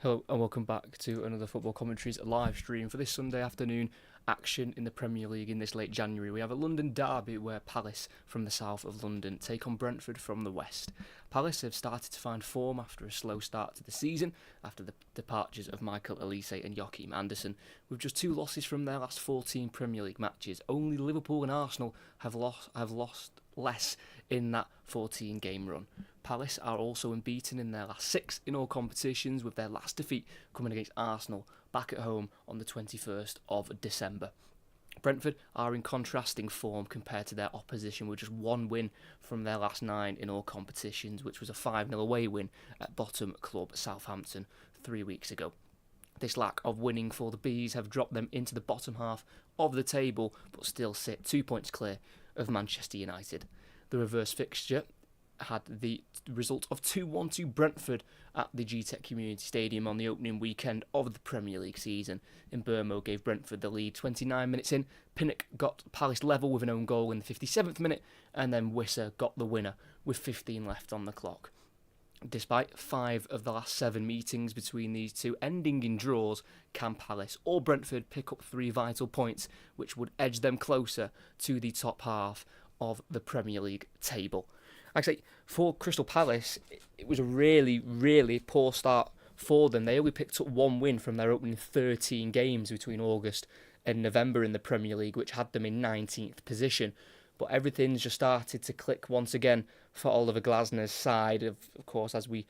Hello and welcome back to another Football Commentaries live stream for this Sunday afternoon action in the Premier League in this late January. We have a London derby where Palace from the south of London take on Brentford from the west. Palace have started to find form after a slow start to the season after the departures of Michael Elise and Joachim Andersen. With just 2 losses from their last 14 Premier League matches, only Liverpool and Arsenal have lost less in that 14-game run. Palace are also unbeaten in their last 6 in all competitions, with their last defeat coming against Arsenal back at home on the 21st of December. Brentford are in contrasting form compared to their opposition, with just 1 win from their last 9 in all competitions, which was a 5-0 away win at bottom club Southampton 3 weeks ago. This lack of winning for the Bees have dropped them into the bottom half of the table, but still sit 2 points clear of Manchester United. The reverse fixture had the result of 2-1 to Brentford at the G-Tech Community Stadium on the opening weekend of the Premier League season. Mbeumo gave Brentford the lead 29 minutes in. Pinnock got Palace level with an own goal in the 57th minute, and then Wissa got the winner with 15 left on the clock. Despite 5 of the last 7 meetings between these two ending in draws, can Palace or Brentford pick up 3 vital points which would edge them closer to the top half of the Premier League table? Actually, for Crystal Palace, it was a really, really poor start for them. They only picked up 1 win from their opening 13 games between August and November in the Premier League, which had them in 19th position. But everything's just started to click once again for Oliver Glasner's side. Of course, as we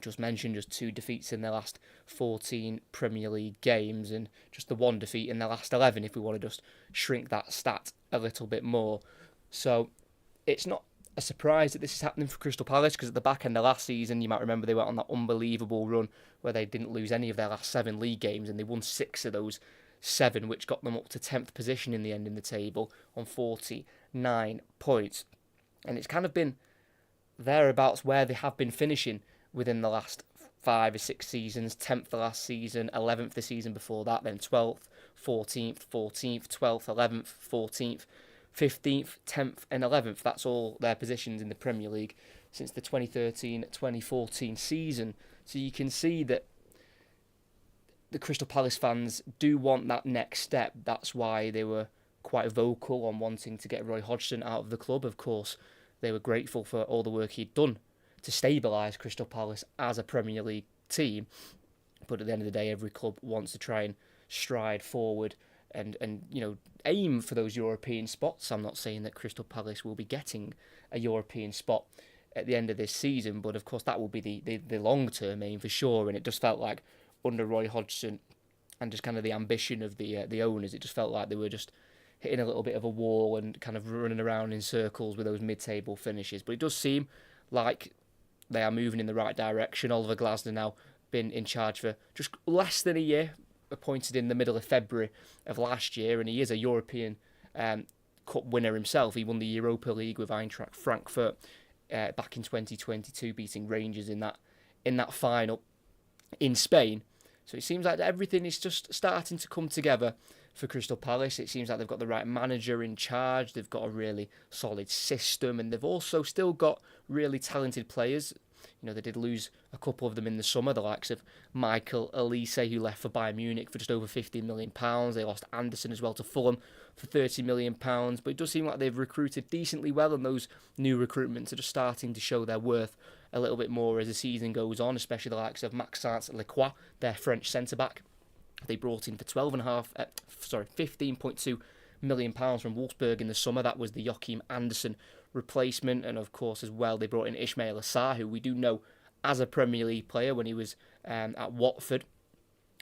just mentioned, just 2 defeats in their last 14 Premier League games and just the 1 defeat in their last 11, if we want to just shrink that stat a little bit more. So it's not a surprise that this is happening for Crystal Palace, because at the back end of last season, you might remember they went on that unbelievable run where they didn't lose any of their last 7 league games, and they won 6 of those 7, which got them up to 10th position in the end in the table on 49 points. And it's kind of been thereabouts where they have been finishing within the last 5 or 6 seasons. 10th the last season, 11th the season before that, then 12th, 14th, 12th, 11th, 14th, 15th, 10th and 11th. That's all their positions in the Premier League since the 2013-2014 season. So you can see that the Crystal Palace fans do want that next step. That's why they were quite vocal on wanting to get Roy Hodgson out of the club. Of course, they were grateful for all the work he'd done to stabilise Crystal Palace as a Premier League team. But at the end of the day, every club wants to try and stride forward and aim for those European spots. I'm not saying that Crystal Palace will be getting a European spot at the end of this season, but of course that will be the long-term aim for sure. And it just felt like under Roy Hodgson and just kind of the ambition of the owners, it just felt like they were just hitting a little bit of a wall and kind of running around in circles with those mid-table finishes. But it does seem like they are moving in the right direction. Oliver Glasner now been in charge for just less than a year, appointed in the middle of February of last year, and he is a European Cup winner himself. He won the Europa League with Eintracht Frankfurt back in 2022, beating Rangers in that final in Spain. So it seems like everything is just starting to come together for Crystal Palace. It seems like they've got the right manager in charge, they've got a really solid system, and they've also still got really talented players. They did lose a couple of them in the summer, the likes of Michael Elise, who left for Bayern Munich for just over £15 million. They lost Anderson as well to Fulham for £30 million. But it does seem like they've recruited decently well, and those new recruitments are just starting to show their worth a little bit more as the season goes on, especially the likes of Maxence Lecroix, their French centre-back. They brought in for £15.2 million from Wolfsburg in the summer. That was the Joachim Andersen replacement. And of course as well, they brought in Ismail Assar, who we do know as a Premier League player when he was at Watford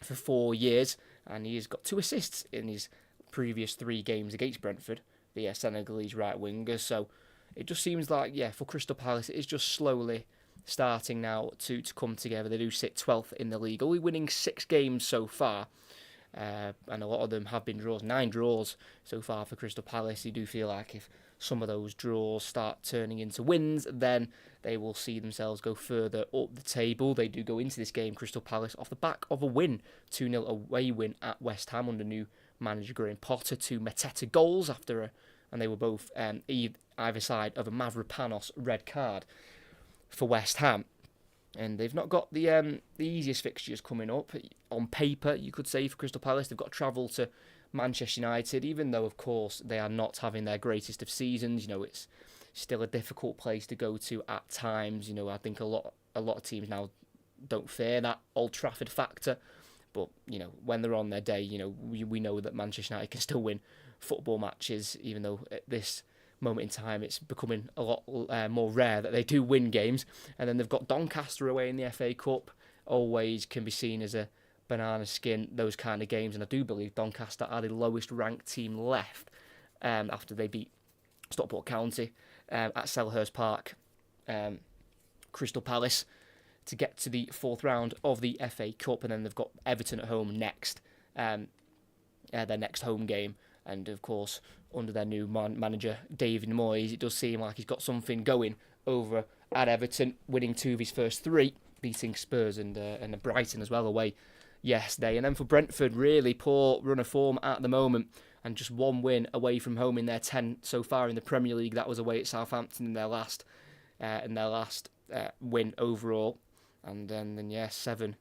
for 4 years, and he has got 2 assists in his previous 3 games against Brentford, the Senegalese right winger. So it just seems like, for Crystal Palace, it is just slowly starting now to come together. They do sit 12th in the league, only winning 6 games so far, and a lot of them have been draws. 9 draws so far for Crystal Palace. You do feel like if some of those draws start turning into wins, then they will see themselves go further up the table. They do go into this game, Crystal Palace, off the back of a win, 2-0 away win at West Ham under new manager Graham Potter, 2 Mateta goals and they were both either side of a Mavropanos red card for West Ham. And they've not got the easiest fixtures coming up. On paper, you could say, for Crystal Palace, they've got to travel to Manchester United, even though, of course, they are not having their greatest of seasons. It's still a difficult place to go to at times. I think a lot of teams now don't fear that Old Trafford factor. But, when they're on their day, we know that Manchester United can still win football matches, even though at this moment in time it's becoming a lot more rare that they do win games. And then they've got Doncaster away in the FA Cup. Always can be seen as a banana skin, those kind of games. And I do believe Doncaster are the lowest ranked team left after they beat Stockport County at Selhurst Park. Crystal Palace to get to the fourth round of the FA Cup, and then they've got Everton at home next, their next home game. And of course, under their new manager, David Moyes, it does seem like he's got something going over at Everton, winning 2 of his first 3, beating Spurs and Brighton as well away yesterday. And then for Brentford, really poor run of form at the moment, and just 1 win away from home in their 10 so far in the Premier League. That was away at Southampton in their last win overall. And then 7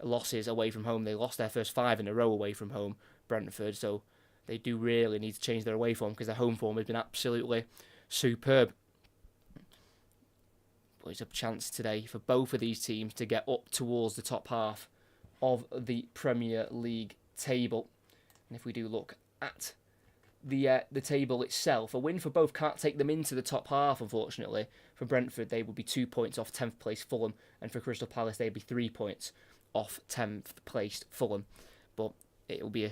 losses away from home. They lost their first 5 in a row away from home, Brentford. So they do really need to change their away form, because their home form has been absolutely superb. But it's a chance today for both of these teams to get up towards the top half of the Premier League table. And if we do look at the table itself, a win for both can't take them into the top half, unfortunately. For Brentford, they would be 2 points off 10th place Fulham, and for Crystal Palace, they'd be 3 points off 10th placed Fulham. But it will be a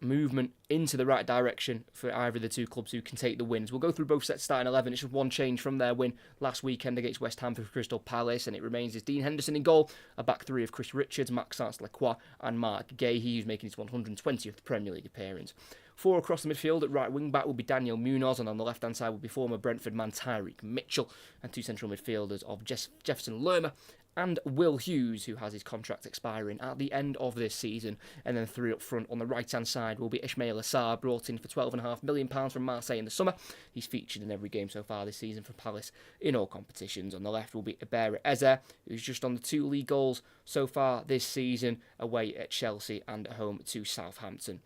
movement into the right direction for either of the two clubs who can take the wins. We'll go through both sets starting 11. It's just one change from their win last weekend against West Ham for Crystal Palace, and it remains as Dean Henderson in goal, a back 3 of Chris Richards, Maxence Lacroix and Mark Gay. He's making his 120th Premier League appearance. 4 across the midfield. At right wing back will be Daniel Munoz, and on the left hand side will be former Brentford man Tyreek Mitchell, and 2 central midfielders of Jefferson Lerma and Will Hughes, who has his contract expiring at the end of this season. And then 3 up front on the right hand side will be Ismail Assar, brought in for £12.5 million from Marseille in the summer. He's featured in every game so far this season for Palace in all competitions. On the left will be Iber Eze, who's just on the 2 league goals so far this season, away at Chelsea and at home to Southampton.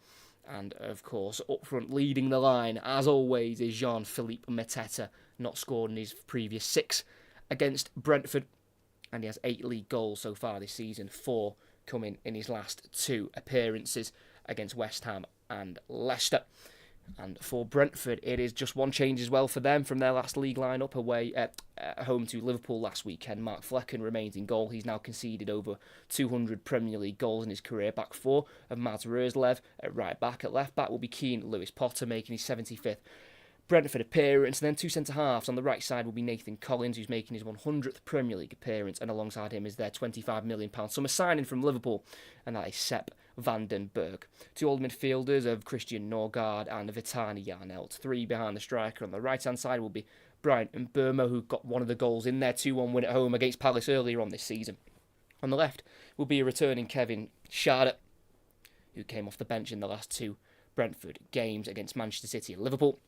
And, of course, up front, leading the line, as always, is Jean-Philippe Mateta, not scored in his previous 6 against Brentford. And he has 8 league goals so far this season, 4 coming in his last 2 appearances against West Ham and Leicester. And for Brentford, it is just 1 change as well for them from their last league lineup away at home to Liverpool last weekend. Mark Flecken remains in goal. He's now conceded over 200 Premier League goals in his career. Back 4 of Mads Roerslev at right back. At left back will be Keane Lewis Potter, making his 75th Brentford appearance. And then 2 centre-halves. On the right side will be Nathan Collins, who's making his 100th Premier League appearance, and alongside him is their £25 million summer signing from Liverpool, and that is Sepp van den Berg. 2 old midfielders of Christian Norgard and Vitani Jarnelt. 3 behind the striker. On the right-hand side will be Brian Mbeumo, who got one of the goals in their 2-1 win at home against Palace earlier on this season. On the left will be a returning Kevin Schade, who came off the bench in the last 2 Brentford games against Manchester City and Liverpool.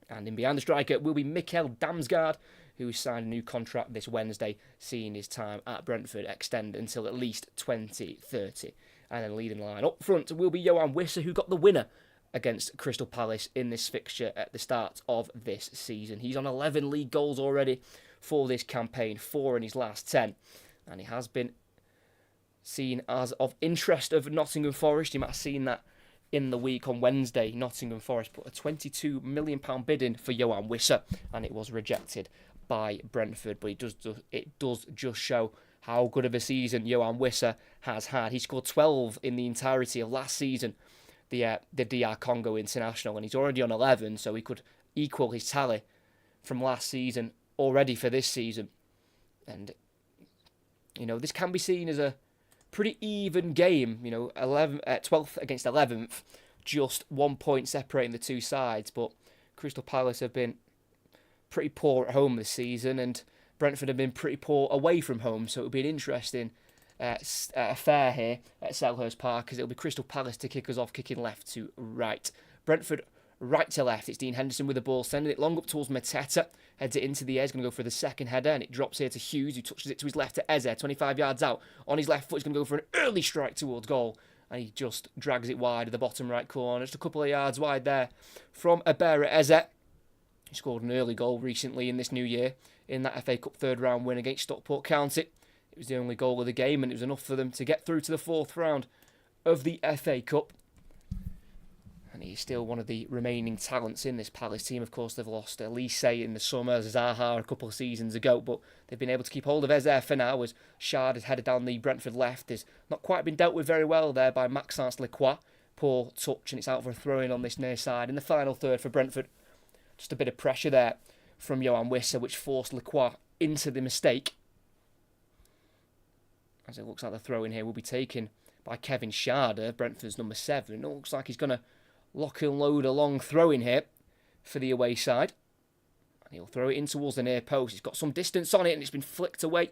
And in behind the striker will be Mikkel Damsgaard, who signed a new contract this Wednesday, seeing his time at Brentford extend until at least 2030. And then leading the line up front will be Johan Wissa, who got the winner against Crystal Palace in this fixture at the start of this season. He's on 11 league goals already for this campaign, 4 in his last 10. And he has been seen as of interest of Nottingham Forest. You might have seen that in the week on Wednesday. Nottingham Forest put a £22 million bid in for Johan Wissa, and it was rejected by Brentford. But it does just show how good of a season Johan Wissa has had. He scored 12 in the entirety of last season, the DR Congo International, and he's already on 11, so he could equal his tally from last season already for this season. And, this can be seen as a pretty even game, 12th against 11th, just 1 point separating the 2 sides. But Crystal Palace have been pretty poor at home this season, and Brentford have been pretty poor away from home, so it'll be an interesting affair here at Selhurst Park, because it'll be Crystal Palace to kick us off, kicking left to right. Brentford right to left. It's Dean Henderson with the ball, sending it long up towards Mateta. Heads it into the air. He's going to go for the second header, and it drops here to Hughes, who touches it to his left to Eze. 25 yards out. On his left foot, he's going to go for an early strike towards goal, and he just drags it wide at the bottom right corner. Just a couple of yards wide there from Abera Eze. He scored an early goal recently in this new year in that FA Cup third round win against Stockport County. It was the only goal of the game, and it was enough for them to get through to the fourth round of the FA Cup. And he's still one of the remaining talents in this Palace team. Of course, they've lost Elise in the summer, Zaha a couple of seasons ago, but they've been able to keep hold of Eze for now, as Shard has headed down the Brentford left. Has not quite been dealt with very well there by Maxence Lecroix. Poor touch, and it's out for a throw-in on this near side. In the final third for Brentford, just a bit of pressure there from Johan Wissa, which forced Lecroix into the mistake. As it looks like the throw-in here will be taken by Kevin Sharder, Brentford's number 7. It looks like he's going to lock and load a long throw-in here for the away side. And he'll throw it in towards the near post. He's got some distance on it, and it's been flicked away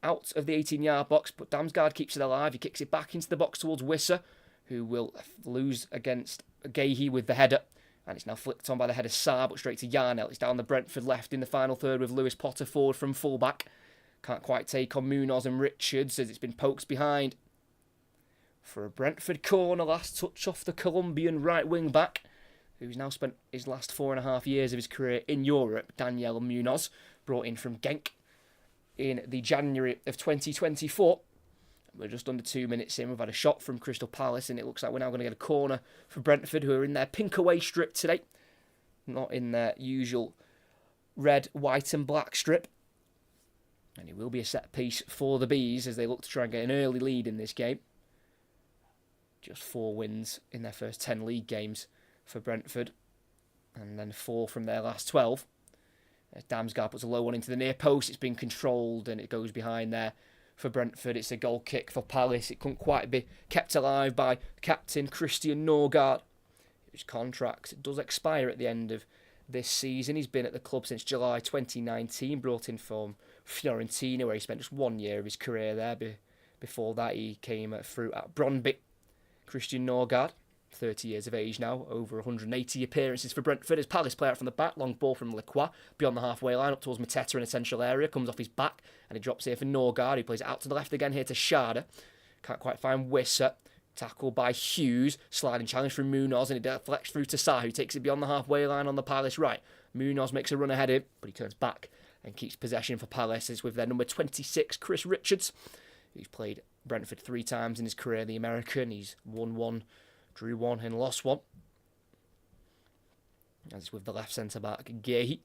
out of the 18-yard box, but Damsgaard keeps it alive. He kicks it back into the box towards Wissa, who will lose against Gahey with the header. And it's now flicked on by the header Saar, but straight to Yarnell. It's down the Brentford left in the final third with Lewis Potter forward from fullback. Can't quite take on Munoz and Richards as it's been poked behind. For a Brentford corner, last touch off the Colombian right wing back, who's now spent his last 4.5 years of his career in Europe, Daniel Munoz, brought in from Genk in the January of 2024. We're just under 2 minutes in. We've had a shot from Crystal Palace, and it looks like we're now going to get a corner for Brentford, who are in their pink away strip today, not in their usual red, white and black strip. And it will be a set piece for the Bees as they look to try and get an early lead in this game. Just 4 wins in their first 10 league games for Brentford, and then 4 from their last 12. As Damsgaard puts a low one into the near post, it's been controlled and it goes behind there for Brentford. It's a goal kick for Palace. It couldn't quite be kept alive by captain Christian Norgard, whose contract does expire at the end of this season. He's been at the club since July 2019, brought in from Fiorentina, where he spent just 1 year of his career there. Before that, he came through at Brøndby. Christian Norgard, 30 years of age now, over 180 appearances for Brentford. As Palace play out from the back, long ball from Lecroix, beyond the halfway line, up towards Mateta in a central area, comes off his back, and he drops here for Norgard, who plays it out to the left again here to Sharder. Can't quite find Wissa. Tackled by Hughes, sliding challenge from Munoz, and it deflects through to Saar, who takes it beyond the halfway line on the Palace right. Munoz makes a run ahead him, but he turns back and keeps possession for Palace. It's with their number 26, Chris Richards, who's played Brentford 3 times in his career, the American. He's won 1, drew 1 and lost 1. As it's with the left centre-back, Gahey,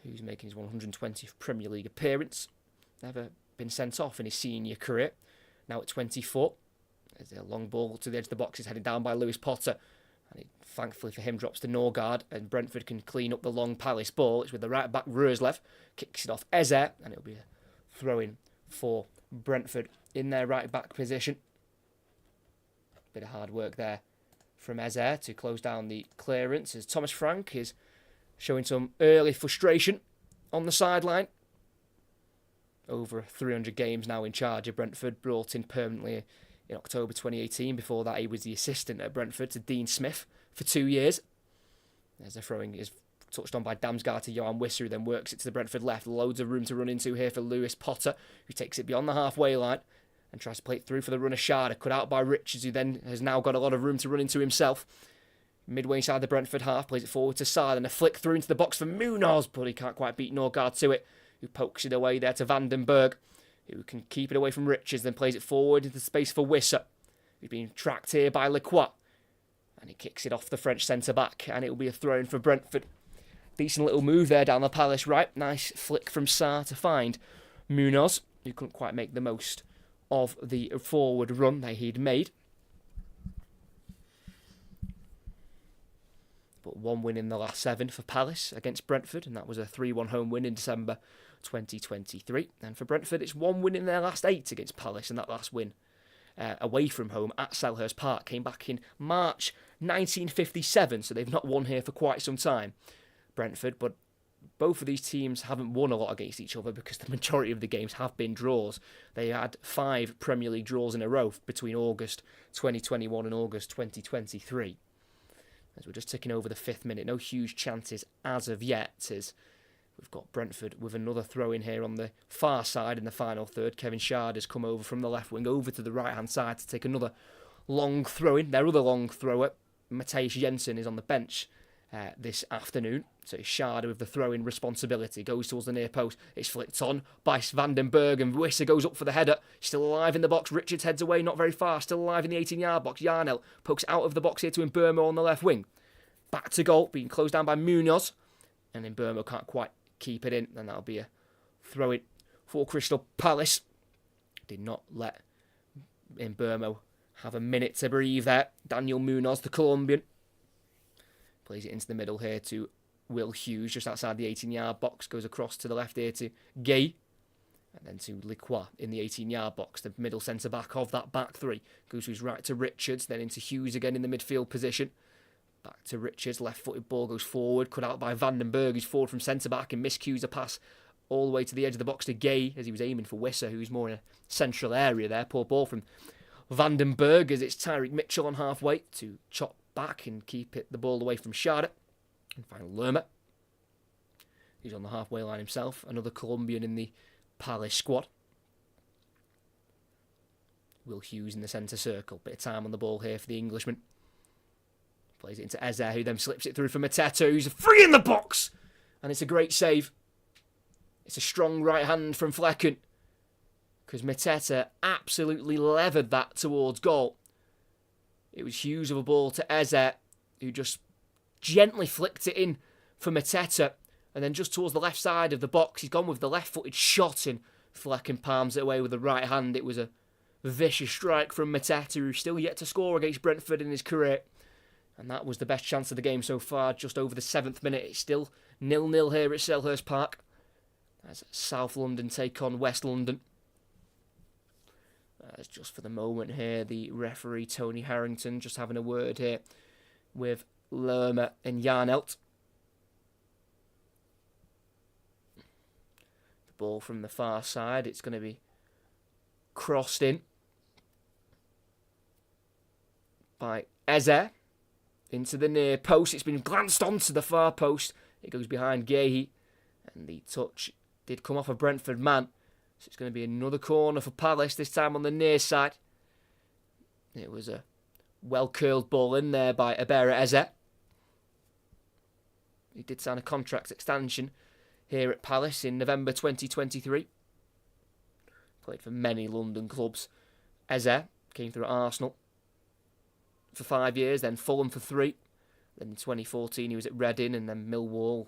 who's making his 120th Premier League appearance. Never been sent off in his senior career. Now at 24. There's a long ball to the edge of the box. It's headed down by Lewis Potter. And it, thankfully for him, drops to Norgard. And Brentford can clean up the long Palace ball. It's with the right back, Röslev. Kicks it off Eze. And it'll be a throw-in for Brentford in their right back position. Bit of hard work there from Eze to close down the clearance, as Thomas Frank is showing some early frustration on the sideline. Over 300 games now in charge of Brentford, brought in permanently in October 2018. Before that, he was the assistant at Brentford to Dean Smith for 2 years. There's a throwing is touched on by Damsgaard to Johan Wissa, who then works it to the Brentford left. Loads of room to run into here for Lewis Potter, who takes it beyond the halfway line and tries to play it through for the runner Sharder, cut out by Richards, who then has now got a lot of room to run into himself. Midway inside the Brentford half, plays it forward to Saar, and a flick through into the box for Munoz, but he can't quite beat Norgard to it, who pokes it away there to Vandenberg, who can keep it away from Richards, then plays it forward into space for Wissa, who's being tracked here by Lecroix, and he kicks it off the French centre-back, and it will be a throw-in for Brentford. Decent little move there down the Palace right. Nice flick from Saar to find Munoz, who couldn't quite make the most of the forward run that he'd made. But 1 win in the last 7 for Palace against Brentford, and that was a 3-1 home win in December 2023. And for Brentford, it's 1 win in their last 8 against Palace, and that last win away from home at Selhurst Park came back in March 1957, so they've not won here for quite some time, Brentford. But both of these teams haven't won a lot against each other because the majority of the games have been draws. They had 5 Premier League draws in a row between August 2021 and August 2023. as we're just ticking over the 5th minute. No huge chances as of yet, as we've got Brentford with another throw in here on the far side in the final third. Kevin Shard has come over from the left wing over to the right-hand side to take another long throw in. Their other long thrower, Mathias Jensen, is on the bench this afternoon. So it's Shard with the throw-in responsibility. Goes towards the near post. It's flicked on by Vandenberg, and Wisser goes up for the header. Still alive in the box. Richards heads away, not very far. Still alive in the 18-yard box. Yarnell pokes out of the box here to Mbermo on the left wing. Back to goal, being closed down by Munoz. And Mbermo can't quite keep it in. And that'll be a throw-in for Crystal Palace. Did not let Mbermo have a minute to breathe there. Daniel Munoz, the Colombian, plays it into the middle here to Will Hughes, just outside the 18-yard box. Goes across to the left here to Gay. And then to Lacroix in the 18-yard box, the middle centre-back of that back three. Goes to his right to Richards, then into Hughes again in the midfield position. Back to Richards, left-footed ball goes forward, cut out by Vandenberg, who's forward from centre-back and miscues a pass all the way to the edge of the box to Gay, as he was aiming for Wisser, who's more in a central area there. Poor ball from Vandenberg, as it's Tyreek Mitchell on halfway to chop back and keep the ball away from Schade. And finally Lerma, he's on the halfway line himself, another Colombian in the Palace squad. Will Hughes in the centre circle, bit of time on the ball here for the Englishman. Plays it into Eze, who then slips it through for Mateta, who's free in the box! And it's a great save. It's a strong right hand from Flecken, because Mateta absolutely levered that towards goal. It was Hughes with a ball to Eze, who just gently flicked it in for Mateta. And then just towards the left side of the box, he's gone with the left-footed shot, and Flecken palms it away with the right hand. It was a vicious strike from Mateta, who's still yet to score against Brentford in his career. And that was the best chance of the game so far, just over the 7th minute. It's still 0-0 here at Selhurst Park, as South London take on West London. As just for the moment here, the referee Tony Harrington just having a word here with Lerma and Yarnelt. The ball from the far side, it's going to be crossed in by Eze into the near post. It's been glanced onto the far post. It goes behind Gehi, and the touch did come off a Brentford man. So it's going to be another corner for Palace, this time on the near side. It was a well-curled ball in there by Abera Eze. He did sign a contract extension here at Palace in November 2023. Played for many London clubs. Eze came through at Arsenal for 5 years, then Fulham for 3. Then in 2014 he was at Reading and then Millwall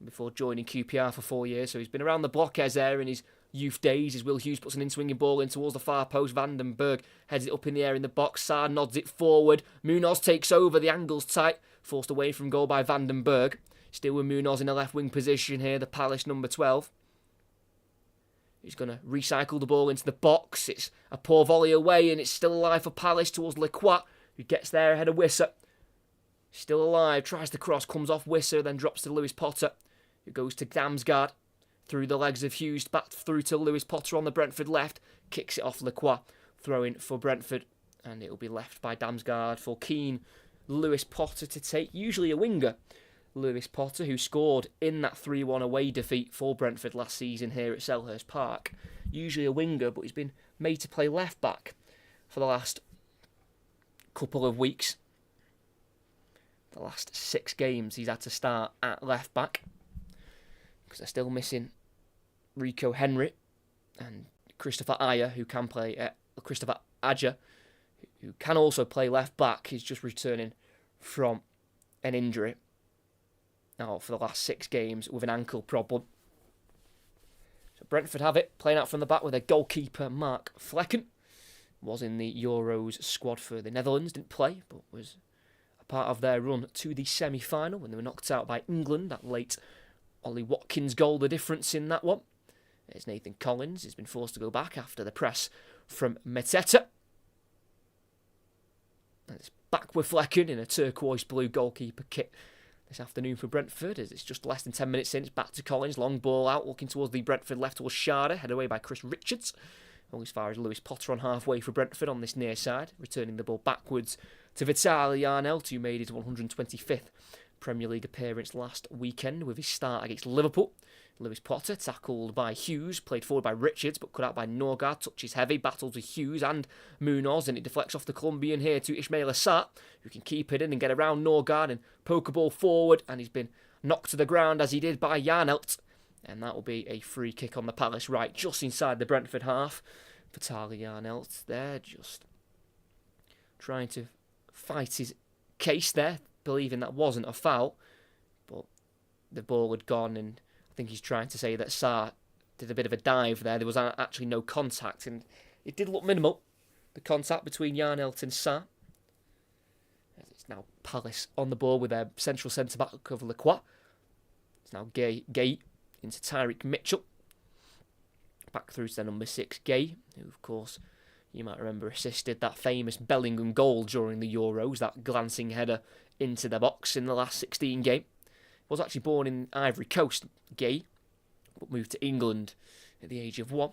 before joining QPR for 4 years. So he's been around the block, Eze, in his youth days, as Will Hughes puts an in-swinging ball in towards the far post. Vandenberg heads it up in the air in the box. Sarr nods it forward. Munoz takes over. The angle's tight. Forced away from goal by Vandenberg. Still with Munoz in a left-wing position here, the Palace number 12. He's going to recycle the ball into the box. It's a poor volley away, and it's still alive for Palace towards Lacroix, who gets there ahead of Wisser. Still alive, tries to cross, comes off Wisser, then drops to Lewis Potter, who goes to Damsgaard. Through the legs of Hughes, back through to Lewis Potter on the Brentford left. Kicks it off Lacroix, throwing for Brentford. And it will be left by Damsgaard for keen Lewis Potter to take. Usually a winger, Lewis Potter, who scored in that 3-1 away defeat for Brentford last season here at Selhurst Park. Usually a winger, but he's been made to play left back for the last couple of weeks. The last 6 games he's had to start at left back, because they're still missing Rico Henry and Christopher Ayer, who can play Christopher Aja, who can also play left back. He's just returning from an injury now for the last 6 games with an ankle problem. So Brentford have it, playing out from the back with their goalkeeper Mark Flecken. Was in the Euros squad for the Netherlands, didn't play, but was a part of their run to the semi-final when they were knocked out by England. That late Ollie Watkins goal, the difference in that one. There's Nathan Collins. He's been forced to go back after the press from Mateta. And it's back with Flecken in a turquoise blue goalkeeper kit this afternoon for Brentford, as it's just less than 10 minutes in. It's back to Collins. Long ball out, looking towards the Brentford left towards Schade, headed away by Chris Richards. All as far as Lewis Potter on halfway for Brentford on this near side, returning the ball backwards to Vitaly Arnelt, who made his 125th Premier League appearance last weekend with his start against Liverpool. Lewis Potter, tackled by Hughes, played forward by Richards, but cut out by Norgard. Touches heavy, battles with Hughes and Munoz, and it deflects off the Colombian here to Ismail Assar, who can keep it in and get around Norgard and poke a ball forward, and he's been knocked to the ground as he did by Yarnelt. And that will be a free kick on the Palace right, just inside the Brentford half. Vitaly Yarnelt there, just trying to fight his case there, believing that wasn't a foul, but the ball had gone, and I think he's trying to say that Sarr did a bit of a dive there. There was actually no contact, and it did look minimal, the contact between Yarnelt and Sarr. It's now Palace on the ball with their central centre-back of Lacroix. It's now Gay into Tyreek Mitchell. Back through to their number 6, Gay, who, of course, you might remember assisted that famous Bellingham goal during the Euros, that glancing header into the box in the last 16 game. Was actually born in Ivory Coast, Gay, but moved to England at the age of 1.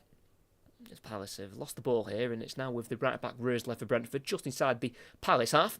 As Palace have lost the ball here, and it's now with the right-back Roerslev for Brentford, just inside the Palace half.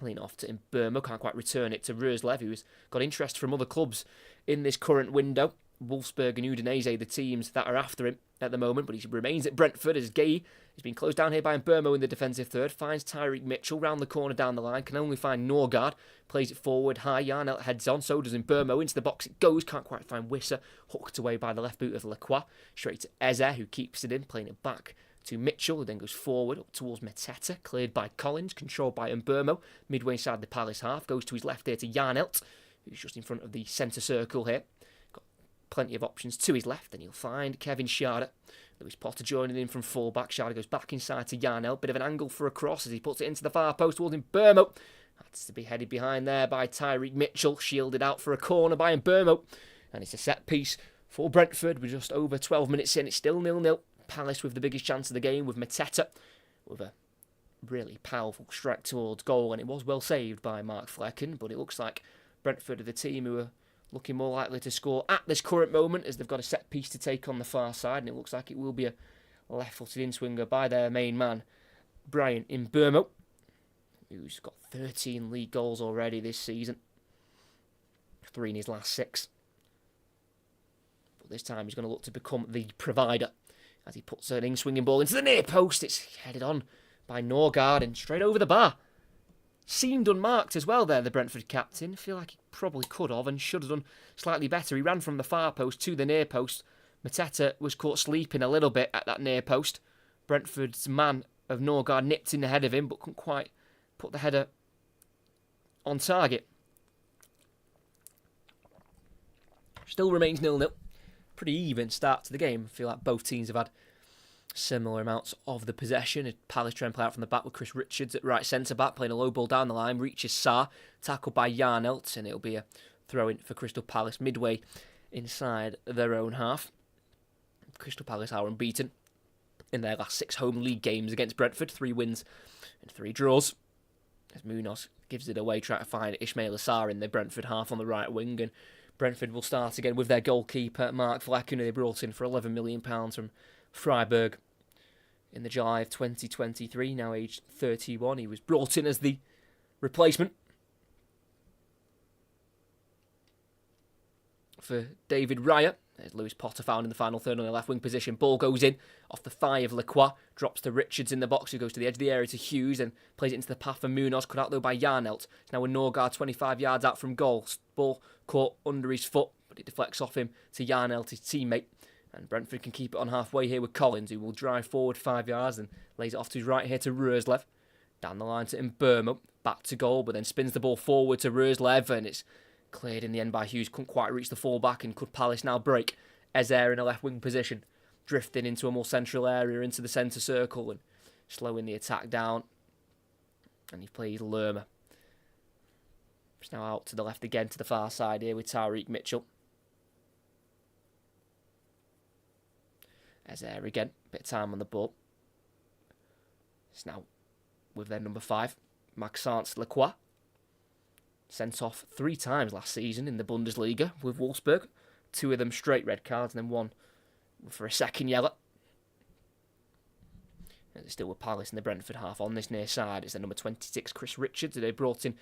Lean off to Burma, can't quite return it to Roerslev, who's got interest from other clubs in this current window. Wolfsburg and Udinese, the teams that are after him at the moment, but he remains at Brentford as Gay has been closed down here by Burmo in the defensive third, finds Tyreek Mitchell round the corner down the line, can only find Norgard, plays it forward high, Yarnelt heads on, so does Burmo, into the box it goes, can't quite find Wisser, hooked away by the left boot of Lacroix, straight to Eze, who keeps it in, playing it back to Mitchell, who then goes forward up towards Mateta, cleared by Collins, controlled by Burmo, midway inside the Palace half, goes to his left here to Yarnelt, who's just in front of the centre circle here. Plenty of options to his left, and he'll find Kevin Schade. Lewis Potter joining in from full-back. Schade goes back inside to Yarnelt. Bit of an angle for a cross as he puts it into the far post towards Burmo. That's to be headed behind there by Tyreek Mitchell. Shielded out for a corner by Burmo. And it's a set piece for Brentford. We're just over 12 minutes in. It's still 0-0. Palace with the biggest chance of the game with Mateta with a really powerful strike towards goal. And it was well saved by Mark Flecken. But it looks like Brentford are the team who are looking more likely to score at this current moment, as they've got a set piece to take on the far side, and it looks like it will be a left-footed in-swinger by their main man, Brian Mbeumo, who's got 13 league goals already this season, 3 in his last 6. But this time he's going to look to become the provider, as he puts an in-swinging ball into the near post. It's headed on by Norgard and straight over the bar. Seemed unmarked as well there, the Brentford captain. Feel like he probably could have and should have done slightly better. He ran from the far post to the near post. Mateta was caught sleeping a little bit at that near post. Brentford's man of Norgard nipped in ahead of him, but couldn't quite put the header on target. Still remains 0-0. Pretty even start to the game. I feel like both teams have had similar amounts of the possession. Palace trying to play out from the back with Chris Richards at right centre-back, playing a low ball down the line, reaches Sarr, tackled by Yarnelt, and it'll be a throw-in for Crystal Palace midway inside their own half. Crystal Palace are unbeaten in their last 6 home league games against Brentford, 3 wins and 3 draws. As Munoz gives it away, trying to find Ismail Assar in the Brentford half on the right wing, and Brentford will start again with their goalkeeper, Mark Flecken, who they brought in for £11 million from Freiburg in the July of 2023, now aged 31. He was brought in as the replacement for David Raya. There's Lewis Potter found in the final third on the left wing position. Ball goes in off the thigh of Lacroix, drops to Richards in the box, who goes to the edge of the area to Hughes and plays it into the path for Munoz, cut out though by Yarnelt. It's now with Norgard 25 yards out from goal. Ball caught under his foot, but it deflects off him to Yarnelt, his teammate. And Brentford can keep it on halfway here with Collins, who will drive forward 5 yards and lays it off to his right here to Roerslev. Down the line to Mbeumo, back to goal, but then spins the ball forward to Roerslev, and it's cleared in the end by Hughes. Couldn't quite reach the full-back, and could Palace now break? Ezer in a left-wing position, drifting into a more central area, into the centre circle, and slowing the attack down. And he plays Lerma. It's now out to the left again, to the far side here with Tyreek Mitchell. Ezer again, bit of time on the ball. It's now with their number 5, Maxence Lacroix. Sent off 3 times last season in the Bundesliga with Wolfsburg. 2 of them straight red cards and then 1 for a second yellow. They're still with Palace in the Brentford half on this near side. It's the number 26, Chris Richards, who they brought in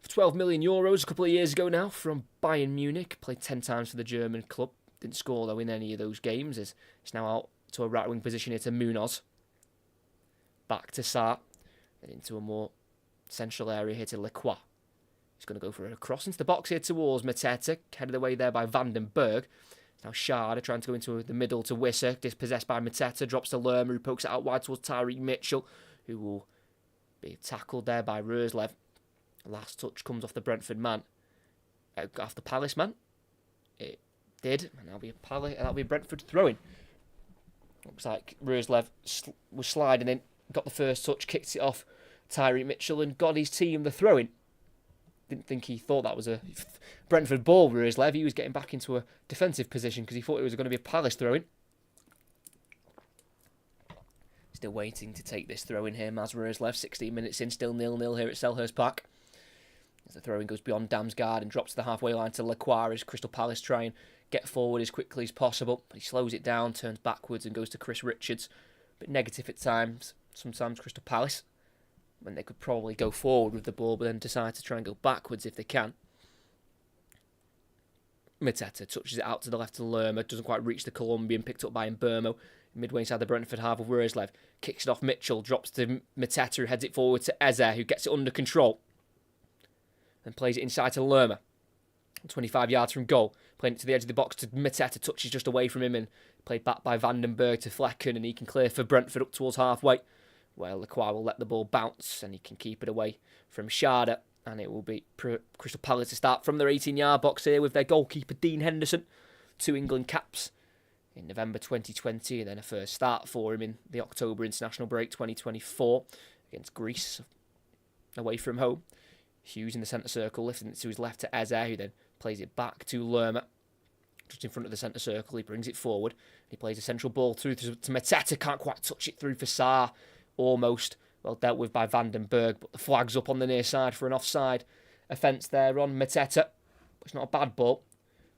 for €12 million a couple of years ago now from Bayern Munich. Played 10 times for the German club. Didn't score, though, in any of those games. It's now out to a right-wing position here to Munoz. Back to Sarr. Then into a more central area here to Lacroix. He's going to go for a cross into the box here towards Mateta. Headed away there by Van den Berg. Now Schade trying to go into the middle to Wisser. Dispossessed by Mateta. Drops to Lerma, who pokes it out wide towards Tyreek Mitchell, who will be tackled there by Roerslev. Last touch comes off the Brentford man. Off the Palace man. It did. And that'll be a Brentford throw-in. Looks like Roerslev was sliding in. Got the first touch. Kicked it off Tyreek Mitchell and got his team the throw-in. Didn't think he thought that was a Brentford ball, Roerslev. He was getting back into a defensive position because he thought it was going to be a Palace throw-in. Still waiting to take this throw-in here, Maz Roerslev. 16 minutes in, still 0-0 here at Selhurst Park. As the throw-in goes beyond Damsgaard and drops to the halfway line to Lacroix as Crystal Palace try and get forward as quickly as possible. But he slows it down, turns backwards and goes to Chris Richards. But negative at times, sometimes Crystal Palace, when they could probably go forward with the ball, but then decide to try and go backwards if they can. Mateta touches it out to the left to Lerma, doesn't quite reach the Colombian, picked up by Mbermo. Midway inside the Brentford half of Roerslev. Kicks it off Mitchell, drops to Mateta, who heads it forward to Eze, who gets it under control. And plays it inside to Lerma. 25 yards from goal. Playing it to the edge of the box to Mateta, touches just away from him and played back by Van den Berg to Flecken, and he can clear for Brentford up towards halfway. Well, Lacroix will let the ball bounce and he can keep it away from Schade. And it will be Crystal Palace to start from their 18-yard box here with their goalkeeper Dean Henderson. 2 England caps in November 2020 and then a first start for him in the October international break 2024 against Greece away from home. Hughes in the centre circle, lifting it to his left to Eze, who then plays it back to Lerma. Just in front of the centre circle, he brings it forward. He plays a central ball through to Mateta, can't quite touch it through for Sarr. Almost well dealt with by Van den Berg, but the flag's up on the near side for an offside offence there on Mateta. It's not a bad ball.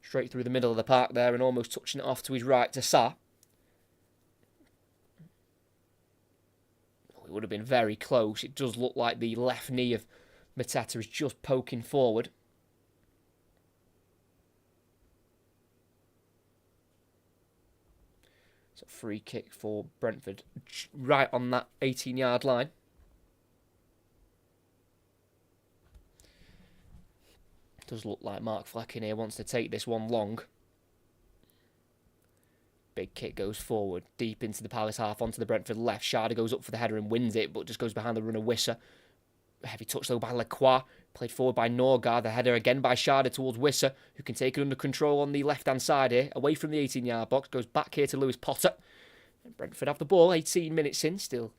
Straight through the middle of the park there and almost touching it off to his right to Sarr. It would have been very close. It does look like the left knee of Mateta is just poking forward. So free kick for Brentford right on that 18-yard line. Does look like Mark Flecken here wants to take this one long. Big kick goes forward, deep into the Palace half, onto the Brentford left. Schade goes up for the header and wins it, but just goes behind the runner Wisser. A heavy touch though by Lacroix, played forward by Norgard. The header again by Schade towards Wisser, who can take it under control on the left-hand side here, away from the 18-yard box. Goes back here to Lewis Potter. And Brentford have the ball, 18 minutes in, still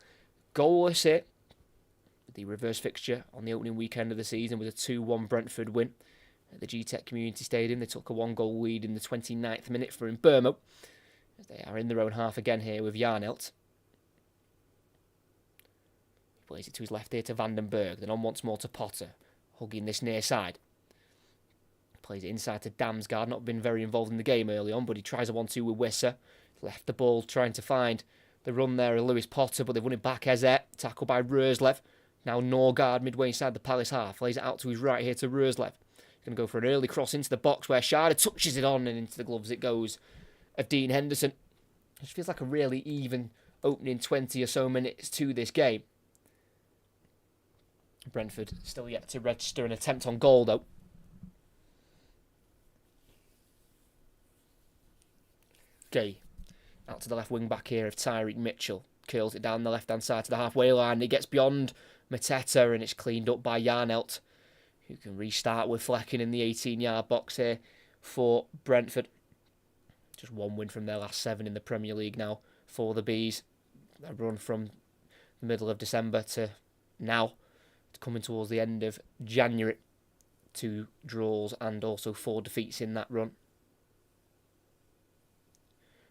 goalless here. The reverse fixture on the opening weekend of the season with a 2-1 Brentford win at the G-Tech Community Stadium. They took a 1-goal lead in the 29th minute for Mbermo. They are in their own half again here with Jarnelt. He plays it to his left here to Van den Berg. Then on once more to Potter, hugging this near side. Plays it inside to Damsgaard. Not been very involved in the game early on, but he tries a 1-2 with Wisser. Left the ball trying to find the run there of Lewis Potter, but they've won it back. Eze, tackled by Roerslev. Now Norgard midway inside the Palace half. Lays it out to his right here to Roerslev. He's going to go for an early cross into the box where Schade touches it on and into the gloves it goes of Dean Henderson. It feels like a really even opening 20 or so minutes to this game. Brentford still yet to register an attempt on goal though. Gay out to the left wing back here of Tyreek Mitchell. Curls it down the left hand side to the halfway line. And it gets beyond Mateta and it's cleaned up by Jarnelt, who can restart with Flecken in the 18-yard box here for Brentford. Just one win from their last 7 in the Premier League now for the Bees. A run from the middle of December to now, coming towards the end of January. 2 draws and also 4 defeats in that run.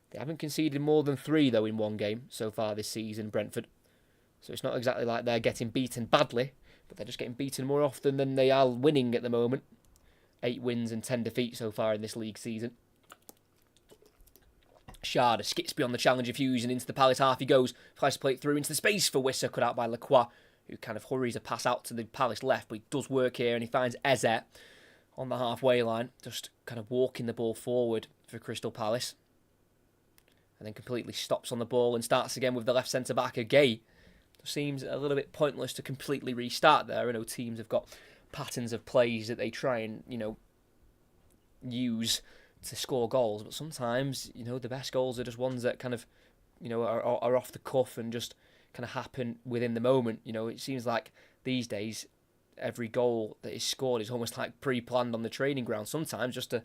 They haven't conceded more than 3 though in one game so far this season, Brentford. So it's not exactly like they're getting beaten badly, but they're just getting beaten more often than they are winning at the moment. 8 wins and 10 defeats so far in this league season. Sharda skips beyond the challenger Hughes and into the Palace half he goes. Tries to play it through into the space for Wissa, cut out by Lacroix, who kind of hurries a pass out to the Palace left, but he does work here and he finds Eze on the halfway line, just kind of walking the ball forward for Crystal Palace. And then completely stops on the ball and starts again with the left centre-back again. It seems a little bit pointless to completely restart there. I know teams have got patterns of plays that they try and, use to score goals, but sometimes, the best goals are just ones that kind of, are off the cuff and just kind of happen within the moment. It seems like these days every goal that is scored is almost like pre-planned on the training ground. Sometimes just a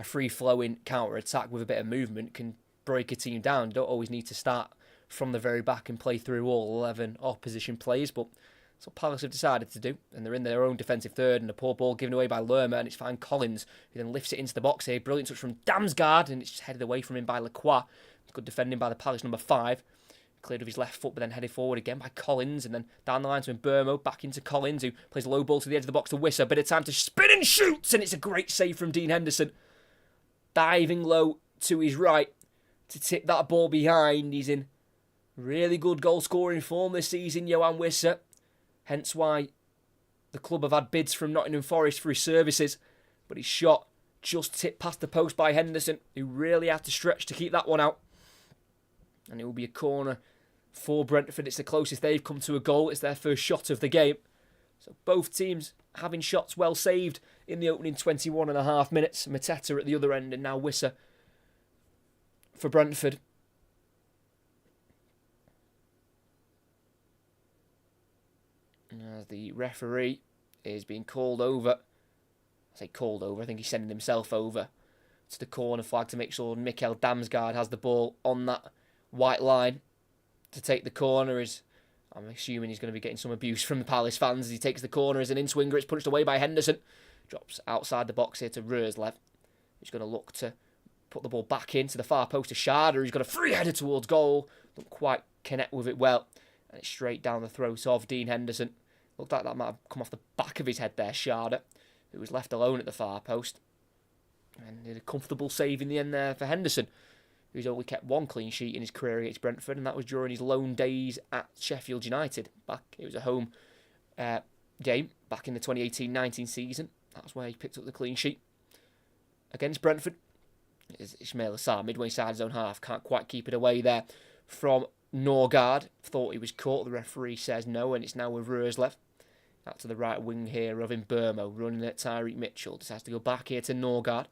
free-flowing counter-attack with a bit of movement can break a team down. You don't always need to start from the very back and play through all 11 opposition players, but that's what Palace have decided to do, and they're in their own defensive third, and a poor ball given away by Lerma, and it's fine Collins, who then lifts it into the box here. Brilliant touch from Damsgaard, and it's just headed away from him by Lacroix. Good defending by the Palace number 5. Cleared with his left foot, but then headed forward again by Collins, and then down the line to Mbermo, back into Collins, who plays a low ball to the edge of the box to Wissa. Bit of time to spin and shoots, and it's a great save from Dean Henderson. Diving low to his right to tip that ball behind. He's in really good goal-scoring form this season, Johan Wissa. Hence why the club have had bids from Nottingham Forest for his services. But his shot just tipped past the post by Henderson, who really had to stretch to keep that one out. And it will be a corner for Brentford. It's the closest they've come to a goal. It's their first shot of the game. So both teams having shots well saved in the opening 21.5 minutes. Mateta at the other end, and now Wissa for Brentford. As the referee is being called over. I say called over, I think he's sending himself over to the corner flag to make sure Mikkel Damsgaard has the ball on that white line to take the corner. I'm assuming he's going to be getting some abuse from the Palace fans as he takes the corner as an in-swinger. It's punched away by Henderson. Drops outside the box here to Röslev. He's going to look to put the ball back into the far post to Sharda, who's got a free header towards goal. Don't quite connect with it well. And it's straight down the throat of Dean Henderson. Looked like that might have come off the back of his head there, Sharda, who was left alone at the far post. And did a comfortable save in the end there for Henderson, who's only kept one clean sheet in his career against Brentford, and that was during his loan days at Sheffield United. It was a home game back in the 2018-19 season. That's where he picked up the clean sheet. Against Brentford, Ismail Assar, midway side his own half, can't quite keep it away there from Norgard. Thought he was caught. The referee says no, and it's now with Röslev. Out to the right wing here of Mbermo, running at Tyreek Mitchell. Decides to go back here to Norgard.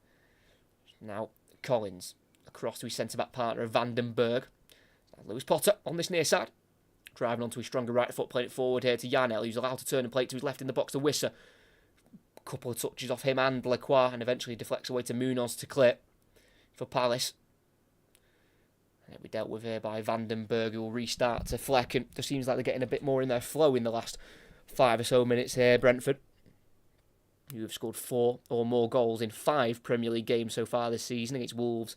Now Collins across to his centre-back partner of Vandenberg. Lewis Potter on this near side. Driving onto his stronger right foot, playing it forward here to Janel, who's allowed to turn and play it to his left in the box to Wissa. Couple of touches off him and Lacroix, and eventually deflects away to Munoz to clear for Palace. And it'll be dealt with here by Vandenberg, who will restart to Fleck, and it just seems like they're getting a bit more in their flow in the last 5 or so minutes here, Brentford, who have scored 4 or more goals in 5 Premier League games so far this season against Wolves,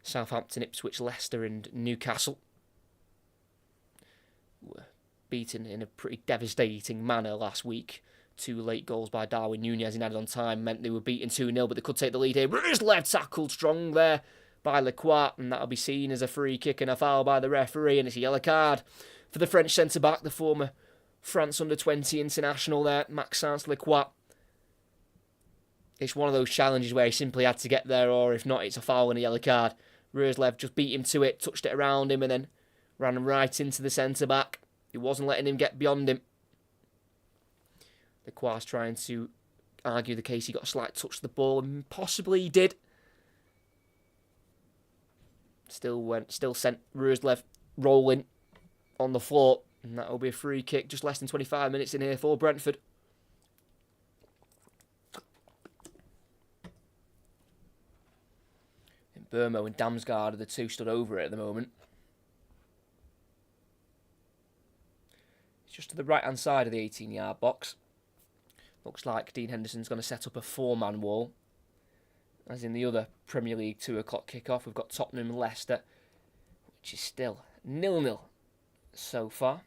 Southampton, Ipswich, Leicester and Newcastle. Were beaten in a pretty devastating manner last week. 2 late goals by Darwin Núñez in added on time meant they were beaten 2-0, but they could take the lead here. Röslev tackled strong there by Lacroix, and that'll be seen as a free kick and a foul by the referee, and it's a yellow card for the French centre-back, the former France under-20 international there, Maxence Lacroix. It's one of those challenges where he simply had to get there, or if not, it's a foul and a yellow card. Röslev just beat him to it, touched it around him, and then ran right into the centre-back. He wasn't letting him get beyond him. Lacroix trying to argue the case he got a slight touch to the ball, and possibly he did. Still sent Röslev rolling on the floor, and that'll be a free kick just less than 25 minutes in here for Brentford. And Burmo and Damsgaard are the two stood over it at the moment. It's just to the right-hand side of the 18-yard box. Looks like Dean Henderson's going to set up a 4-man wall. As in the other Premier League 2 o'clock kick-off, we've got Tottenham and Leicester, which is still 0-0 so far.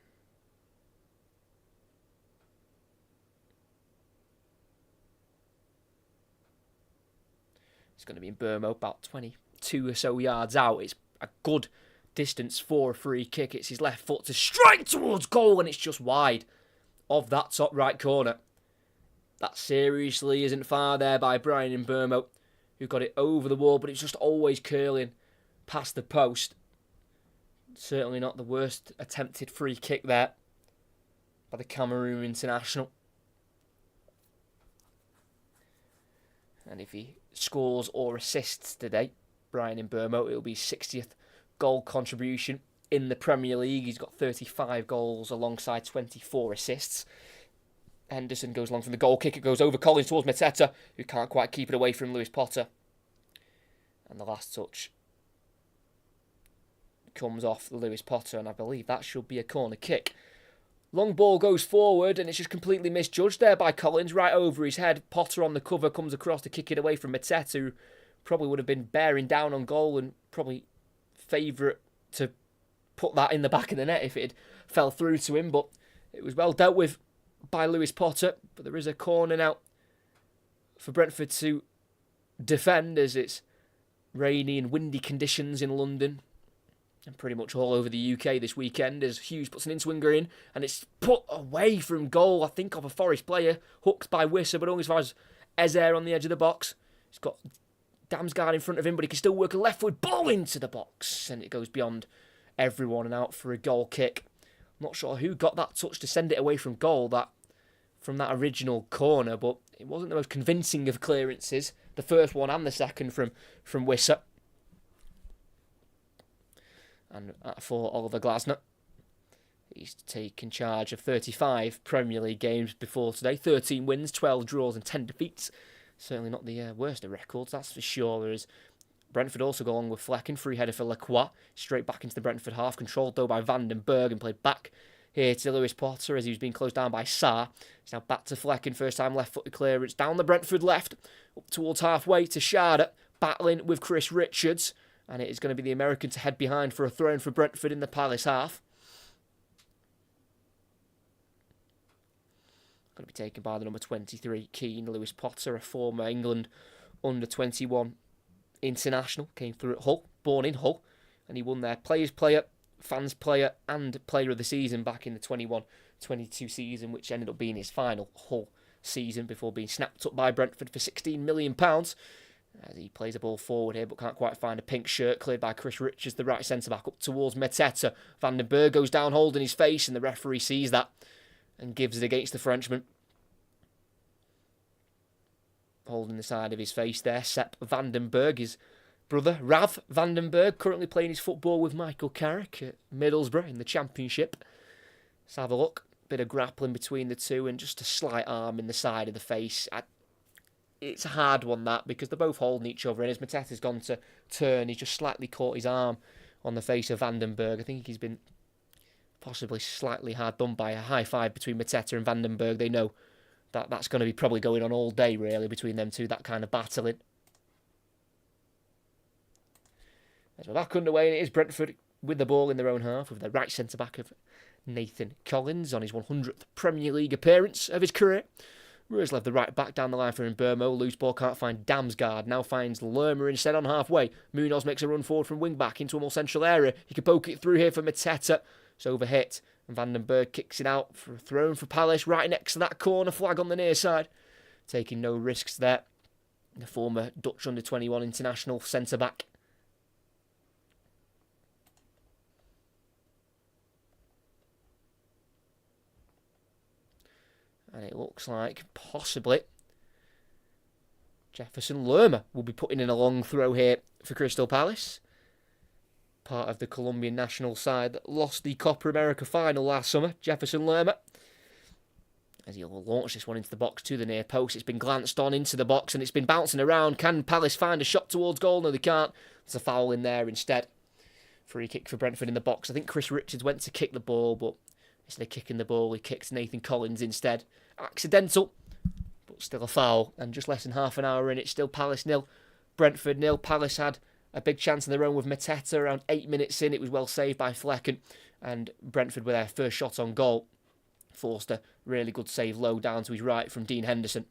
It's going to be in Burmo, about 22 or so yards out. It's a good distance for a free kick. It's his left foot to strike towards goal, and it's just wide of that top right corner. That seriously isn't far there by Bryan Mbeumo, who got it over the wall, but it's just always curling past the post. Certainly not the worst attempted free kick there by the Cameroon international. And if he scores or assists today, Bryan Mbeumo, it'll be 60th goal contribution in the Premier League. He's got 35 goals alongside 24 assists. Henderson goes long from the goal kick. It goes over Collins towards Mateta, who can't quite keep it away from Lewis Potter. And the last touch comes off Lewis Potter, and I believe that should be a corner kick. Long ball goes forward, and it's just completely misjudged there by Collins, right over his head. Potter on the cover comes across to kick it away from Mateta, who probably would have been bearing down on goal and probably favourite to put that in the back of the net if it had fell through to him. But it was well dealt with by Lewis Potter. But there is a corner now for Brentford to defend, as it's rainy and windy conditions in London and pretty much all over the UK this weekend, as Hughes puts an in-swinger in, and it's put away from goal, I think, of a Forest player, hooked by Wissa, but only as far as Ezer on the edge of the box. He's got Damsgaard in front of him, but he can still work a left-foot ball into the box, and it goes beyond everyone and out for a goal kick. I'm not sure who got that touch to send it away from goal, from that original corner, but it wasn't the most convincing of clearances, the first one and the second from Wissa. And for Oliver Glasner, he's taken charge of 35 Premier League games before today. 13 wins, 12 draws and 10 defeats. Certainly not the worst of records, that's for sure. Whereas Brentford also go along with Flecken. Free header for Lacroix. Straight back into the Brentford half. Controlled though by Vandenberg and played back here to Lewis Potter as he was being closed down by Sarr. He's now back to Flecken. First time left-footed clearance. Down the Brentford left. Up towards halfway to Schade. Battling with Chris Richards. And it is going to be the American to head behind for a throw-in for Brentford in the Palace half. Going to be taken by the number 23, Keane. Lewis Potter, a former England under-21 international. Came through at Hull, born in Hull. And he won their Players' Player, Fans' Player and Player of the Season back in the 21-22 season, which ended up being his final Hull season before being snapped up by Brentford for £16 million. As he plays a ball forward here, but can't quite find a pink shirt. Cleared by Chris Richards, the right centre-back, up towards Mateta. Vandenberg goes down holding his face, and the referee sees that and gives it against the Frenchman. Holding the side of his face there, Sepp Vandenberg, his brother, Rav Vandenberg, currently playing his football with Michael Carrick at Middlesbrough in the Championship. Let's have a look. Bit of grappling between the two, and just a slight arm in the side of the face. It's a hard one, that, because they're both holding each other, and as Mateta's gone to turn, he's just slightly caught his arm on the face of Vandenberg. I think he's been possibly slightly hard done by a high five between Mateta and Vandenberg. They know that that's going to be probably going on all day, really, between them two, that kind of battling. As we're back underway, and it is Brentford with the ball in their own half, with the right centre-back of Nathan Collins on his 100th Premier League appearance of his career. Roerslev, the right back, down the line for Mbeumo. Loose ball, can't find Damsgaard. Now finds Lerma instead on halfway. Munoz makes a run forward from wing back into a more central area. He can poke it through here for Mateta. It's overhit. And Vandenberg kicks it out for a throw for Palace right next to that corner flag on the near side. Taking no risks there. The former Dutch under-21 international centre-back. And it looks like possibly Jefferson Lerma will be putting in a long throw here for Crystal Palace. Part of the Colombian national side that lost the Copa America final last summer. Jefferson Lerma. As he'll launch this one into the box to the near post. It's been glanced on into the box and it's been bouncing around. Can Palace find a shot towards goal? No, they can't. There's a foul in there instead. Free kick for Brentford in the box. I think Chris Richards went to kick the ball, but instead of kicking the ball, he kicked Nathan Collins instead. Accidental, but still a foul. And just less than half an hour in, it's still Palace 0, Brentford 0. Palace had a big chance of their own with Mateta around 8 minutes in. It was well saved by Flecken. And Brentford, with their first shot on goal, forced a really good save low down to his right from Dean Henderson.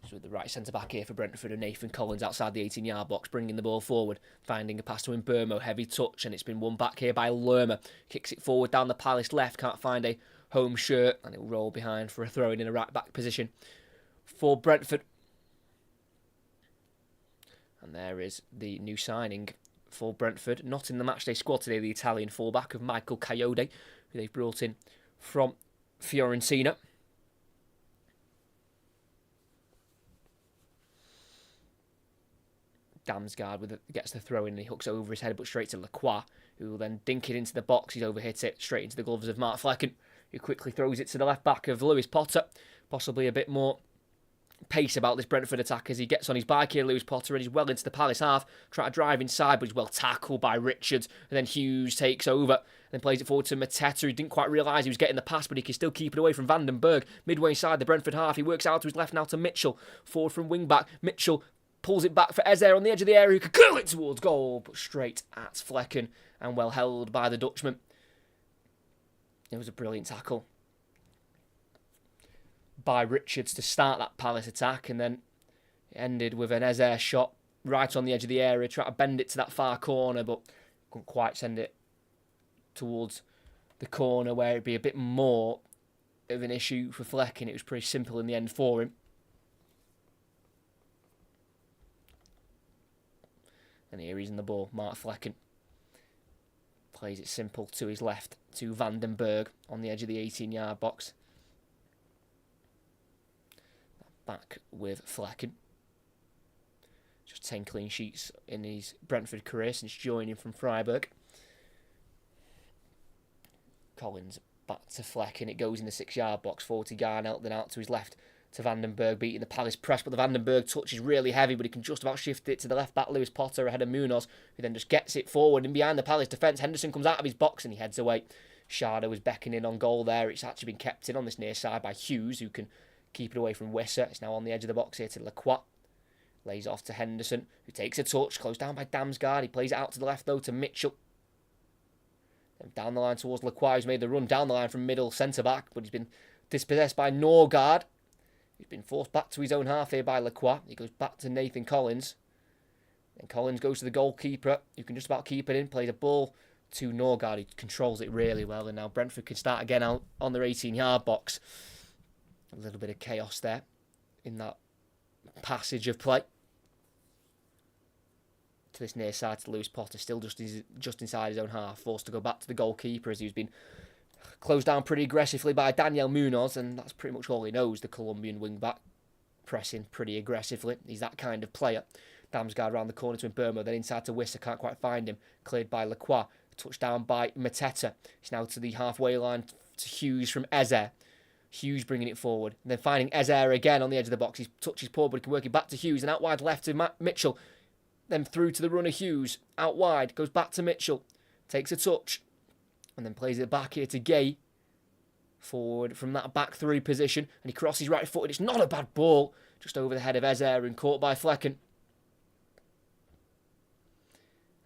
So the the right centre-back here for Brentford, and Nathan Collins outside the 18-yard box, bringing the ball forward, finding a pass to Mbermo, heavy touch, and it's been won back here by Lerma. Kicks it forward down the Palace left, can't find a home shirt, and it'll roll behind for a throw-in a right-back position for Brentford. And there is the new signing for Brentford, not in the matchday squad today, the Italian fullback of Michael Coyote, who they've brought in from Fiorentina. Damsgaard gets the throw in and he hooks over his head, but straight to Lacroix, who will then dink it into the box. He's overhit it straight into the gloves of Mark Flecken, who quickly throws it to the left back of Lewis Potter. Possibly a bit more pace about this Brentford attack as he gets on his bike here, Lewis Potter, and he's well into the Palace half, trying to drive inside, but he's well tackled by Richards, and then Hughes takes over, and then plays it forward to Mateta, who didn't quite realise he was getting the pass, but he can still keep it away from Vandenberg. Midway inside the Brentford half, he works out to his left now to Mitchell, forward from wing-back. Mitchell pulls it back for Ezer on the edge of the area, who can curl it towards goal, but straight at Flecken, and well held by the Dutchman. It was a brilliant tackle by Richards to start that Palace attack, and then it ended with an Ezer shot right on the edge of the area, trying to bend it to that far corner, but couldn't quite send it towards the corner where it'd be a bit more of an issue for Flecken. It was pretty simple in the end for him. And here he's in the ball. Mark Flecken plays it simple to his left to Vandenberg on the edge of the 18-yard box. Back with Flecken. Just 10 clean sheets in his Brentford career since joining from Freiburg. Collins back to Flecken. It goes in the 6-yard box. 40 Garnett, then out to his left to Vandenberg, beating the Palace press, but the Vandenberg touch is really heavy, but he can just about shift it to the left back, Lewis Potter, ahead of Munoz, who then just gets it forward and behind the Palace defence. Henderson comes out of his box and he heads away. Sharda was beckoning on goal there. It's actually been kept in on this near side by Hughes, who can keep it away from Wisser. It's now on the edge of the box here to Lacroix. Lays off to Henderson, who takes a touch, closed down by Damsgaard. He plays it out to the left though to Mitchell. Then down the line towards Lacroix, who's made the run down the line from middle centre-back, but he's been dispossessed by Norgard. He's been forced back to his own half here by Lacroix. He goes back to Nathan Collins. Then Collins goes to the goalkeeper, who can just about keep it in. Plays a ball to Norgard. He controls it really well. And now Brentford can start again out on their 18-yard box. A little bit of chaos there in that passage of play. To this near side to Lewis Potter. Still just inside his own half. Forced to go back to the goalkeeper as he's been closed down pretty aggressively by Daniel Munoz, and that's pretty much all he knows, the Colombian wing-back, pressing pretty aggressively. He's that kind of player. Damsgaard around the corner to Mbermo, then inside to Wisser, can't quite find him. Cleared by Lacroix, touched down by Mateta. He's now to the halfway line to Hughes from Ezer. Hughes bringing it forward, and then finding Ezer again on the edge of the box. He's touched his paw, but he can work it back to Hughes, and out wide left to Mitchell. Then through to the runner Hughes, out wide, goes back to Mitchell, takes a touch, and then plays it back here to Gay. Forward from that back three position, and he crosses right footed. It's not a bad ball, just over the head of Ezer and caught by Flecken.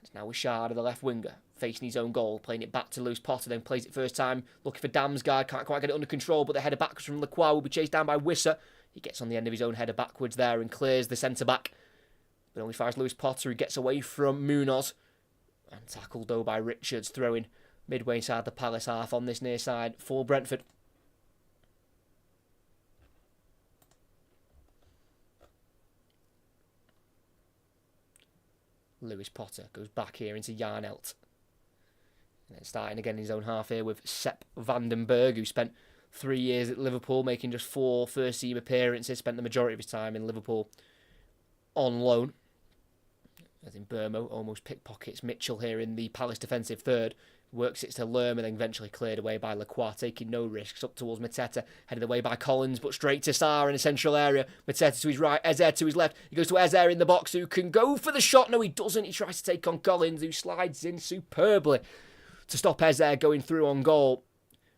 It's now with Sharda, the left winger, facing his own goal, playing it back to Lewis Potter, then plays it first time, looking for Damsgaard, can't quite get it under control, but the header backwards from Lacroix will be chased down by Wisser. He gets on the end of his own header backwards there and clears the centre-back. But only fires Lewis Potter, who gets away from Munoz. And tackled though by Richards, throwing midway inside the Palace half on this near side for Brentford. Lewis Potter goes back here into Yarnelt. And then starting again in his own half here with Sepp Vandenberg, who spent 3 years at Liverpool, making just 4 first-team appearances, spent the majority of his time in Liverpool on loan. As in Burmo almost pickpockets Mitchell here in the Palace defensive third. Works it to Lerma, then eventually cleared away by Lacroix, taking no risks. Up towards Mateta, headed away by Collins, but straight to Sarr in the central area. Mateta to his right, Ezer to his left. He goes to Ezer in the box, who can go for the shot. No, he doesn't. He tries to take on Collins, who slides in superbly to stop Ezer going through on goal.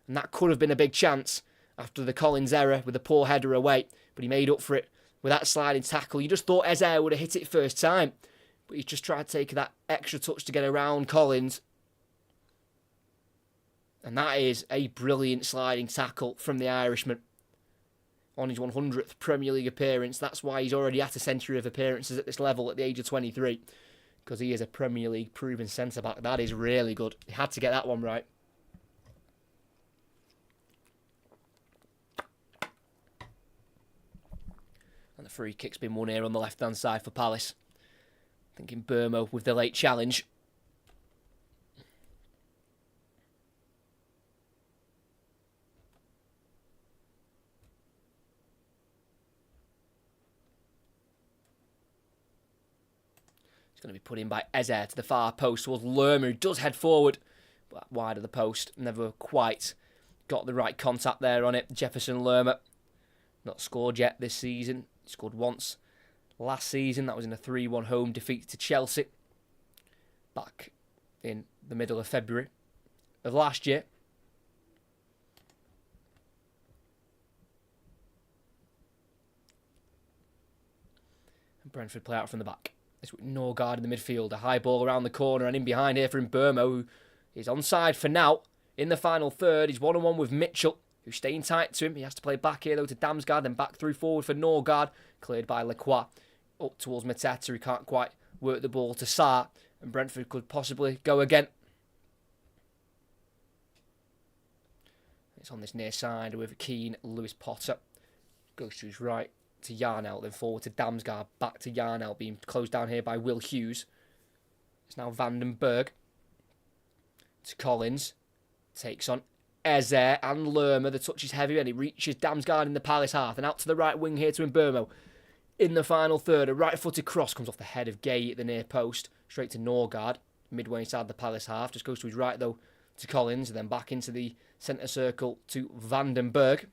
And that could have been a big chance after the Collins error with the poor header away. But he made up for it with that sliding tackle. You just thought Ezer would have hit it first time. But he's just tried to take that extra touch to get around Collins. And that is a brilliant sliding tackle from the Irishman. on his 100th Premier League appearance. That's why he's already at a century of appearances at this level at the age of 23, because he is a Premier League proven centre-back. That is really good. He had to get that one right. And the free kick's been won here on the left-hand side for Palace. Thinking Burmo with the late challenge. It's going to be put in by Eze to the far post towards Lerma, who does head forward, but wide of the post. Never quite got the right contact there on it. Jefferson Lerma, not scored yet this season. He scored once last season. That was in a 3-1 home defeat to Chelsea back in the middle of February of last year. And Brentford play out from the back. It's with Norgard in the midfield. A high ball around the corner and in behind here from Burmo, who is onside for now. In the final third, he's one-on-one with Mitchell, who's staying tight to him. He has to play back here, though, to Damsgaard, then back through forward for Norgard. Cleared by Lacroix. Up towards Mateta, who can't quite work the ball to Sarr. And Brentford could possibly go again. It's on this near side with Keane, Lewis Potter. Goes to his right to Yarnell, then forward to Damsgaard. Back to Yarnell, being closed down here by Will Hughes. It's now Vandenberg. To Collins. Takes on Eze and Lerma. The touch is heavy and it reaches Damsgaard in the Palace half. And out to the right wing here to Mbeumo. In the final third, a right-footed cross comes off the head of Gay at the near post. Straight to Norgard. Midway inside the Palace half. Just goes to his right, though, to Collins. And then back into the centre circle to Vandenberg.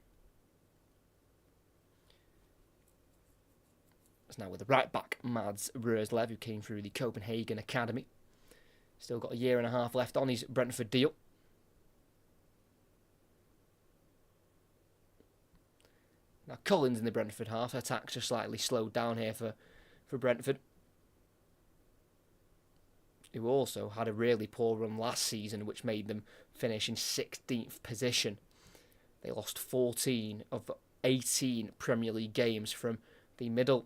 It's now with the right back, Mads Røslev, who came through the Copenhagen Academy. Still got a year and a half left on his Brentford deal. Now Collins in the Brentford half. Attacks just slightly slowed down here for Brentford, who also had a really poor run last season, which made them finish in 16th position. They lost 14 of 18 Premier League games from the middle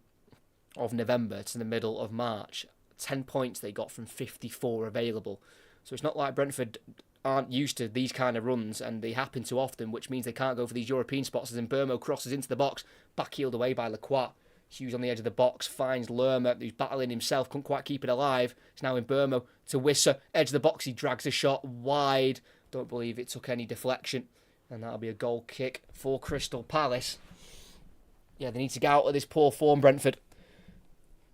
of November to the middle of March. 10 points they got from 54 available. So it's not like Brentford aren't used to these kind of runs, and they happen too often, which means they can't go for these European spots. As Burmo crosses into the box, back-heeled away by Lacroix. Hughes on the edge of the box, finds Lerma, who's battling himself, couldn't quite keep it alive. It's now in Burmo to Wisser, edge of the box, he drags a shot wide. Don't believe it took any deflection, and that'll be a goal kick for Crystal Palace. Yeah, they need to get out of this poor form, Brentford.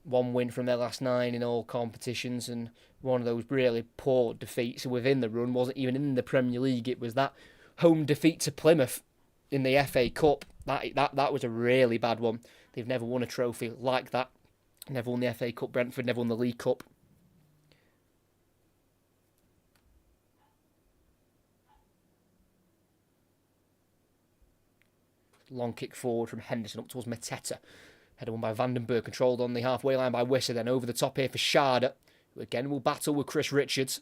One win from their last 9 in all competitions, and one of those really poor defeats within the run. Wasn't even in the Premier League. It was that home defeat to Plymouth in the FA Cup. That was a really bad one. They've never won a trophy like that. Never won the FA Cup, Brentford. Never won the League Cup. Long kick forward from Henderson up towards Mateta. Header won by Vandenberg, controlled on the halfway line by Wisser, then over the top here for Schade, who again will battle with Chris Richards.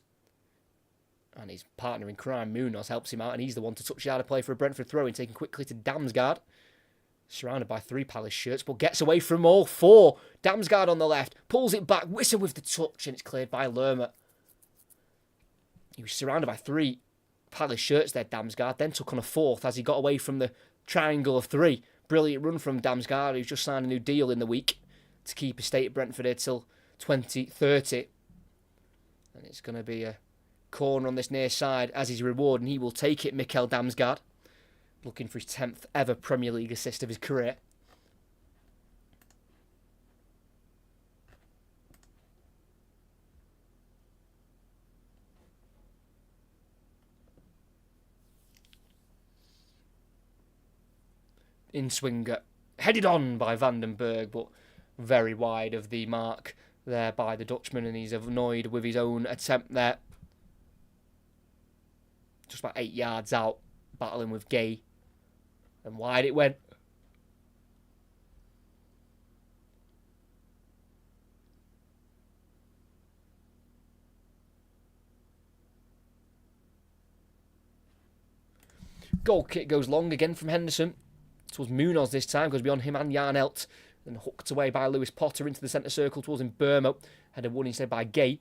And his partner in crime, Munoz, helps him out, and he's the one to touch it out of play for a Brentford throw-in, taken quickly to Damsgaard. Surrounded by 3 Palace shirts, but gets away from all 4. Damsgaard on the left, pulls it back, Wisser with the touch, and it's cleared by Lerma. He was surrounded by 3 Palace shirts there, Damsgaard, then took on a 4th as he got away from the triangle of 3. Brilliant run from Damsgaard, who's just signed a new deal in the week to keep his stay at Brentford here till 2030. And it's going to be a corner on this near side as his reward, and he will take it, Mikkel Damsgaard. Looking for his 10th ever Premier League assist of his career. In swinger, headed on by Vandenberg, but very wide of the mark there by the Dutchman, and he's annoyed with his own attempt there. Just about 8 yards out, battling with Gay, and wide it went. Goal kick goes long again from Henderson. towards Munoz this time, goes beyond him and Yarnelt, and hooked away by Lewis Potter into the centre circle towards Mbeumo. Header won instead by Gay.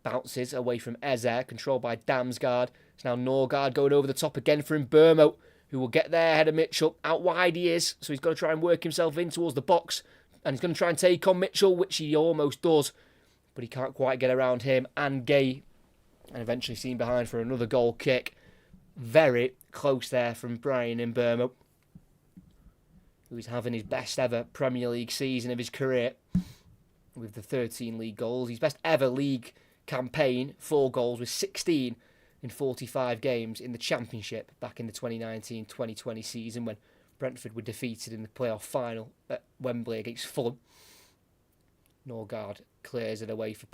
Bounces away from Ezer, controlled by Damsgaard. It's now Norgard going over the top again for Mbeumo, who will get there ahead of Mitchell. Out wide he is, so he's got to try and work himself in towards the box. And he's going to try and take on Mitchell, which he almost does. But he can't quite get around him and Gay. And eventually seen behind for another goal kick. Very close there from Brian Mbeumo, who's having his best ever Premier League season of his career with the 13 league goals. His best ever league campaign, 4 goals, with 16 in 45 games in the Championship back in the 2019-2020 season when Brentford were defeated in the playoff final at Wembley against Fulham. Norgard clears it away for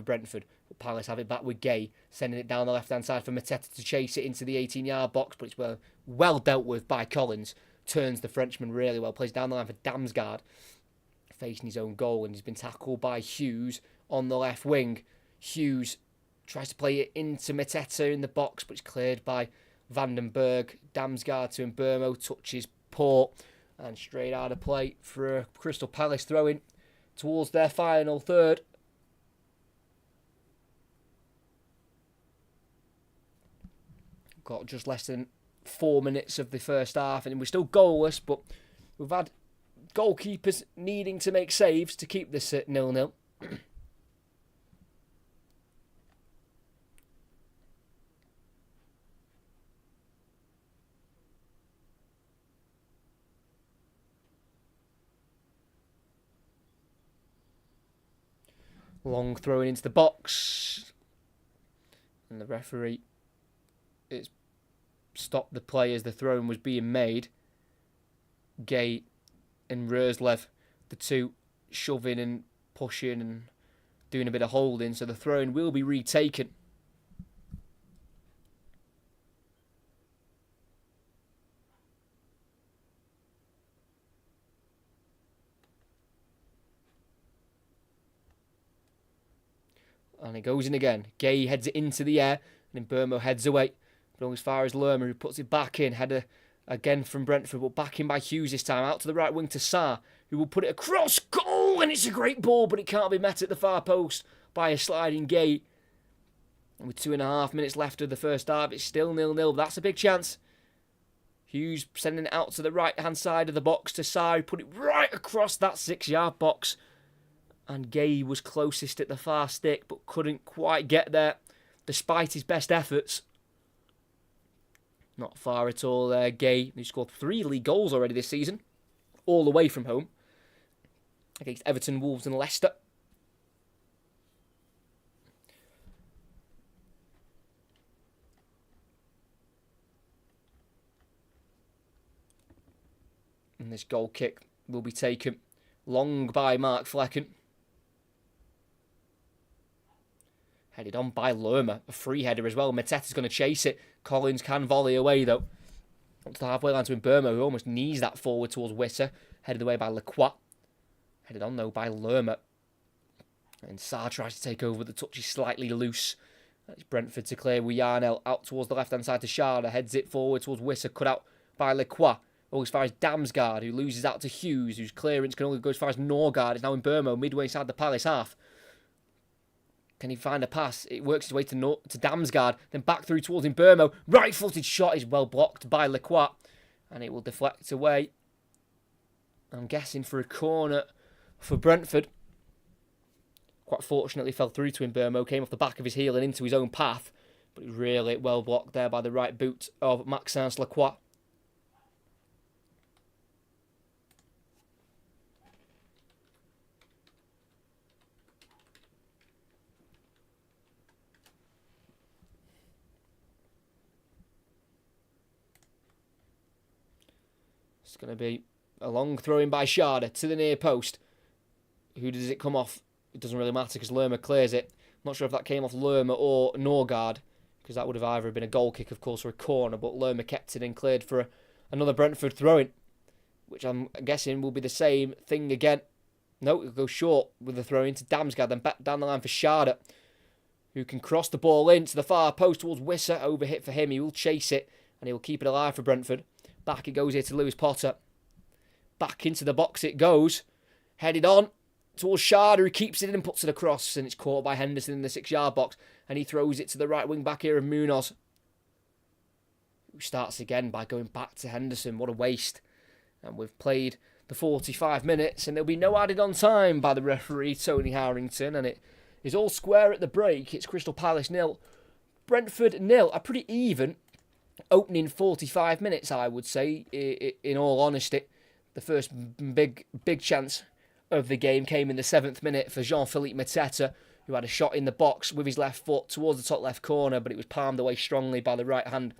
Brentford, but Palace have it back with Gay, sending it down the left-hand side for Mateta to chase it into the 18-yard box, but it's well dealt with by Collins. Turns the Frenchman really well, plays down the line for Damsgaard, facing his own goal, and he's been tackled by Hughes on the left wing. Hughes tries to play it into Mateta in the box, but it's cleared by Vandenberg. Damsgaard to Mbeumo, touches poor, and straight out of play for a Crystal Palace throw-in towards their final third. Got just less than 4 minutes of the first half, and we're still goalless, but we've had goalkeepers needing to make saves to keep this at 0-0. Long throwing into the box, and the referee has stopped the play as the throw-in was being made. Gay and Roslev, the two shoving and pushing and doing a bit of holding, so the throw-in will be retaken. And it goes in again. Gay heads it into the air, and then Mbeumo heads away. But as far as Lerma, who puts it back in. Header again from Brentford, but back in by Hughes this time. Out to the right wing to Sarr, who will put it across. Goal! And it's a great ball, but it can't be met at the far post by a sliding Gay. And with 2.5 minutes left of the first half, it's still 0-0. That's a big chance. Hughes sending it out to the right-hand side of the box to Sarr, who put it right across that 6-yard box. And Gay was closest at the far stick, but couldn't quite get there, despite his best efforts. Not far at all there, Gay, who scored 3 league goals already this season, all away from home, against Everton, Wolves and Leicester. And this goal kick will be taken long by Mark Flecken. Headed on by Lerma. A free header as well. Mateta's going to chase it. Collins can volley away, though. Up to the halfway line to Mbeumo, who almost knees that forward towards Wisser. Headed away by Lacroix. Headed on, though, by Lerma. And Sarr tries to take over. The touch is slightly loose. That's Brentford to clear with Yarnell. Out towards the left-hand side to Schade. Heads it forward towards Wisser. Cut out by Lacroix. All as far as Damsgaard, who loses out to Hughes, whose clearance can only go as far as Norgard. It's now Mbeumo, midway inside the Palace half. Can he find a pass? It works its way to Damsgaard, then back through towards Mbeumo. Right-footed shot is well blocked by Lacroix, and it will deflect away. I'm guessing for a corner for Brentford. Quite fortunately fell through to Mbeumo, came off the back of his heel and into his own path, but it was really well blocked there by the right boot of Maxence Lacroix. It's going to be a long throw-in by Schade to the near post. Who does it come off? It doesn't really matter because Lerma clears it. Not sure if that came off Lerma or Norgard, because that would have either been a goal kick, of course, or a corner, but Lerma kept it and cleared for another Brentford throw-in, which I'm guessing will be the same thing again. No, it'll go short with the throw-in to Damsgaard, then back down the line for Schade, who can cross the ball into the far post towards Wisser. Overhit for him. He will chase it, and he will keep it alive for Brentford. Back it goes here to Lewis Potter. Back into the box it goes. Headed on towards Sharda, who keeps it in and puts it across. And it's caught by Henderson in the 6-yard box. And he throws it to the right wing back here of Munoz, who starts again by going back to Henderson. What a waste. And we've played the 45 minutes, and there'll be no added on time by the referee, Tony Harrington, and it is all square at the break. It's Crystal Palace 0, Brentford 0. A pretty even opening 45 minutes, I would say, in all honesty. The first big chance of the game came in the 7th minute for Jean-Philippe Mateta, who had a shot in the box with his left foot towards the top left corner, but it was palmed away strongly by the right hand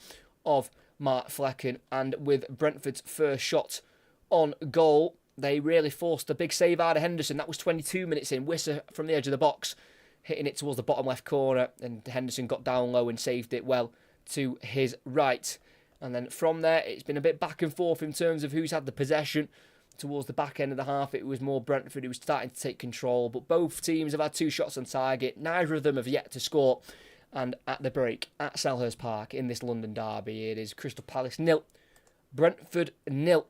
of Mark Flecken. And with Brentford's first shot on goal, they really forced a big save out of Henderson. That was 22 minutes in. Wisser from the edge of the box, hitting it towards the bottom left corner, and Henderson got down low and saved it well to his right. And then from there, it's been a bit back and forth in terms of who's had the possession. Towards the back end of the half, it was more Brentford who was starting to take control, but both teams have had 2 shots on target. Neither of them have yet to score. And at the break, at Selhurst Park, in this London derby, it is Crystal Palace 0, Brentford 0.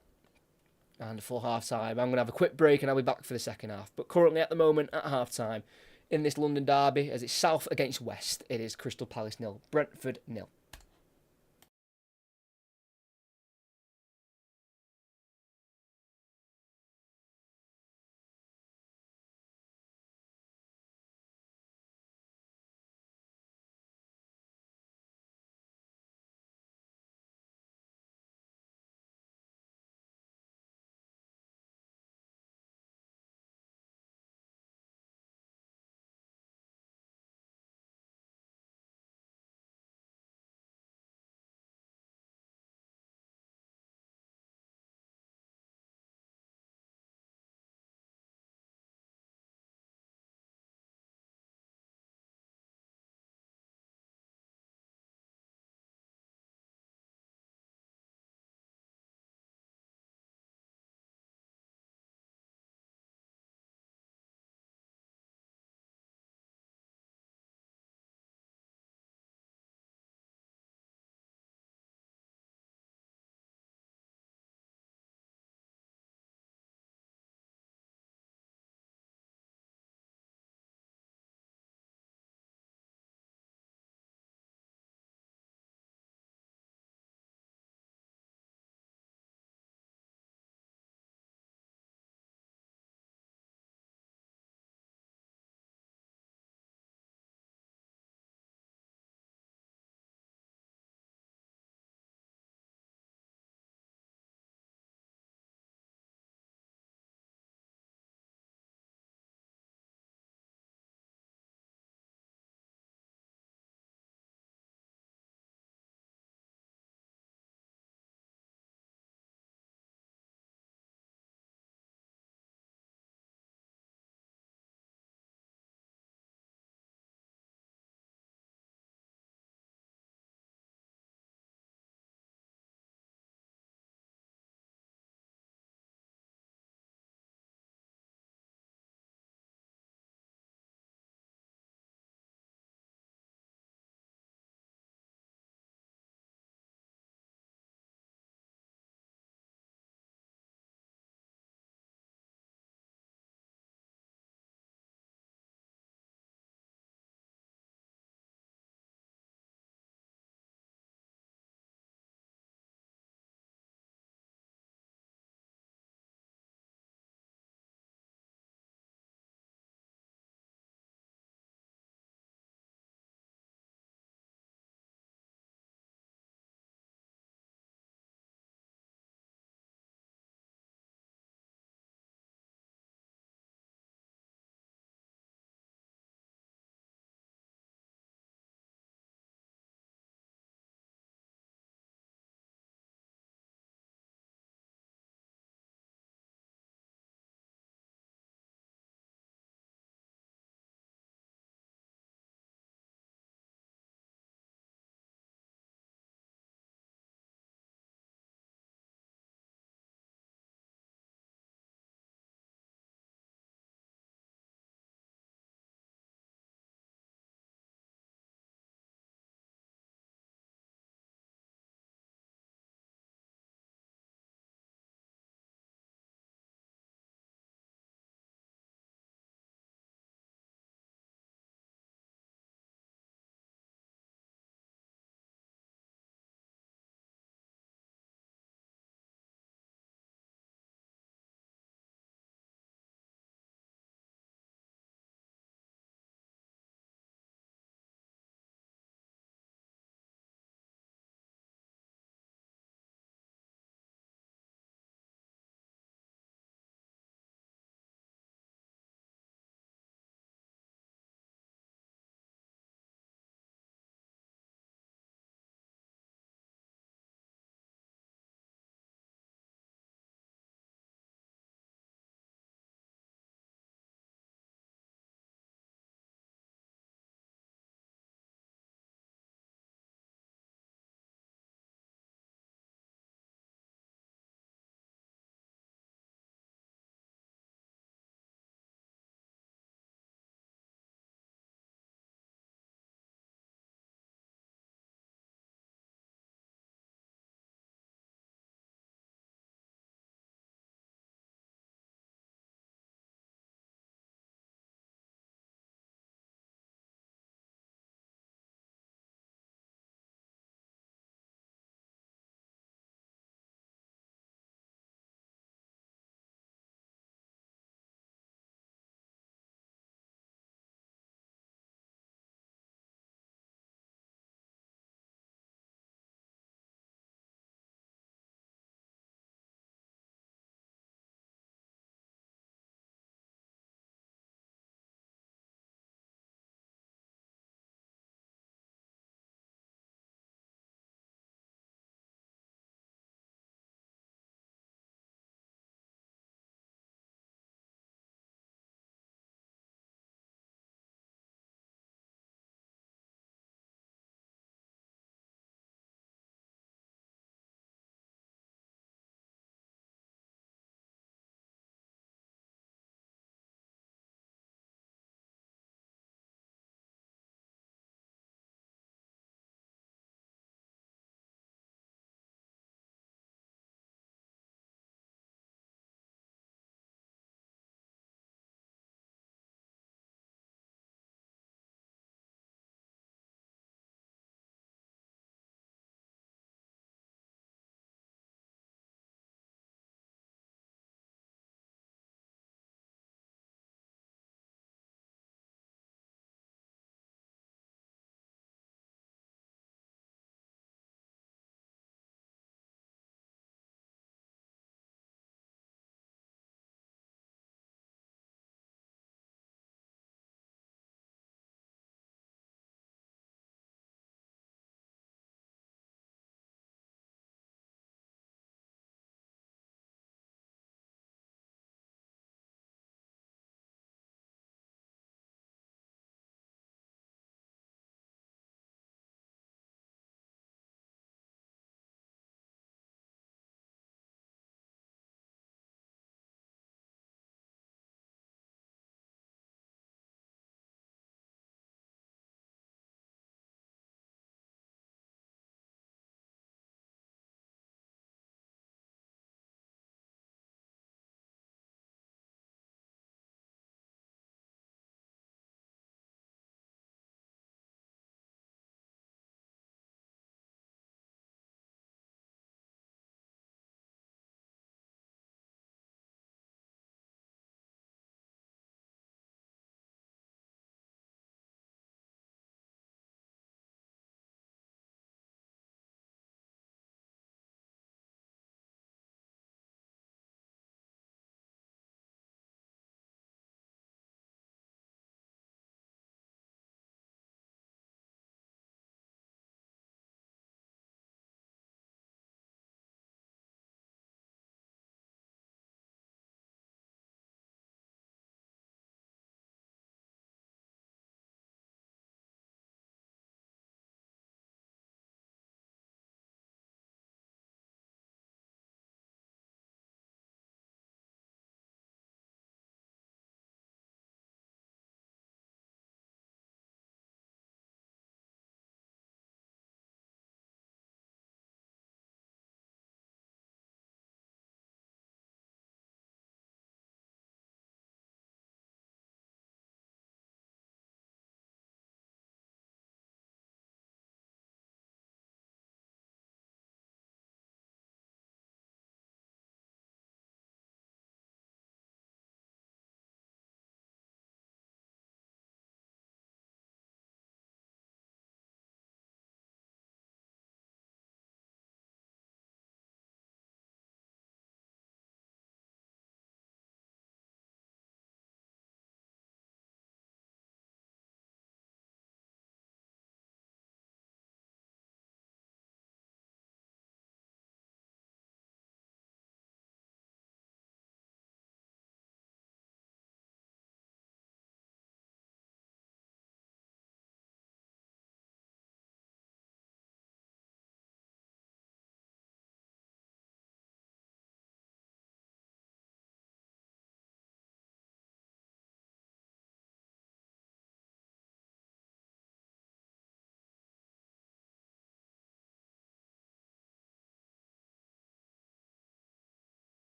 And full half-time, I'm going to have a quick break and I'll be back for the second half. But currently, at the moment, at half-time, in this London derby, as it's South against West, it is Crystal Palace 0, Brentford 0.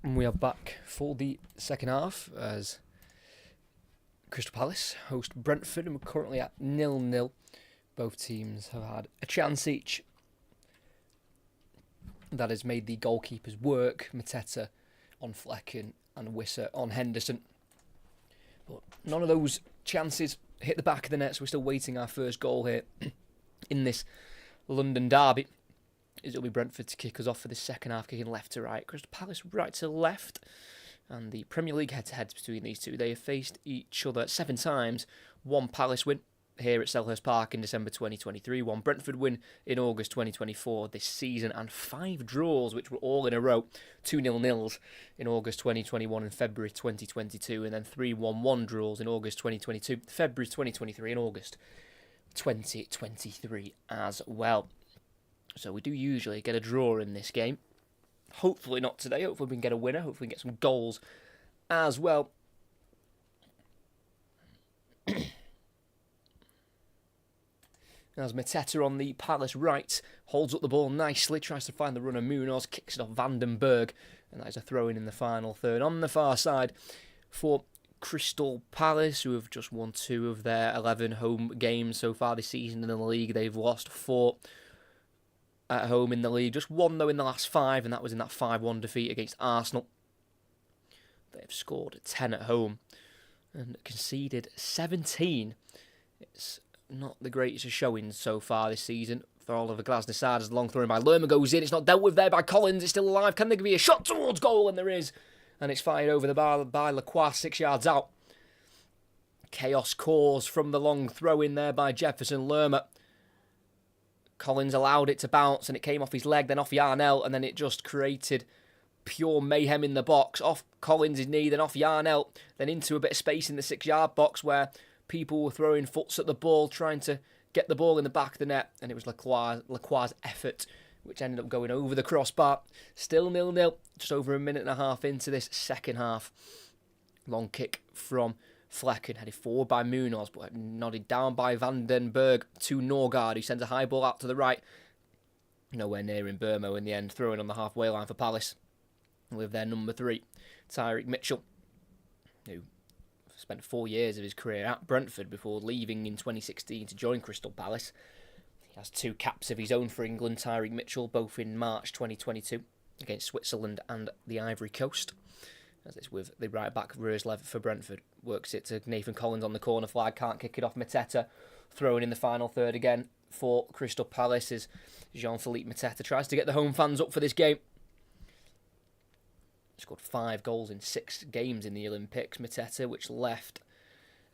And we are back for the second half as Crystal Palace host Brentford, and we're currently at 0-0. Both teams have had a chance each. That has made the goalkeepers work. Mateta on Flecken and Wisser on Henderson. But none of those chances hit the back of the net, so we're still waiting our first goal here in this London derby. It'll be Brentford to kick us off for the second half, kicking left to right. Crystal Palace right to left. And the Premier League head-to-heads between these two. They have faced each other 7 times. 1 Palace win here at Selhurst Park in December 2023. 1 Brentford win in August 2024 this season. And 5 draws, which were all in a row. 2 0-0s in August 2021 and February 2022. And then 3 1-1 draws in August 2022, February 2023 and August 2023 as well. So we do usually get a draw in this game. Hopefully not today. Hopefully we can get a winner. Hopefully we can get some goals as well. As Mateta on the Palace right holds up the ball nicely, tries to find the runner Munoz, kicks it off Vandenberg, and that is a throw-in in the final third. On the far side for Crystal Palace, who have just won 2 of their 11 home games so far this season in the league. They've lost 4 at home in the league. Just 1 though in the last 5, and that was in that 5-1 defeat against Arsenal. They've scored 10 at home and conceded 17. It's not the greatest of showings so far this season for Oliver Glasner side, as the long throw in by Lerma goes in. It's not dealt with there by Collins. It's still alive. Can there be a shot towards goal? And there is. And it's fired over the bar by Lacroix, 6 yards out. Chaos caused from the long throw in there by Jefferson Lerma. Collins allowed it to bounce and it came off his leg, then off Yarnell, and then it just created pure mayhem in the box. Off Collins' knee, then off Yarnell, then into a bit of space in the 6-yard box where people were throwing foots at the ball, trying to get the ball in the back of the net, and it was Lacroix's effort which ended up going over the crossbar. Still 0-0, just over a minute and a half into this second half. Long kick from Flecken, headed forward by Munoz, but nodded down by Vandenberg to Norgard, who sends a high ball out to the right. Nowhere near in Burmo in the end, throwing on the halfway line for Palace with their number 3, Tyreek Mitchell, who spent 4 years of his career at Brentford before leaving in 2016 to join Crystal Palace. He has 2 caps of his own for England, Tyreek Mitchell, both in March 2022 against Switzerland and the Ivory Coast. As it's with the right back Roerslev for Brentford. Works it to Nathan Collins on the corner flag. Can't kick it off. Mateta throwing in the final third again for Crystal Palace as Jean-Philippe Mateta tries to get the home fans up for this game. Scored 5 goals in 6 games in the Olympics, Mateta, which left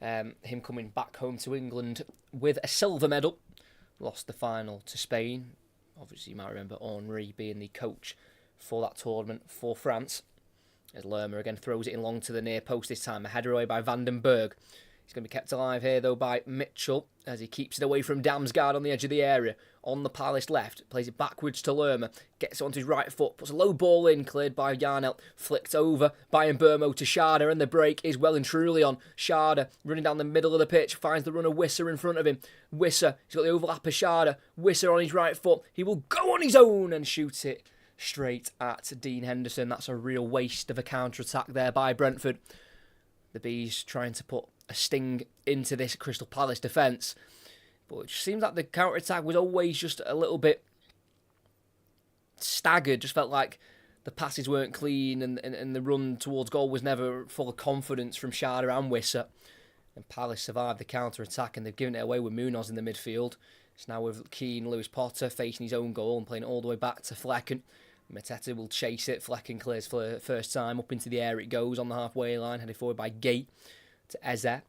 him coming back home to England with a silver medal. Lost the final to Spain. Obviously you might remember Henry being the coach for that tournament for France. As Lerma again throws it in long to the near post this time. A header away by Vandenberg. He's going to be kept alive here though by Mitchell as he keeps it away from Damsgaard on the edge of the area. On the Palace left. Plays it backwards to Lerma. Gets it onto his right foot. Puts a low ball in. Cleared by Yarnell. Flicked over by Mbermo to Sharda. And the break is well and truly on. Sharda running down the middle of the pitch. Finds the runner Wisser in front of him. Wisser. He's got the overlap of Sharda. Wisser on his right foot. He will go on his own and shoot it straight at Dean Henderson. That's a real waste of a counter-attack there by Brentford. The Bees trying to put a sting into this Crystal Palace defence. But it seems like the counter-attack was always just a little bit staggered. Just felt like the passes weren't clean and the run towards goal was never full of confidence from Sharda and Wisser. And Palace survived the counter-attack and they've given it away with Munoz in the midfield. It's now with Keane, Lewis Potter facing his own goal and playing it all the way back to Flecken. Mateta will chase it. Flecken clears for the first time. Up into the air it goes on the halfway line. Headed forward by Gate to Eze.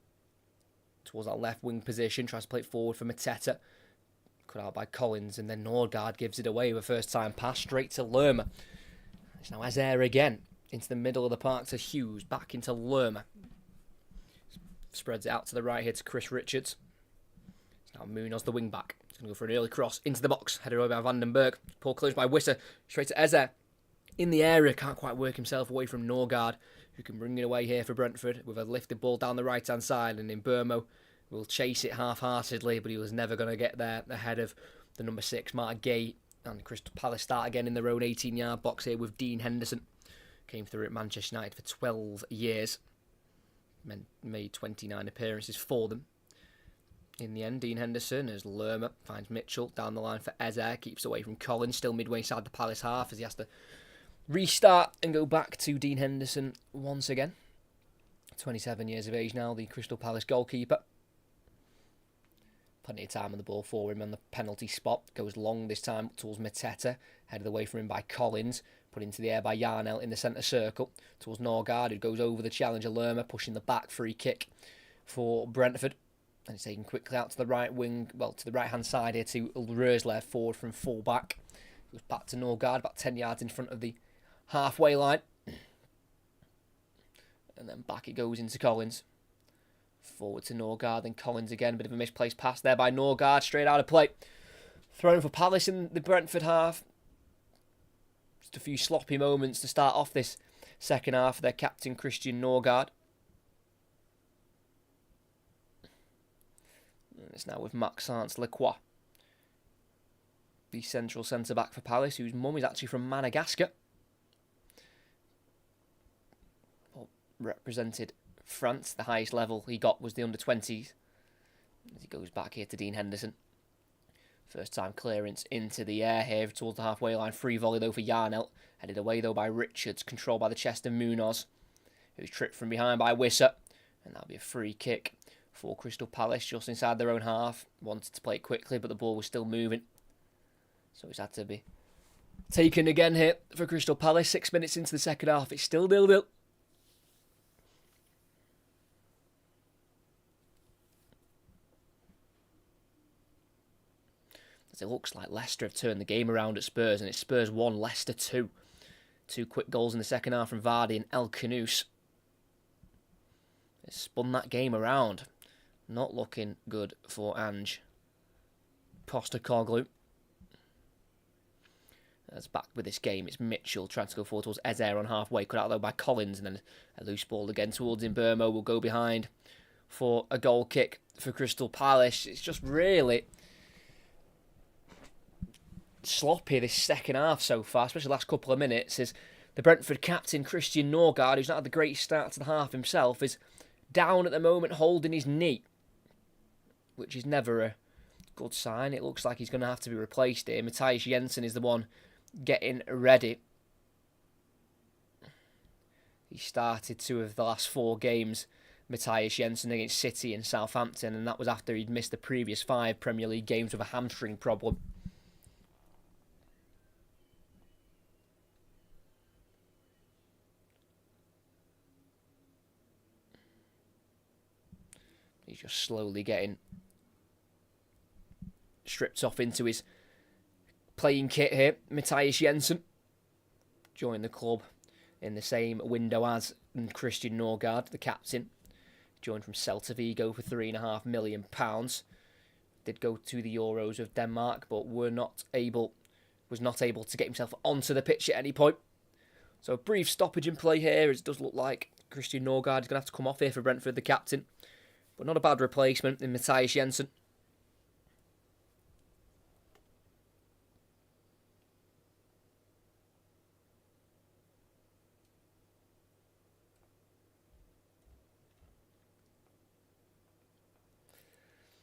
Towards that left wing position. Tries to play it forward for Mateta. Cut out by Collins. And then Norgard gives it away with a first time pass straight to Lerma. It's now Eze again. Into the middle of the park to Hughes. Back into Lerma. Spreads it out to the right here to Chris Richards. It's now Munoz the wing back. Going to go for an early cross into the box. Headed away by Vandenberg. Pull close by Wisser. Straight to Eze. In the area. Can't quite work himself away from Norgard, who can bring it away here for Brentford with a lifted ball down the right-hand side. And in Burmo will chase it half-heartedly, but he was never going to get there ahead of the number 6, Mark Gay. And Crystal Palace start again in their own 18-yard box here with Dean Henderson. Came through at Manchester United for 12 years. Made 29 appearances for them. In the end, Dean Henderson, as Lerma finds Mitchell down the line for Eze, keeps away from Collins, still midway inside the Palace half as he has to restart and go back to Dean Henderson once again. 27 years of age now, the Crystal Palace goalkeeper. Plenty of time on the ball for him on the penalty spot. Goes long this time towards Mateta, headed away from him by Collins, put into the air by Yarnell in the centre circle, towards Norgard, who goes over the challenger Lerma, pushing the back free kick for Brentford. And it's taken quickly out to the right wing, well, to the right-hand side here to Rösler, forward from full-back. Goes back to Norgard, about 10 yards in front of the halfway line. And then back it goes into Collins. Forward to Norgard, then Collins again. Bit of a misplaced pass there by Norgard, straight out of play. Thrown for Palace in the Brentford half. Just a few sloppy moments to start off this second half for their captain, Christian Norgard. It's now with Maxence Lacroix, the central centre-back for Palace, whose mum is actually from Madagascar. Well, represented France. The highest level he got was the under-20s. As he goes back here to Dean Henderson. First time clearance into the air here towards the halfway line. Free volley though for Yarnell. Headed away though by Richards. Controlled by the chest of Munoz, who's tripped from behind by Wisser. And that'll be a free kick for Crystal Palace, just inside their own half. Wanted to play it quickly, but the ball was still moving. So it's had to be taken again here for Crystal Palace. 6 minutes into the second half, it's still 0-0. As it looks like Leicester have turned the game around at Spurs, and it's Spurs 1, Leicester 2. 2 quick goals in the second half from Vardy and El Khanous. It's spun that game around. Not looking good for Ange Postecoglou. As back with this game, it's Mitchell trying to go forward towards Ezer on halfway. Cut out though by Collins, and then a loose ball again towards Mbermo. Will go behind for a goal kick for Crystal Palace. It's just really sloppy this second half so far, especially the last couple of minutes. As the Brentford captain, Christian Norgard, who's not had the great start to the half himself, is down at the moment holding his knee, which is never a good sign. It looks like he's going to have to be replaced here. Matthias Jensen is the one getting ready. He started 2 of the last 4 games, Matthias Jensen, against City and Southampton, and that was after he'd missed the previous 5 Premier League games with a hamstring problem. He's just slowly getting stripped off into his playing kit here. Matthias Jensen joined the club in the same window as Christian Norgard, the captain. Joined from Celta Vigo for £3.5 million. Did go to the Euros of Denmark, but was not able to get himself onto the pitch at any point. So a brief stoppage in play here. It does look like Christian Norgard is going to have to come off here for Brentford, the captain. But not a bad replacement in Matthias Jensen.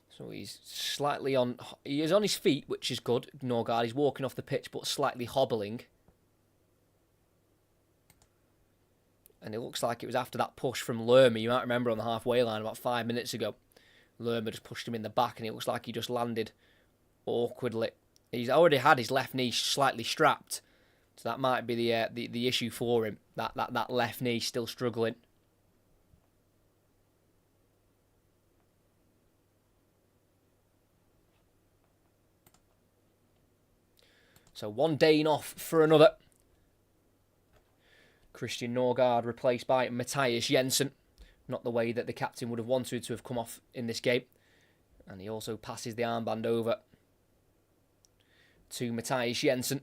So he's slightly on... He is on his feet, which is good. Norgard, he's walking off the pitch, but slightly hobbling. And it looks like it was after that push from Lerma. You might remember on the halfway line about 5 minutes ago. Lerma just pushed him in the back, and it looks like he just landed awkwardly. He's already had his left knee slightly strapped. So that might be the issue for him. That left knee still struggling. So one Dane off for another. Christian Norgard replaced by Matthias Jensen. Not the way that the captain would have wanted to have come off in this game. And he also passes the armband over to Matthias Jensen.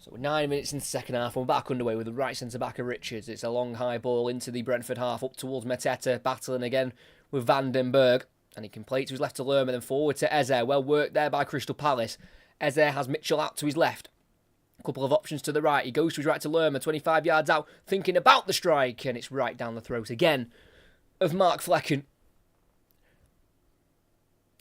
So we're 9 minutes into the second half. We're back underway with the right centre-back of Richards. It's a long high ball into the Brentford half, up towards Mateta, battling again with Van den Berg. And he can play it to his left to Lerma, then forward to Eze. Well worked there by Crystal Palace. Eze has Mitchell out to his left. A couple of options to the right. He goes to his right to Lerma, 25 yards out, thinking about the strike, and it's right down the throat again of Mark Flecken.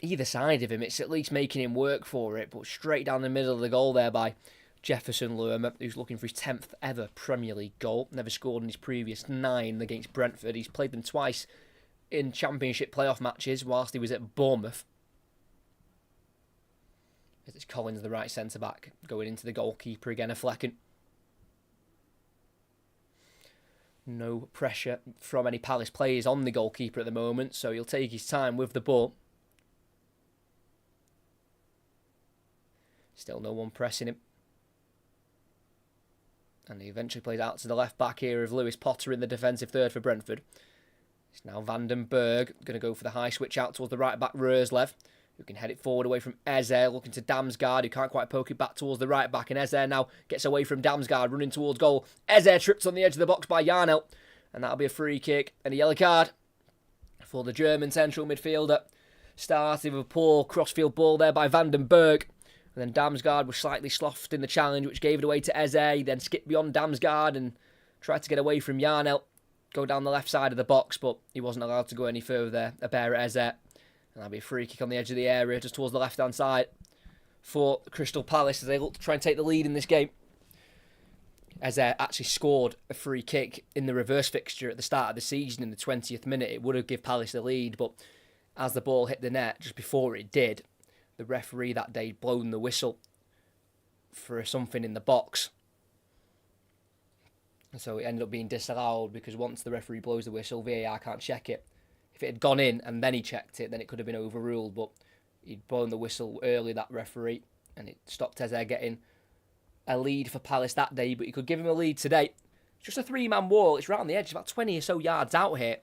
Either side of him, it's at least making him work for it, but straight down the middle of the goal there by Jefferson Lerma, who's looking for his 10th ever Premier League goal. Never scored in his previous 9 against Brentford. He's played them twice in Championship playoff matches whilst he was at Bournemouth. It's Collins, the right centre-back, going into the goalkeeper again, a Flecken. No pressure from any Palace players on the goalkeeper at the moment, so he'll take his time with the ball. Still no one pressing him. And he eventually plays out to the left back here of Lewis Potter in the defensive third for Brentford. It's now Van den Berg, going to go for the high switch out towards the right back Roerslev, who can head it forward away from Eze, looking to Damsgaard, who can't quite poke it back towards the right back, and Eze now gets away from Damsgaard, running towards goal. Eze tripped on the edge of the box by Yarnell, and that'll be a free kick and a yellow card for the German central midfielder. Started with a poor crossfield ball there by Van den Berg, and then Damsgaard was slightly sloughed in the challenge, which gave it away to Eze. He then skipped beyond Damsgaard and tried to get away from Yarnell, go down the left side of the box, but he wasn't allowed to go any further there. A bear at Eze. And that'll be a free kick on the edge of the area, just towards the left-hand side for Crystal Palace as they look to try and take the lead in this game. Eze actually scored a free kick in the reverse fixture at the start of the season in the 20th minute. It would have given Palace the lead, but as the ball hit the net, just before it did, the referee that day had blown the whistle for something in the box. And so it ended up being disallowed because once the referee blows the whistle, VAR can't check it. If it had gone in and then he checked it, then it could have been overruled, but he'd blown the whistle early, that referee, and it stopped Eze getting a lead for Palace that day, but he could give him a lead today. It's just a 3-man wall. It's right on the edge, about 20 or so yards out here.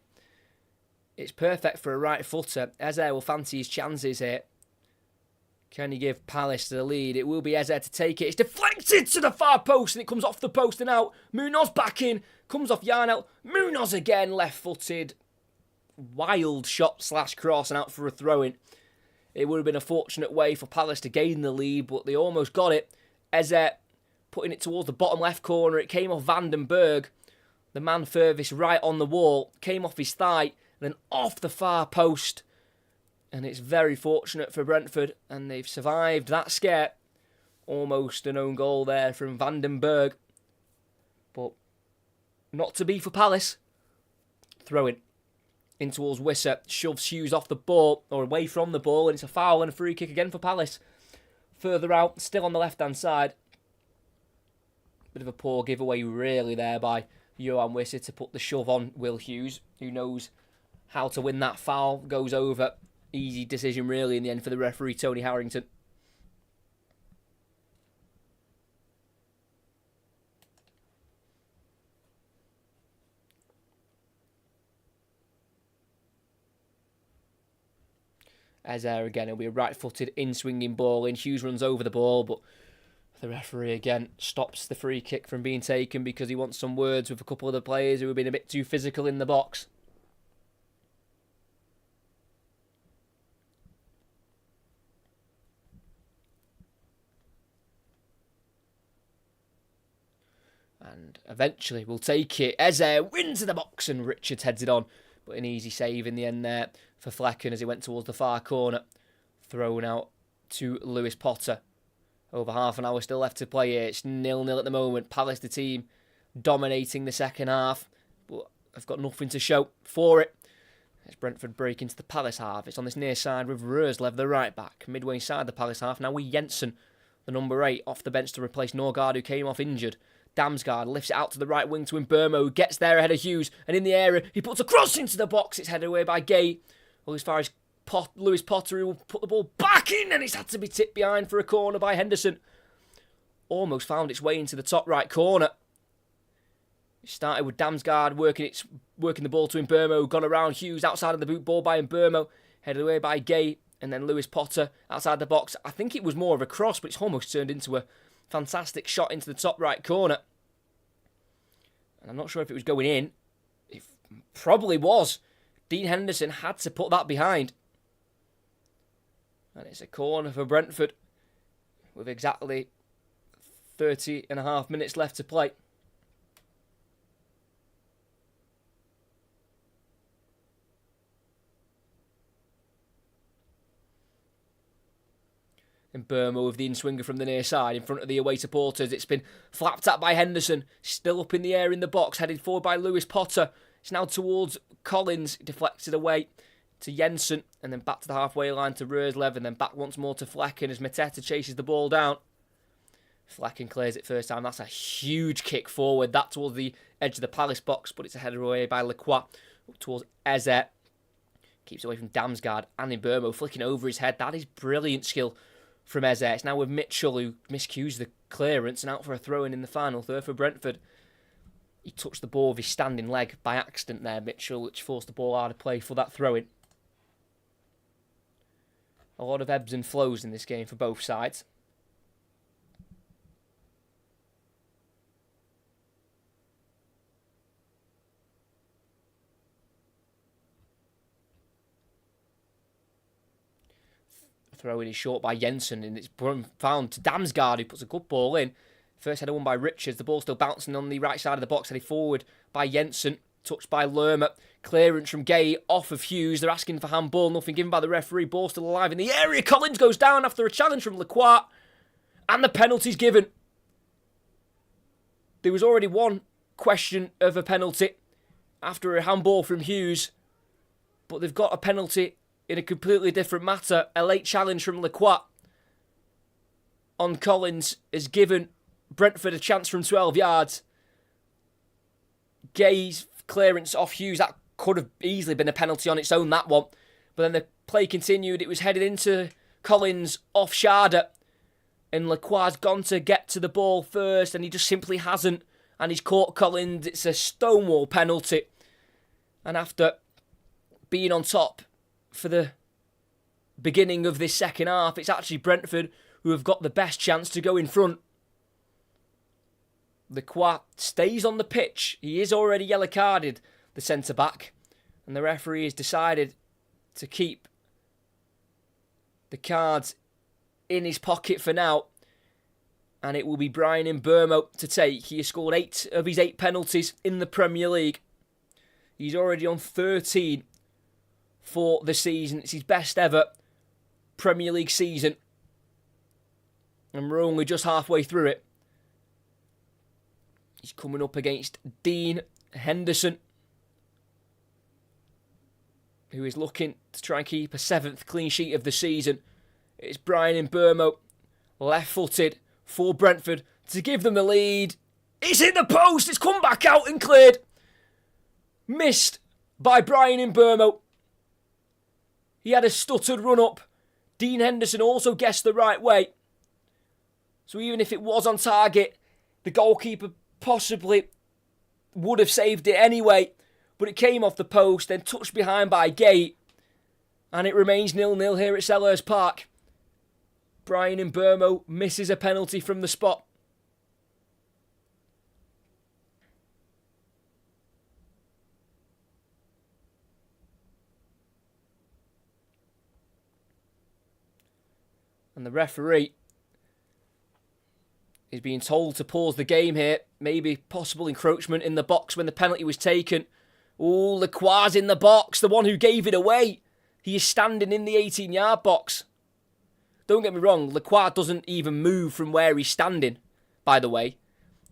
It's perfect for a right footer. Eze will fancy his chances here. Can he give Palace the lead? It will be Eze to take it. It's deflected to the far post and it comes off the post and out. Munoz back in. Comes off Yarnell. Munoz again, left-footed. Wild shot / cross and out for a throw-in. It would have been a fortunate way for Palace to gain the lead, but they almost got it. Eze putting it towards the bottom left corner. It came off Van den Berg, the man furthest right on the wall. Came off his thigh, then off the far post. And it's very fortunate for Brentford, and they've survived that scare. Almost an own goal there from Van den Berg. But not to be for Palace. Throw-in. In towards Wisser, shoves Hughes off the ball, or away from the ball, and it's a foul and a free kick again for Palace. Further out, still on the left-hand side. Bit of a poor giveaway really there by Johan Wisser to put the shove on Will Hughes, who knows how to win that foul. Goes over. Easy decision really in the end for the referee, Tony Harrington. Eze again, it'll be a right-footed in-swinging ball in. Hughes runs over the ball, but the referee again stops the free kick from being taken because he wants some words with a couple of the players who have been a bit too physical in the box. And eventually we'll take it. Eze wins in the box and Richards heads it on. But an easy save in the end there for Flecken as he went towards the far corner. Thrown out to Lewis Potter. Over half an hour still left to play here. It's 0-0 at the moment. Palace, the team, dominating the second half. But I've got nothing to show for it. As Brentford break into the Palace half. It's on this near side with Roerslev, the right back. Midway inside the Palace half. Now with Jensen, the number 8, off the bench to replace Norgard, who came off injured. Damsgaard lifts it out to the right wing to Mbermo, who gets there ahead of Hughes, and in the area, he puts a cross into the box. It's headed away by Gay. Well, as far as Lewis Potter, who will put the ball back in, and it's had to be tipped behind for a corner by Henderson. Almost found its way into the top right corner. It started with Damsgaard working the ball to Mbermo, gone around Hughes outside of the boot, ball by Mbermo, headed away by Gay, and then Lewis Potter outside the box. I think it was more of a cross, but it's almost turned into a fantastic shot into the top right corner. And I'm not sure if it was going in. It probably was. Dean Henderson had to put that behind. And it's a corner for Brentford with exactly 30.5 minutes left to play. And Burma with the in-swinger from the near side in front of the away supporters. It's been flapped at by Henderson. Still up in the air in the box. Headed forward by Lewis Potter. It's now towards Collins. Deflected away to Jensen. And then back to the halfway line to Roerslev. And then back once more to Flecken as Mateta chases the ball down. Flecken clears it first time. That's a huge kick forward. That towards the edge of the Palace box. But it's a header away by Lacroix. Up towards Eze. Keeps away from Damsgaard. And in Burma flicking over his head. That is brilliant skill from Eze. It's now with Mitchell, who miscues the clearance and out for a throw-in in the final third for Brentford. He touched the ball with his standing leg by accident there, Mitchell, which forced the ball out of play for that throw-in. A lot of ebbs and flows in this game for both sides. Throwing is short by Jensen, and it's found to Damsgaard, who puts a good ball in. First header won by Richards. The ball still bouncing on the right side of the box, headed forward by Jensen. Touched by Lerma. Clearance from Gay off of Hughes. They're asking for handball. Nothing given by the referee. Ball still alive in the area. Collins goes down after a challenge from Lacroix. And the penalty's given. There was already one question of a penalty after a handball from Hughes. But they've got a penalty in a completely different matter. A late challenge from Lacroix on Collins has given Brentford a chance from 12 yards. Gay's clearance off Hughes, that could have easily been a penalty on its own, that one. But then the play continued. It was headed into Collins off Sharda. And Lacroix's gone to get to the ball first, and he just simply hasn't. And he's caught Collins. It's a stonewall penalty. And after being on top for the beginning of this second half, it's actually Brentford who have got the best chance to go in front. Lacroix stays on the pitch. He is already yellow carded, the centre-back. And the referee has decided to keep the cards in his pocket for now. And it will be Brian Mbeumo to take. He has scored 8 of his 8 penalties in the Premier League. He's already on 13 for the season. It's his best ever Premier League season. And we're only just halfway through it. He's coming up against Dean Henderson, who is looking to try and keep a 7th clean sheet of the season. It's Brian Mbeumo, left-footed for Brentford to give them the lead. It's hit the post. It's come back out and cleared. Missed by Brian Mbeumo. He had a stuttered run-up. Dean Henderson also guessed the right way. So even if it was on target, the goalkeeper possibly would have saved it anyway. But it came off the post, then touched behind by Gay. And it remains 0-0 here at Selhurst Park. Brian Mbeumo misses a penalty from the spot. And the referee is being told to pause the game here. Maybe possible encroachment in the box when the penalty was taken. Oh, Lacroix's in the box, the one who gave it away. He is standing in the 18-yard box. Don't get me wrong, Lacroix doesn't even move from where he's standing, by the way.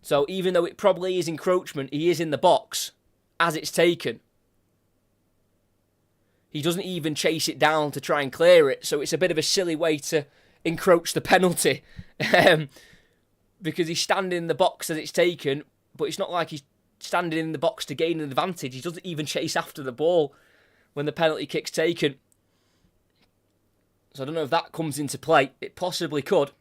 So even though it probably is encroachment, he is in the box as it's taken. He doesn't even chase it down to try and clear it. So it's a bit of a silly way to encroach the penalty. Because he's standing in the box as it's taken, but it's not like he's standing in the box to gain an advantage. He doesn't even chase after the ball when the penalty kick's taken. So I don't know if that comes into play. It possibly could.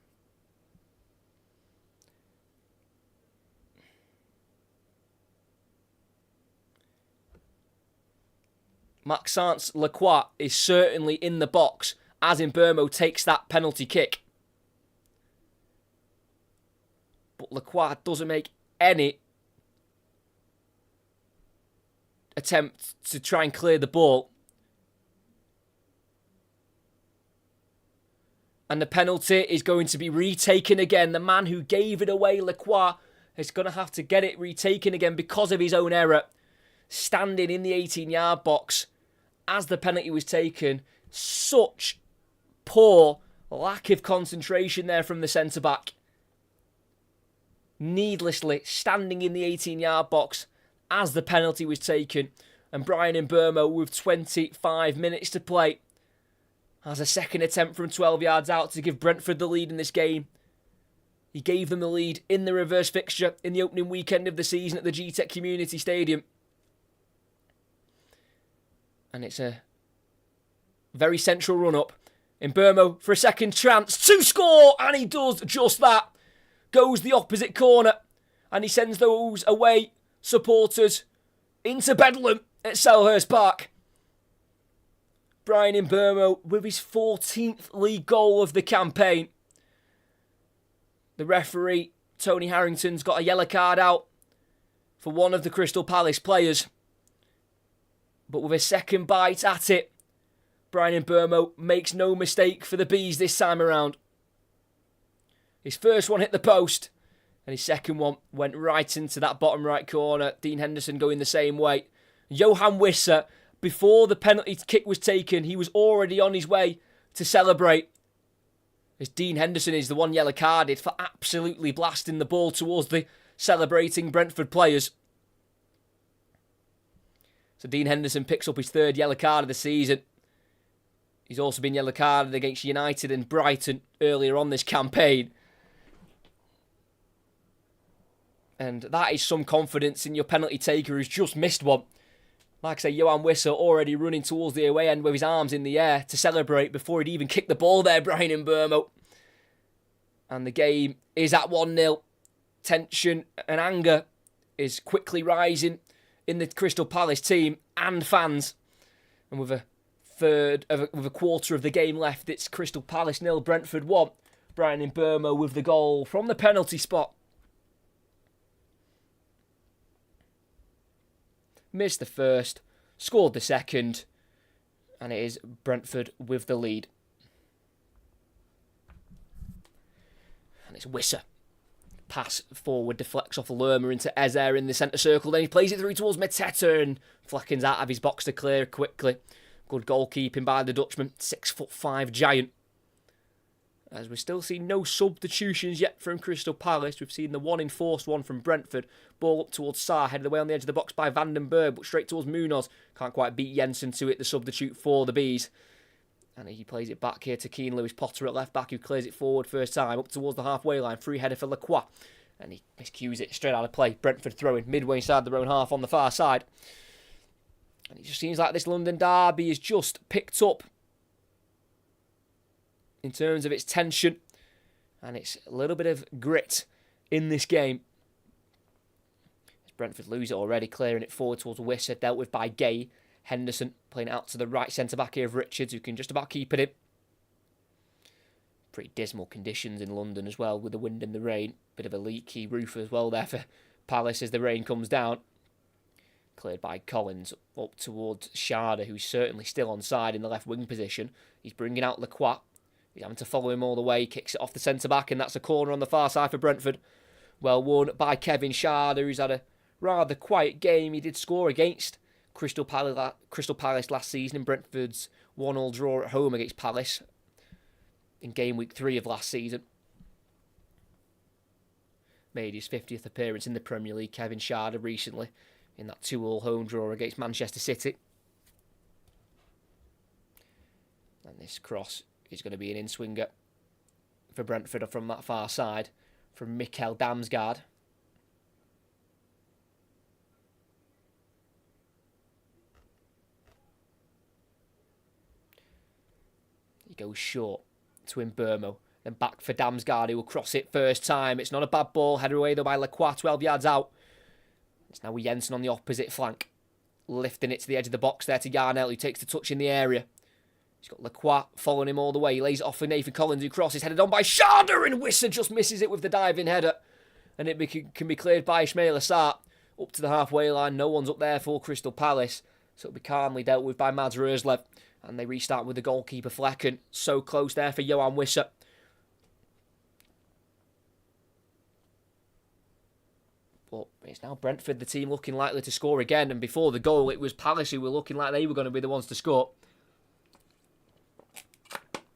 Maxence Lacroix is certainly in the box as Mbeumo takes that penalty kick. But Lacroix doesn't make any attempt to try and clear the ball. And the penalty is going to be retaken again. The man who gave it away, Lacroix, is going to have to get it retaken again because of his own error. Standing in the 18-yard box as the penalty was taken. Such poor lack of concentration there from the centre-back. Needlessly standing in the 18-yard box as the penalty was taken. And Brian Mbeumo, with 25 minutes to play, has a second attempt from 12 yards out to give Brentford the lead in this game. He gave them the lead in the reverse fixture in the opening weekend of the season at the G-Tech Community Stadium. And it's a very central run-up. Mbeumo for a second chance to score, and he does just that. Goes the opposite corner, and he sends those away supporters into Bedlam at Selhurst Park. Brian Mbeumo with his 14th league goal of the campaign. The referee, Tony Harrington's got a yellow card out for one of the Crystal Palace players. But with a second bite at it, Brian Mbeumo makes no mistake for the Bees this time around. His first one hit the post, and his second one went right into that bottom right corner. Dean Henderson going the same way. Johan Wissa, before the penalty kick was taken, he was already on his way to celebrate. As Dean Henderson is the one yellow carded for absolutely blasting the ball towards the celebrating Brentford players. So Dean Henderson picks up his third yellow card of the season. He's also been yellow carded against United and Brighton earlier on this campaign. And that is some confidence in your penalty taker who's just missed one. Like I say, Johan Wissa already running towards the away end with his arms in the air to celebrate before he'd even kicked the ball there, Brian Mbeumo. And the game is at 1-0. Tension and anger is quickly rising in the Crystal Palace team and fans. And with a quarter of the game left, it's Crystal Palace 0, Brentford 1. Brian Mbeumo with the goal from the penalty spot. Missed the first, scored the second, and it is Brentford with the lead. And it's Wissa. Pass forward, deflects off Lerma into Ezer in the centre circle. Then he plays it through towards Mateta and Fleckens out of his box to clear quickly. Good goalkeeping by the Dutchman, 6'5" giant. As we still see no substitutions yet from Crystal Palace. We've seen the one enforced one from Brentford. Ball up towards Sarr, headed away on the edge of the box by Vandenberg, but straight towards Munoz. Can't quite beat Jensen to it, the substitute for the Bees. And he plays it back here to Keane Lewis Potter at left back, who clears it forward first time, up towards the halfway line. Free header for Lacroix. And he miscues it straight out of play. Brentford throwing midway inside their own half on the far side. And it just seems like this London derby is just picked up in terms of its tension, and it's a little bit of grit in this game. As Brentford lose it already, clearing it forward towards Wissa, dealt with by Gay. Henderson playing out to the right centre-back here of Richards, who can just about keep it in. Pretty dismal conditions in London as well, with the wind and the rain. Bit of a leaky roof as well there for Palace as the rain comes down. Cleared by Collins up towards Sharda, who's certainly still on side in the left wing position. He's bringing out Lacroix. He's having to follow him all the way. Kicks it off the centre-back, and that's a corner on the far side for Brentford. Well won by Kevin Sharda, who's had a rather quiet game. He did score against Crystal Palace last season in Brentford's 1-1 draw at home against Palace in game week 3 of last season. Made his 50th appearance in the Premier League, Kevin Sharda, recently in that 2-2 home draw against Manchester City. And this cross is going to be an in-swinger for Brentford from that far side from Mikkel Damsgaard. He goes short to Mbeumo, then back for Damsgaard, who will cross it first time. It's not a bad ball, headed away though by Lacroix, 12 yards out. It's now with Jensen on the opposite flank, lifting it to the edge of the box there to Yarnell, who takes the touch in the area. He's got Lacroix following him all the way. He lays it off for Nathan Collins, who crosses, headed on by Sharda, and Wissa just misses it with the diving header. And it can be cleared by Ismail Assar up to the halfway line. No one's up there for Crystal Palace, so it'll be calmly dealt with by Mads Roerslev. And they restart with the goalkeeper Flecken. So close there for Johan Wissa. But it's now Brentford, the team looking likely to score again. And before the goal, it was Palace who were looking like they were going to be the ones to score.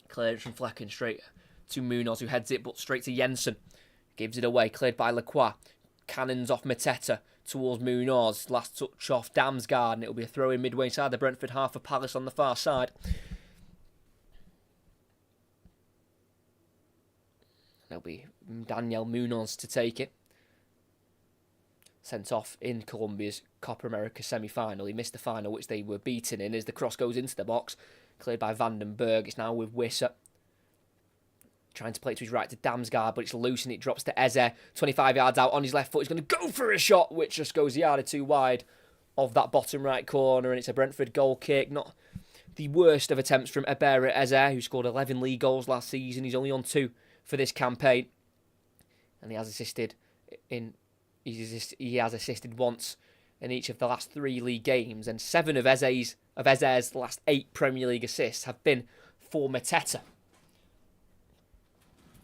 Cleared from Flecken straight to Munoz, who heads it, but straight to Jensen. Gives it away, cleared by Lacroix. Cannons off Mateta towards Munoz. Last touch off Damsgaard, and it'll be a throw in midway inside the Brentford half for Palace on the far side. It'll be Daniel Munoz to take it. Sent off in Colombia's Copa America semi-final. He missed the final, which they were beaten in, as the cross goes into the box. Cleared by Vandenberg. It's now with Wisser. Trying to play it to his right to Damsgaard, but it's loose and it drops to Eze. 25 yards out on his left foot. He's going to go for a shot, which just goes a yard or two wide of that bottom right corner. And it's a Brentford goal kick. Not the worst of attempts from Ebere Eze, who scored 11 league goals last season. He's only on 2 for this campaign. And he has assisted once in each of the last 3 league games, and 7 of Eze's last 8 Premier League assists have been for Mateta.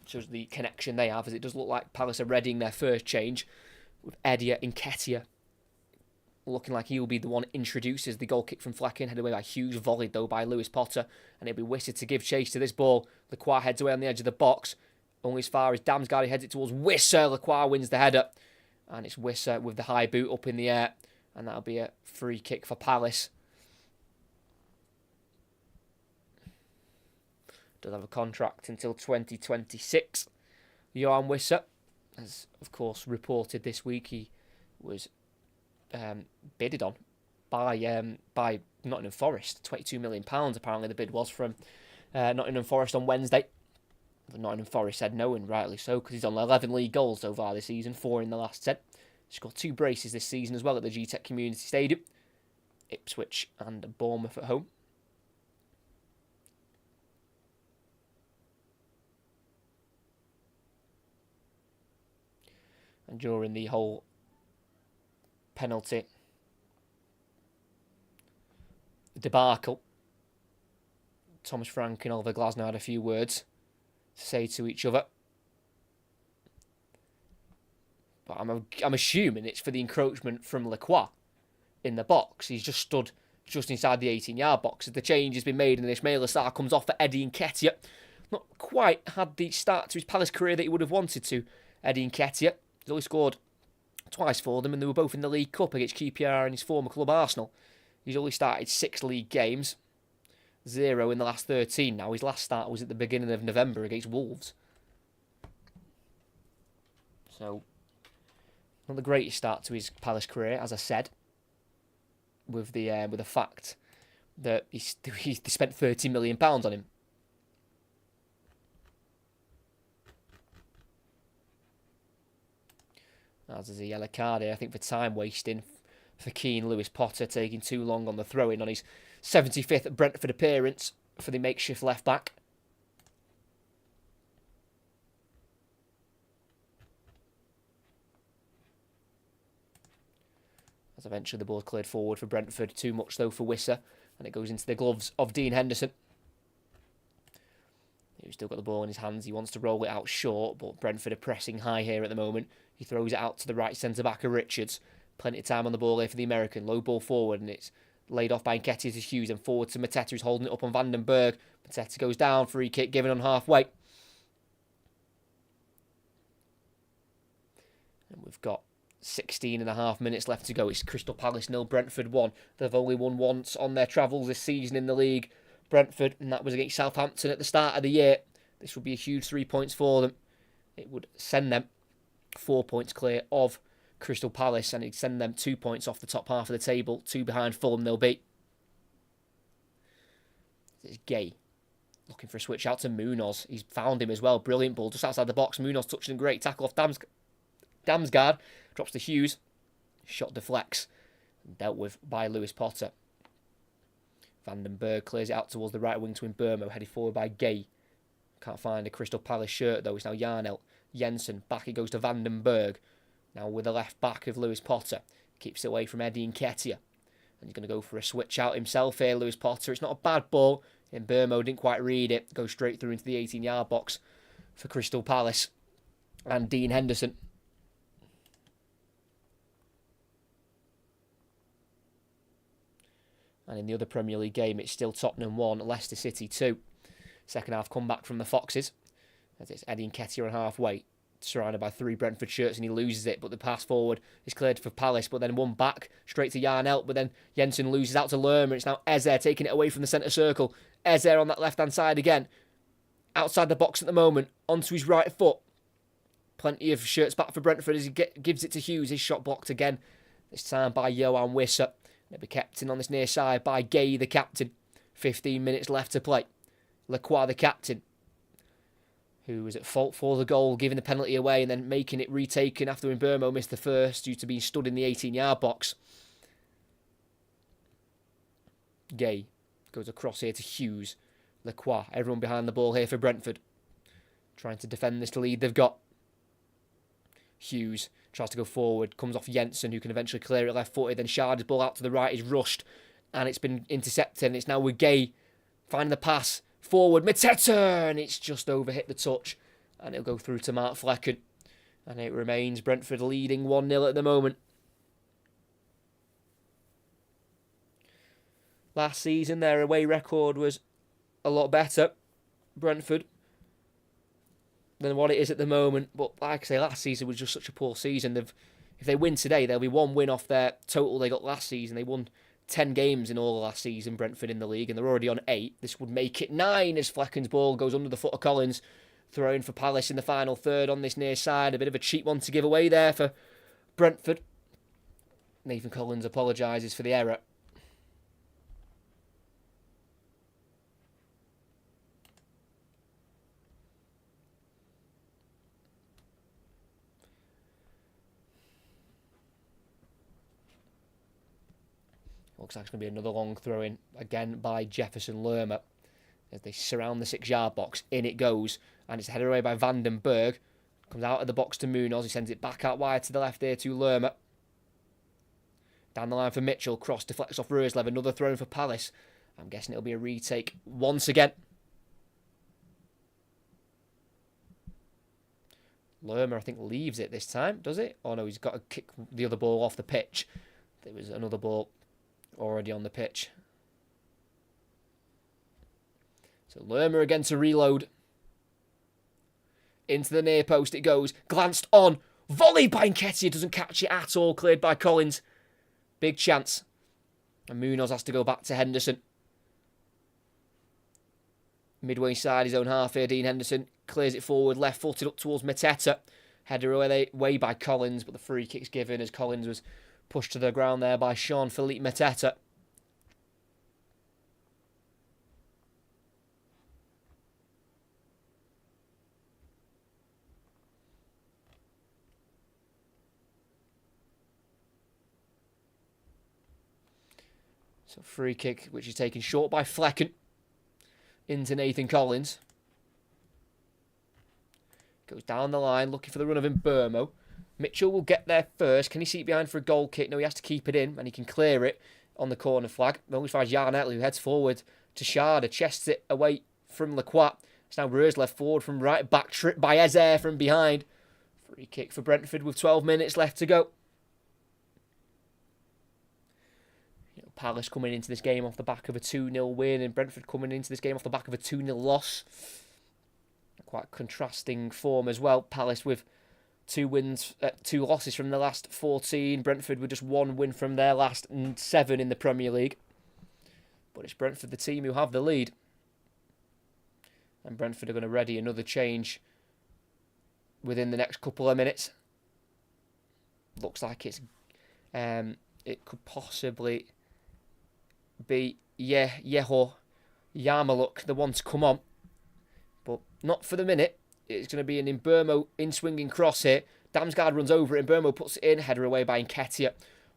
Shows the connection they have, as it does look like Palace are readying their first change, with Edia Nketiah looking like he will be the one introduced as the goal kick from Flecken, headed away by Hughes, volleyed though by Lewis Potter, and it'll be Wisser to give chase to this ball. Lacroix heads away on the edge of the box, only as far as Damsgaard, heads it towards Wisser. Lacroix wins the header, and it's Wisser with the high boot up in the air, and that'll be a free kick for Palace. Does have a contract until 2026. Johan Wisser, as of course reported this week, he was bidded on by Nottingham Forest. £22 million apparently the bid was from Nottingham Forest on Wednesday. The Nottingham Forest said no, and rightly so, because he's on 11 league goals so far this season, 4 in the last 10. He scored 2 braces this season as well at the G-Tech Community Stadium. Ipswich and Bournemouth at home. And during the whole penalty debacle, Thomas Frank and Oliver Glasner had a few words to say to each other. But I'm assuming it's for the encroachment from Lacroix in the box. He's just stood just inside the 18-yard box. As the change has been made and Ismail Assar comes off for Eddie Nketiah. Not quite had the start to his Palace career that he would have wanted to, Eddie Nketiah. He's only scored twice for them, and they were both in the League Cup against QPR and his former club Arsenal. He's only started 6 league games, 0 in the last 13 now. His last start was at the beginning of November against Wolves. So, not the greatest start to his Palace career, as I said, with the fact that he spent £30 million on him. As is a yellow card here, I think, for time wasting for Keane. Lewis Potter taking too long on the throw-in on his 75th Brentford appearance for the makeshift left-back. As eventually the ball's cleared forward for Brentford. Too much, though, for Wisser, and it goes into the gloves of Dean Henderson. He's still got the ball in his hands. He wants to roll it out short, but Brentford are pressing high here at the moment. He throws it out to the right centre-back of Richards. Plenty of time on the ball here for the American. Low ball forward, and it's laid off by Nketiah to Hughes, and forward to Mateta, who's holding it up on Vandenberg. Mateta goes down, free kick given on halfway. And we've got 16.5 minutes left to go. It's Crystal Palace 0, Brentford 1. They've only won once on their travels this season in the league, Brentford, and that was against Southampton at the start of the year. This would be a huge 3 points for them. It would send them 4 points clear of Crystal Palace, and it'd send them 2 points off the top half of the table. 2 behind Fulham they'll be. It's Gay looking for a switch out to Munoz. He's found him as well. Brilliant ball just outside the box. Munoz touching, great tackle off Damsgaard. Drops to Hughes. Shot deflects. Dealt with by Lewis Potter. Vandenberg clears it out towards the right wing to Mbermo, headed forward by Gay. Can't find a Crystal Palace shirt though. It's now Yarnell. Jensen. Back it goes to Vandenberg. Now with the left back of Lewis Potter. Keeps it away from Eddie Nketiah. And he's going to go for a switch out himself here, Lewis Potter. It's not a bad ball. Mbermo didn't quite read it. Goes straight through into the 18-yard box for Crystal Palace. And Dean Henderson. And in the other Premier League game, it's still Tottenham 1, Leicester City 2. Second half comeback from the Foxes. As it's Eddie Nketiah on halfway, surrounded by 3 Brentford shirts, and he loses it. But the pass forward is cleared for Palace, but then one back straight to Yarnelt. But then Jensen loses out to Lerma. It's now Eze taking it away from the centre circle. Eze on that left-hand side again. Outside the box at the moment, onto his right foot. Plenty of shirts back for Brentford as he gives it to Hughes. His shot blocked again, this time by Johan Wissa. It'll be kept in on this near side by Gay, the captain. 15 minutes left to play. Lacroix, the captain, who was at fault for the goal, giving the penalty away and then making it retaken after Mbeumo missed the first due to being stood in the 18-yard box. Gay goes across here to Hughes. Lacroix, everyone behind the ball here for Brentford, trying to defend this lead they've got. Hughes tries to go forward, comes off Jensen, who can eventually clear it left-footed. Then Sharda's ball out to the right is rushed, and it's been intercepted. And it's now with Gay finding the pass forward. Mateta, and it's just overhit the touch, and it'll go through to Mark Flecken. And it remains Brentford leading 1-0 at the moment. Last season, their away record was a lot better, Brentford, than what it is at the moment. But like I say, last season was just such a poor season. If they win today, there'll be 1 win off their total they got last season. They won 10 games in all of last season, Brentford, in the league, and they're already on 8. This would make it 9 as Flecken's ball goes under the foot of Collins, throwing for Palace in the final third on this near side. A bit of a cheap one to give away there for Brentford. Nathan Collins apologises for the error. Looks like it's going to be another long throw-in, again by Jefferson Lerma, as they surround the 6-yard box. In it goes, and it's headed away by Vandenberg. Comes out of the box to Munoz. He sends it back out wide to the left here to Lerma. Down the line for Mitchell. Cross deflects off Röslev. Another throw for Palace. I'm guessing it'll be a retake once again. Lerma, I think, leaves it this time, does it? Oh no, he's got to kick the other ball off the pitch. There was another ball already on the pitch. So Lerma again to reload. Into the near post it goes. Glanced on. Volley by Nketiah. Doesn't catch it at all. Cleared by Collins. Big chance. And Munoz has to go back to Henderson. Midway side, his own half here. Dean Henderson clears it forward. Left-footed up towards Mateta. Header away by Collins. But the free kick's given as Collins was pushed to the ground there by Jean-Philippe Mateta. So free kick, which is taken short by Flecken. Into Nathan Collins. Goes down the line, looking for the run of Mbeumo. Mitchell will get there first. Can he see it behind for a goal kick? No, he has to keep it in, and he can clear it on the corner flag. Only finds Yarnell, who heads forward to Sharda, chests it away from Lacroix. It's now Röslev forward from right back, tripped by Eze from behind. Free kick for Brentford with 12 minutes left to go. Palace coming into this game off the back of a 2-0 win, and Brentford coming into this game off the back of a 2-0 loss. Quite contrasting form as well. Palace with 2 losses from the last 14. Brentford with just 1 win from their last 7 in the Premier League. But it's Brentford, the team, who have the lead. And Brentford are going to ready another change within the next couple of minutes. Looks like it could possibly be Yeho Yarmaluk, the one to come on. But not for the minute. It's going to be an Mbeumo in-swinging cross here. Damsgaard runs over it. Mbeumo puts it in. Header away by Nketiah.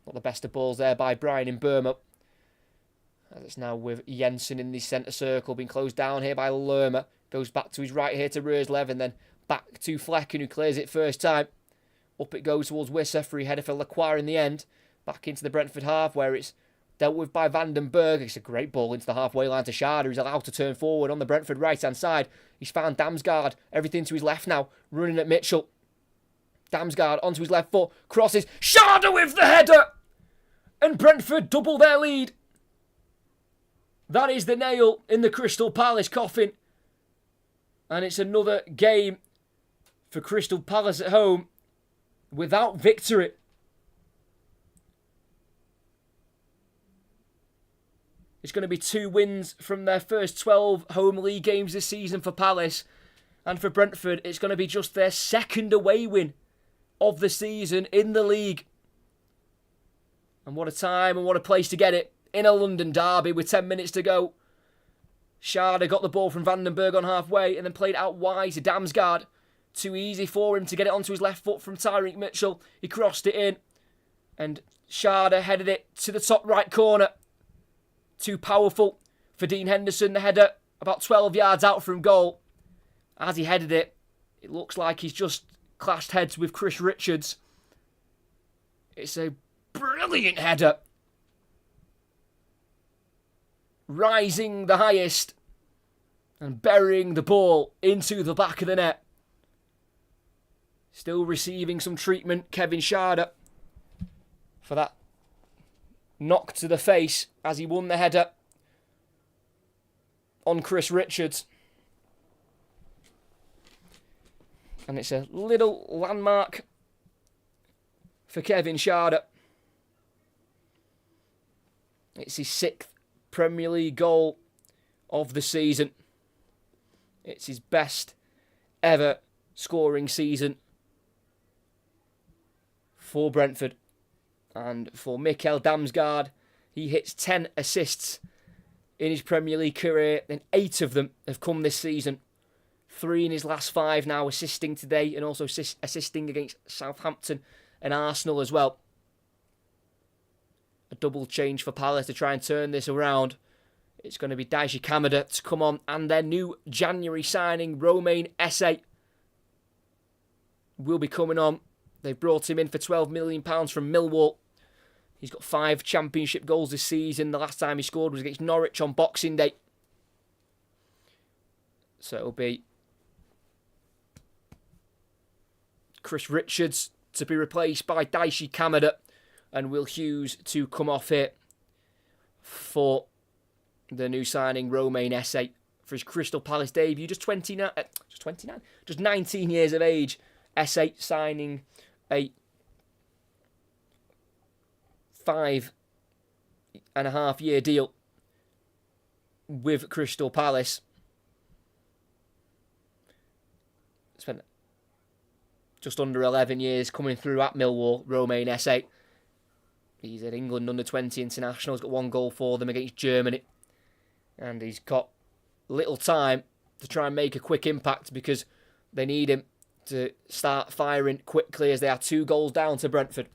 Not the best of balls there by Brian Mbeumo. As it's now with Jensen in the centre circle. Being closed down here by Lerma. Goes back to his right here to Röslev. And then back to Flecken, who clears it first time. Up it goes towards Wissa. Free header for Lacroix in the end. Back into the Brentford half where it's dealt with by Vandenberg. It's a great ball into the halfway line to Sharda, who's allowed to turn forward on the Brentford right-hand side. He's found Damsgaard. Everything to his left now. Running at Mitchell. Damsgaard onto his left foot. Crosses. Sharda with the header! And Brentford double their lead. That is the nail in the Crystal Palace coffin. And it's another game for Crystal Palace at home without victory. It's going to be 2 wins from their first 12 home league games this season for Palace. And for Brentford, it's going to be just their second away win of the season in the league. And what a time and what a place to get it in a London derby with 10 minutes to go. Schade got the ball from Vandenberg on halfway and then played out wide to Damsgaard. Too easy for him to get it onto his left foot from Tyreek Mitchell. He crossed it in and Schade headed it to the top right corner. Too powerful for Dean Henderson. The header about 12 yards out from goal. As he headed it, it looks like he's just clashed heads with Chris Richards. It's a brilliant header. Rising the highest and burying the ball into the back of the net. Still receiving some treatment, Kevin Schade, for that knock to the face as he won the header on Chris Richards. And it's a little landmark for Kevin Schade. It's his 6th Premier League goal of the season. It's his best ever scoring season for Brentford. And for Mikkel Damsgaard, he hits 10 assists in his Premier League career, and 8 of them have come this season. 3 in his last 5 now, assisting today and also assisting against Southampton and Arsenal as well. A double change for Palace to try and turn this around. It's going to be Daichi Kamada to come on, and their new January signing, Romain Esse, will be coming on. They brought him in for £12 million from Millwall. He's got 5 championship goals this season. The last time he scored was against Norwich on Boxing Day. So it'll be Chris Richards to be replaced by Daichi Kamada, and Will Hughes to come off here for the new signing Romain Esse for his Crystal Palace debut. Just 19 years of age. Esse signing a 5.5-year deal with Crystal Palace. Spent just under 11 years coming through at Millwall, Romain Esse. He's at England under-20 international. He's got 1 goal for them against Germany. And he's got little time to try and make a quick impact because they need him to start firing quickly as they are 2 goals down to Brentford.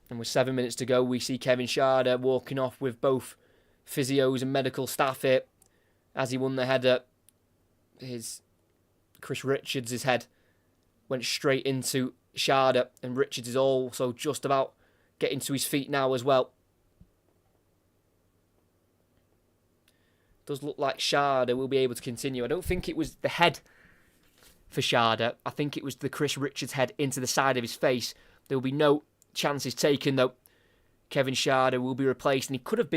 And with 7 minutes to go, we see Kevin Schade walking off with both physios and medical staff here as he won the header. Chris Richards' head went straight into Schade, and Richards is also just about getting to his feet now as well. Does look like Schade will be able to continue. I don't think it was the head for Schade. I think it was the Chris Richards head into the side of his face. There will be no chances taken though. Kevin Schade will be replaced, and that could have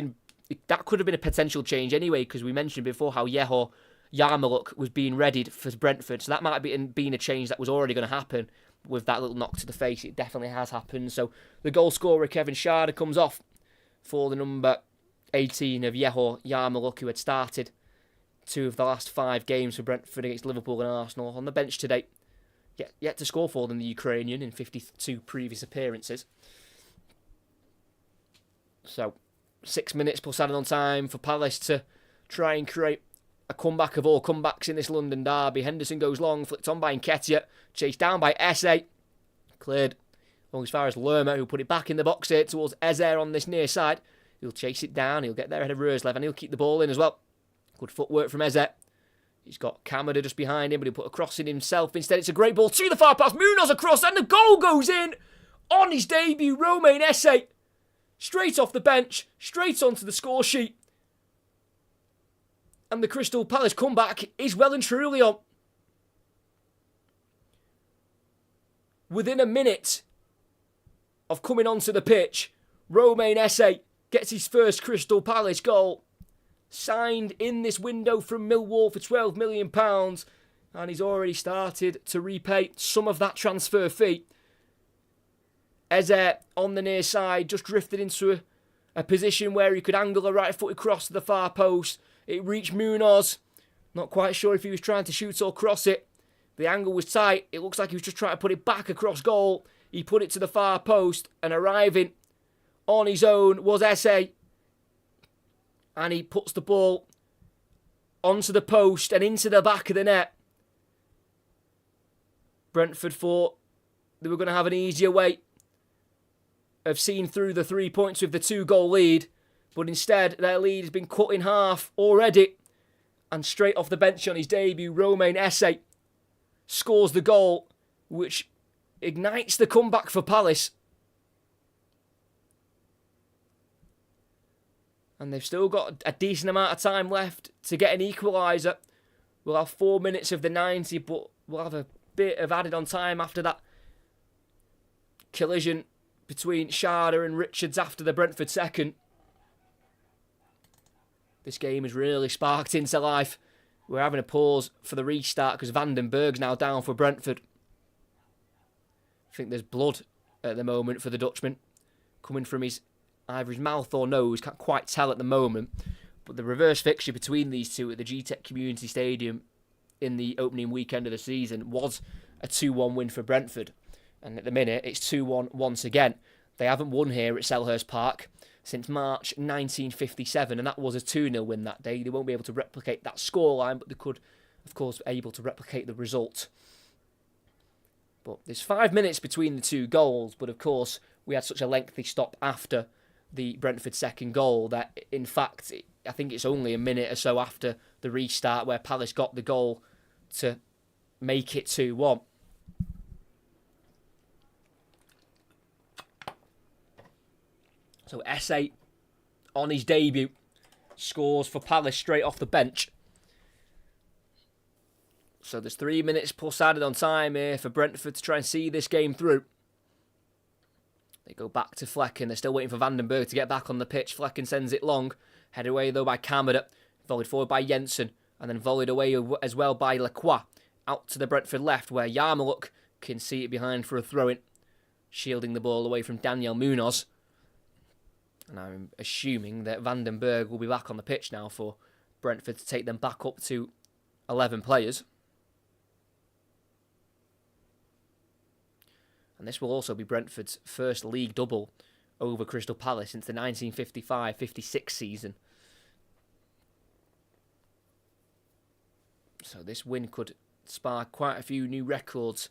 been a potential change anyway, because we mentioned before how Yeho Yarmouk was being readied for Brentford, so that might have been a change that was already going to happen with that little knock to the face. It definitely has happened. So the goal scorer Kevin Schade comes off for the number 18 of Yeho Yarmouk, who had started 2 of the last 5 games for Brentford against Liverpool and Arsenal, on the bench today. Yet to score for them, the Ukrainian, in 52 previous appearances. So 6 minutes plus added on time for Palace to try and create a comeback of all comebacks in this London derby. Henderson goes long, flicked on by Nketiah, chased down by Esse, cleared along as far as Lerma, who put it back in the box here towards Eze on this near side. He'll chase it down, he'll get there ahead of Röslev, and he'll keep the ball in as well. Good footwork from Eze. He's got Kamada just behind him, but he'll put a cross in himself instead. It's a great ball to the far post. Munoz across, and the goal goes in on his debut. Romain Esse, straight off the bench, straight onto the score sheet. And the Crystal Palace comeback is well and truly on. within a minute of coming onto the pitch, Romain Esse gets his first Crystal Palace goal. Signed in this window from Millwall for £12 million. And he's already started to repay some of that transfer fee. Eze on the near side just drifted into a position where he could angle a right-footed cross to the far post. It reached Munoz. Not quite sure if he was trying to shoot or cross it. The angle was tight. It looks like he was just trying to put it back across goal. He put it to the far post, and arriving on his own was Esse. And he puts the ball onto the post and into the back of the net. Brentford thought they were going to have an easier way of seeing through the 3 points with the 2-goal lead, but instead their lead has been cut in half already. And straight off the bench on his debut, Romain Esse scores the goal, which ignites the comeback for Palace. And they've still got a decent amount of time left to get an equaliser. We'll have 4 minutes of the 90, but we'll have a bit of added on time after that collision between Sharda and Richards after the Brentford second. This game has really sparked into life. We're having a pause for the restart because Vandenberg's now down for Brentford. I think there's blood at the moment for the Dutchman coming from either his mouth or nose, can't quite tell at the moment. But the reverse fixture between these two at the GTEC Community Stadium in the opening weekend of the season was a 2-1 win for Brentford. And at the minute, it's 2-1 once again. They haven't won here at Selhurst Park since March 1957, and that was a 2-0 win that day. They won't be able to replicate that scoreline, but they could, of course, be able to replicate the result. But there's 5 minutes between the two goals, but of course, we had such a lengthy stop after the Brentford second goal that, in fact, I think it's only a minute or so after the restart where Palace got the goal to make it 2-1. So Esse, on his debut, scores for Palace straight off the bench. So there's 3 minutes plus added on time here for Brentford to try and see this game through. They go back to Flecken. They're still waiting for Vandenberg to get back on the pitch. Flecken sends it long. Headed away, though, by Kamada. Volleyed forward by Jensen. And then volleyed away as well by Lacroix. Out to the Brentford left, where Yarmuluk can see it behind for a throw-in. Shielding the ball away from Daniel Munoz. And I'm assuming that Vandenberg will be back on the pitch now for Brentford to take them back up to 11 players. And this will also be Brentford's first league double over Crystal Palace since the 1955-56 season. So this win could spark quite a few new records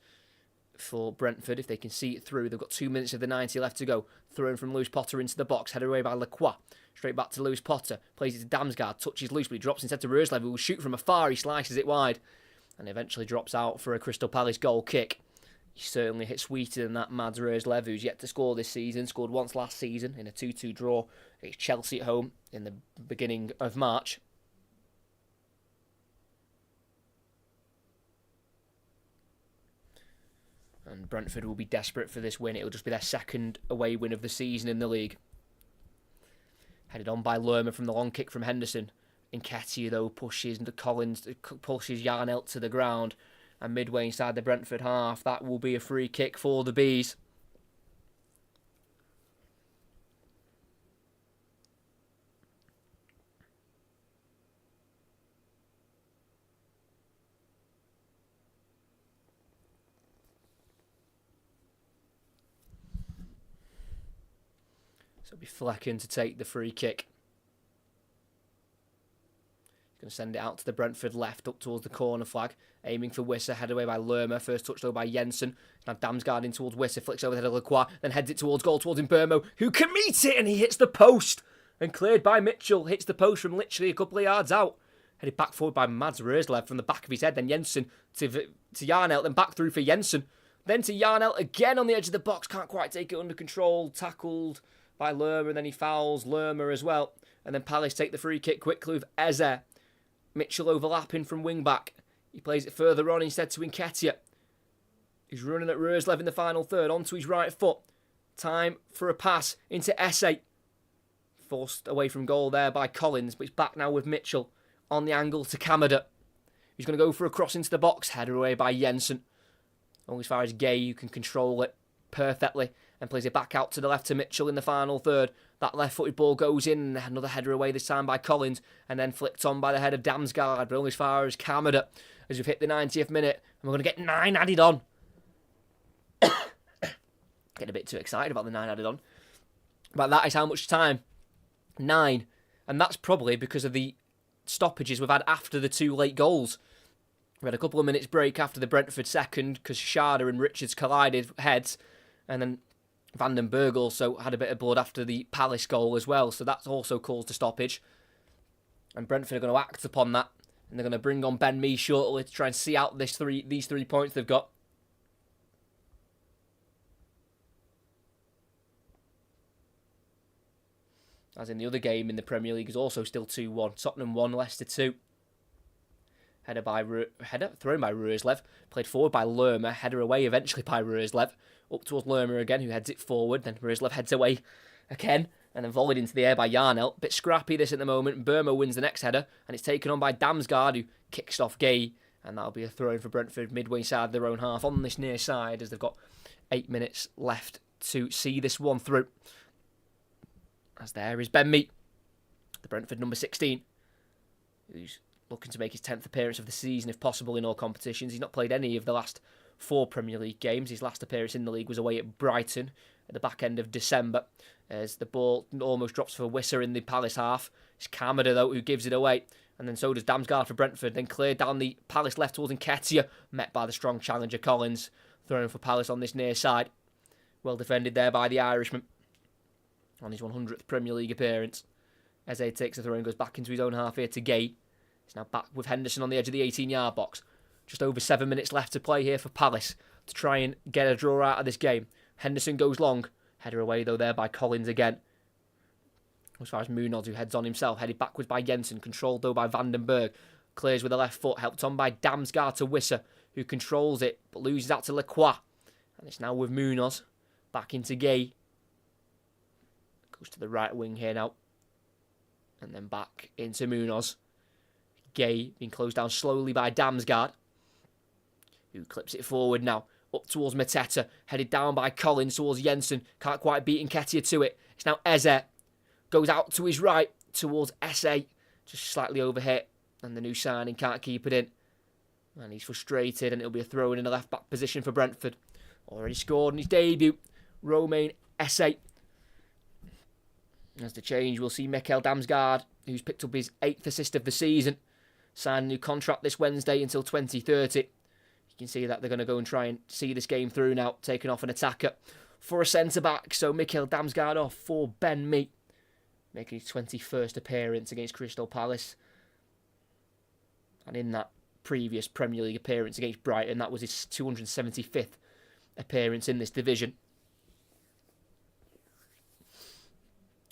for Brentford if they can see it through. They've got 2 minutes of the 90 left to go. Thrown from Lewis Potter into the box, headed away by Lacroix. Straight back to Lewis Potter. Plays it to Damsgaard, touches loosely, drops instead to Roerslev, who will shoot from afar. He slices it wide and eventually drops out for a Crystal Palace goal kick. He certainly hit sweeter than that Mads Roerslev, who's yet to score this season. Scored once last season in a 2-2 draw against Chelsea at home in the beginning of March. And Brentford will be desperate for this win. It'll just be their second away win of the season in the league. Headed on by Lerma from the long kick from Henderson. Nketiah, though, pushes Yarnelt to the ground. And midway inside the Brentford half, that will be a free kick for the Bees. So it'll be Flecken to take the free kick. He's going to send it out to the Brentford left, up towards the corner flag. Aiming for Wisser, headed away by Lerma. First touch though by Jensen. Now Damsgaard in towards Wisser, flicks over the head of Lacroix, then heads it towards goal towards Imbermo, who can meet it, and he hits the post. And cleared by Mitchell, hits the post from literally a couple of yards out. Headed back forward by Mads Roerslev from the back of his head, then Jensen to Yarnelt, then back through for Jensen. Then to Yarnelt again on the edge of the box, can't quite take it under control, tackled by Lerma, and then he fouls Lerma as well. And then Palace take the free kick quickly with Eze. Mitchell overlapping from wing back. He plays it further on instead to Nketiah. He's running at Roerslev in the final third, onto his right foot. Time for a pass into Esse. Forced away from goal there by Collins, but he's back now with Mitchell on the angle to Kamada. He's going to go for a cross into the box, headed away by Jensen. Only as far as Gay, who can control it perfectly and plays it back out to the left to Mitchell in the final third. That left-footed ball goes in, another header away this time by Collins, and then flicked on by the head of Damsgaard, but only as far as Kamada, as we've hit the 90th minute, and we're going to get 9 added on. Getting a bit too excited about the 9 added on. But that is how much time. 9. And that's probably because of the stoppages we've had after the 2 late goals. We had a couple of minutes break after the Brentford second because Schade and Richards collided heads, and then Van den Berg also had a bit of blood after the Palace goal as well, so that's also caused a stoppage. And Brentford are going to act upon that, and they're going to bring on Ben Mee shortly to try and see out these 3 points they've got. As in the other game in the Premier League is also still 2-1. Tottenham 1, Leicester 2. Header thrown by Roerslev. Played forward by Lerma. Header away eventually by Roerslev. Up towards Lerma again, who heads it forward. Then Roerslev heads away again. And then volleyed into the air by Yarnell. Bit scrappy this at the moment. Burma wins the next header. And it's taken on by Damsgaard, who kicks off Gay. And that'll be a throw in for Brentford midway side their own half on this near side, as they've got 8 minutes left to see this one through. As there is Ben Mee, the Brentford number 16, who's looking to make his 10th appearance of the season, if possible, in all competitions. He's not played any of the last 4 Premier League games. His last appearance in the league was away at Brighton at the back end of December, as the ball almost drops for Wissa in the Palace half. It's Kamada, though, who gives it away, and then so does Damsgaard for Brentford. Then cleared down the Palace left towards Nketiah, met by the strong challenger Collins, throwing for Palace on this near side. Well defended there by the Irishman on his 100th Premier League appearance. Eze takes the throw and goes back into his own half here to Gay. He's now back with Henderson on the edge of the 18-yard box. Just over 7 minutes left to play here for Palace to try and get a draw out of this game. Henderson goes long. Header away, though, there by Collins again. As far as Munoz, who heads on himself, headed backwards by Jensen, controlled, though, by Van den Berg. Clears with the left foot, helped on by Damsgaard to Wissa, who controls it, but loses that to Lacroix. And it's now with Munoz. Back into Gay. Goes to the right wing here now. And then back into Munoz. Gay being closed down slowly by Damsgaard, who clips it forward now. Up towards Mateta. Headed down by Collins towards Jensen. Can't quite beat Nketiah to it. It's now Eze. Goes out to his right towards Esse. Just slightly overhit. And the new signing can't keep it in. And he's frustrated, and it'll be a throw in the left back position for Brentford. Already scored in his debut. Romain Esse. As the change, we'll see Mikkel Damsgaard, who's picked up his 8th assist of the season, sign a new contract this Wednesday until 2030. You can see that they're going to go and try and see this game through now, taking off an attacker for a centre-back. So Mikkel Damsgaard off for Ben Mee, making his 21st appearance against Crystal Palace. And in that previous Premier League appearance against Brighton, that was his 275th appearance in this division.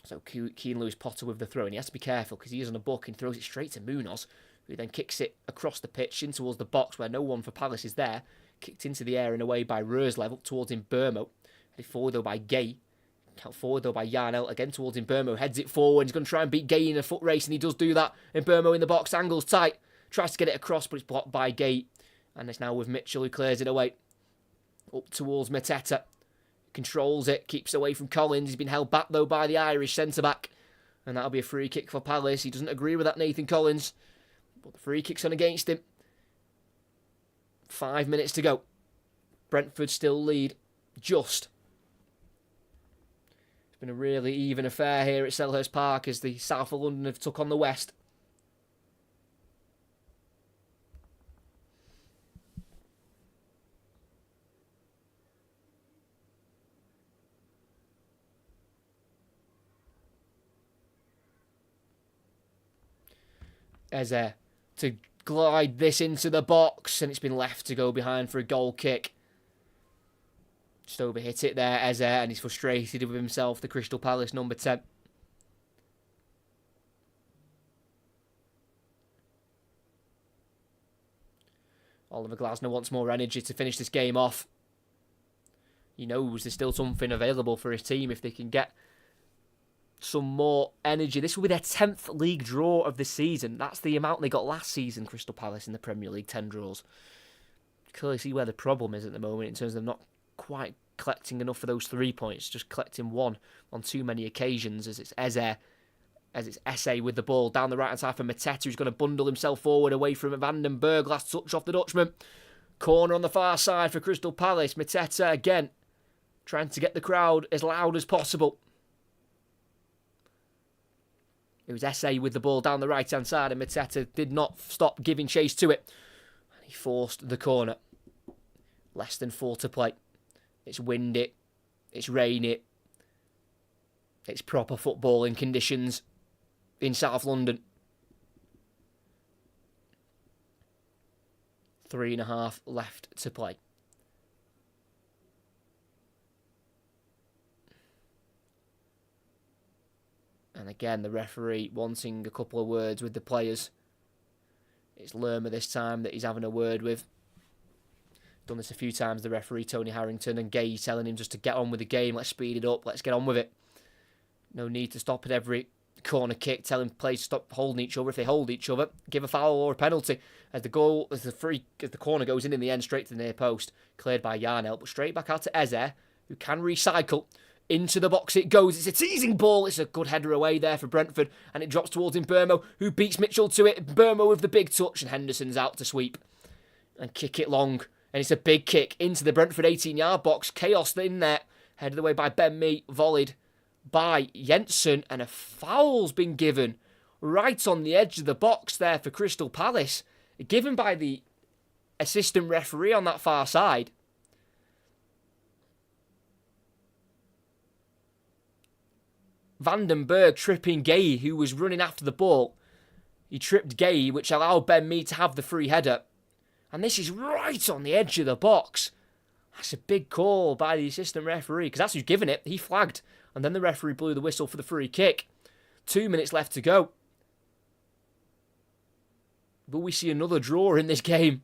So Keane Lewis Potter with the throw, and he has to be careful because he is on a book and throws it straight to Munoz, who then kicks it across the pitch in towards the box where no one for Palace is there. Kicked into the air and away by Roerslev up towards Mbermo. Headed forward though by Gay. Out forward though by Yarnell, again towards Mbermo. Heads it forward, he's going to try and beat Gay in a foot race, and he does do that. Mbermo in the box, angles tight. Tries to get it across, but it's blocked by Gay. And it's now with Mitchell, who clears it away. Up towards Mateta. Controls it, keeps away from Collins. He's been held back, though, by the Irish centre-back. And that'll be a free kick for Palace. He doesn't agree with that, Nathan Collins. But the free kick's on against him. 5 minutes to go. Brentford still lead. Just. It's been a really even affair here at Selhurst Park as the south of London have took on the west. Eze to glide this into the box, and it's been left to go behind for a goal kick. Just overhit it there, Eze, and he's frustrated with himself, the Crystal Palace number 10. Oliver Glasner wants more energy to finish this game off. He knows there's still something available for his team if they can get some more energy. This will be their 10th league draw of the season. That's the amount they got last season, Crystal Palace, in the Premier League, 10 draws. Clearly see where the problem is at the moment in terms of not quite collecting enough for those 3 points, just collecting one on too many occasions as it's Eze with the ball down the right-hand side for Mateta, who's going to bundle himself forward away from Vandenberg. Last touch off the Dutchman. Corner on the far side for Crystal Palace. Mateta again, trying to get the crowd as loud as possible. It was Eze with the ball down the right-hand side, and Mateta did not stop giving chase to it. And he forced the corner. Less than 4 to play. It's windy. It's rainy. It's proper footballing conditions in South London. 3.5 left to play. And again, the referee wanting a couple of words with the players. It's Lerma this time that he's having a word with. Done this a few times, the referee, Tony Harrington, and Gay telling him just to get on with the game. Let's speed it up. Let's get on with it. No need to stop at every corner kick, telling players to stop holding each other. If they hold each other, give a foul or a penalty. As the corner goes in the end, straight to the near post, cleared by Yarnell, but straight back out to Eze, who can recycle. Into the box it goes. It's a teasing ball. It's a good header away there for Brentford, and it drops towards Mbermo, who beats Mitchell to it. Mbermo with the big touch, and Henderson's out to sweep and kick it long. And it's a big kick into the Brentford 18-yard box. Chaos in there, headed away by Ben Mee, volleyed by Jensen, and a foul's been given right on the edge of the box there for Crystal Palace, given by the assistant referee on that far side. Vandenberg tripping Gay, who was running after the ball. He tripped Gay, which allowed Ben Mee to have the free header. And this is right on the edge of the box. That's a big call by the assistant referee, because that's who's given it. He flagged, and then the referee blew the whistle for the free kick. 2 minutes left to go. But we see another draw in this game.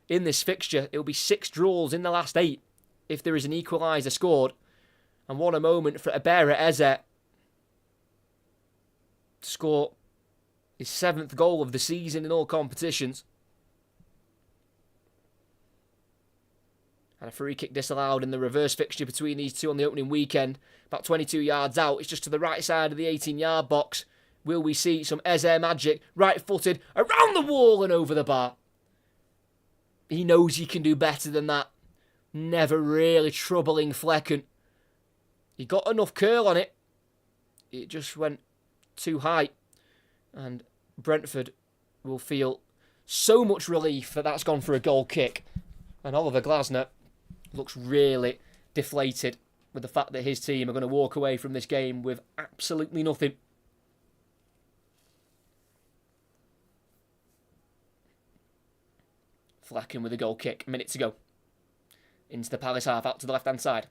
In this fixture, it'll be 6 draws in the last 8 if there is an equaliser scored. And what a moment for Abera Eze to score his 7th goal of the season in all competitions. And a free kick disallowed in the reverse fixture between these two on the opening weekend. About 22 yards out. It's just to the right side of the 18-yard box. Will we see some Eze magic? Right-footed, around the wall and over the bar. He knows he can do better than that. Never really troubling Flecken. He got enough curl on it. It just went too high. And Brentford will feel so much relief that that's gone for a goal kick. And Oliver Glasner looks really deflated with the fact that his team are going to walk away from this game with absolutely nothing. Flecken with a goal kick. A minute to go. Into the Palace half, out to the left-hand side.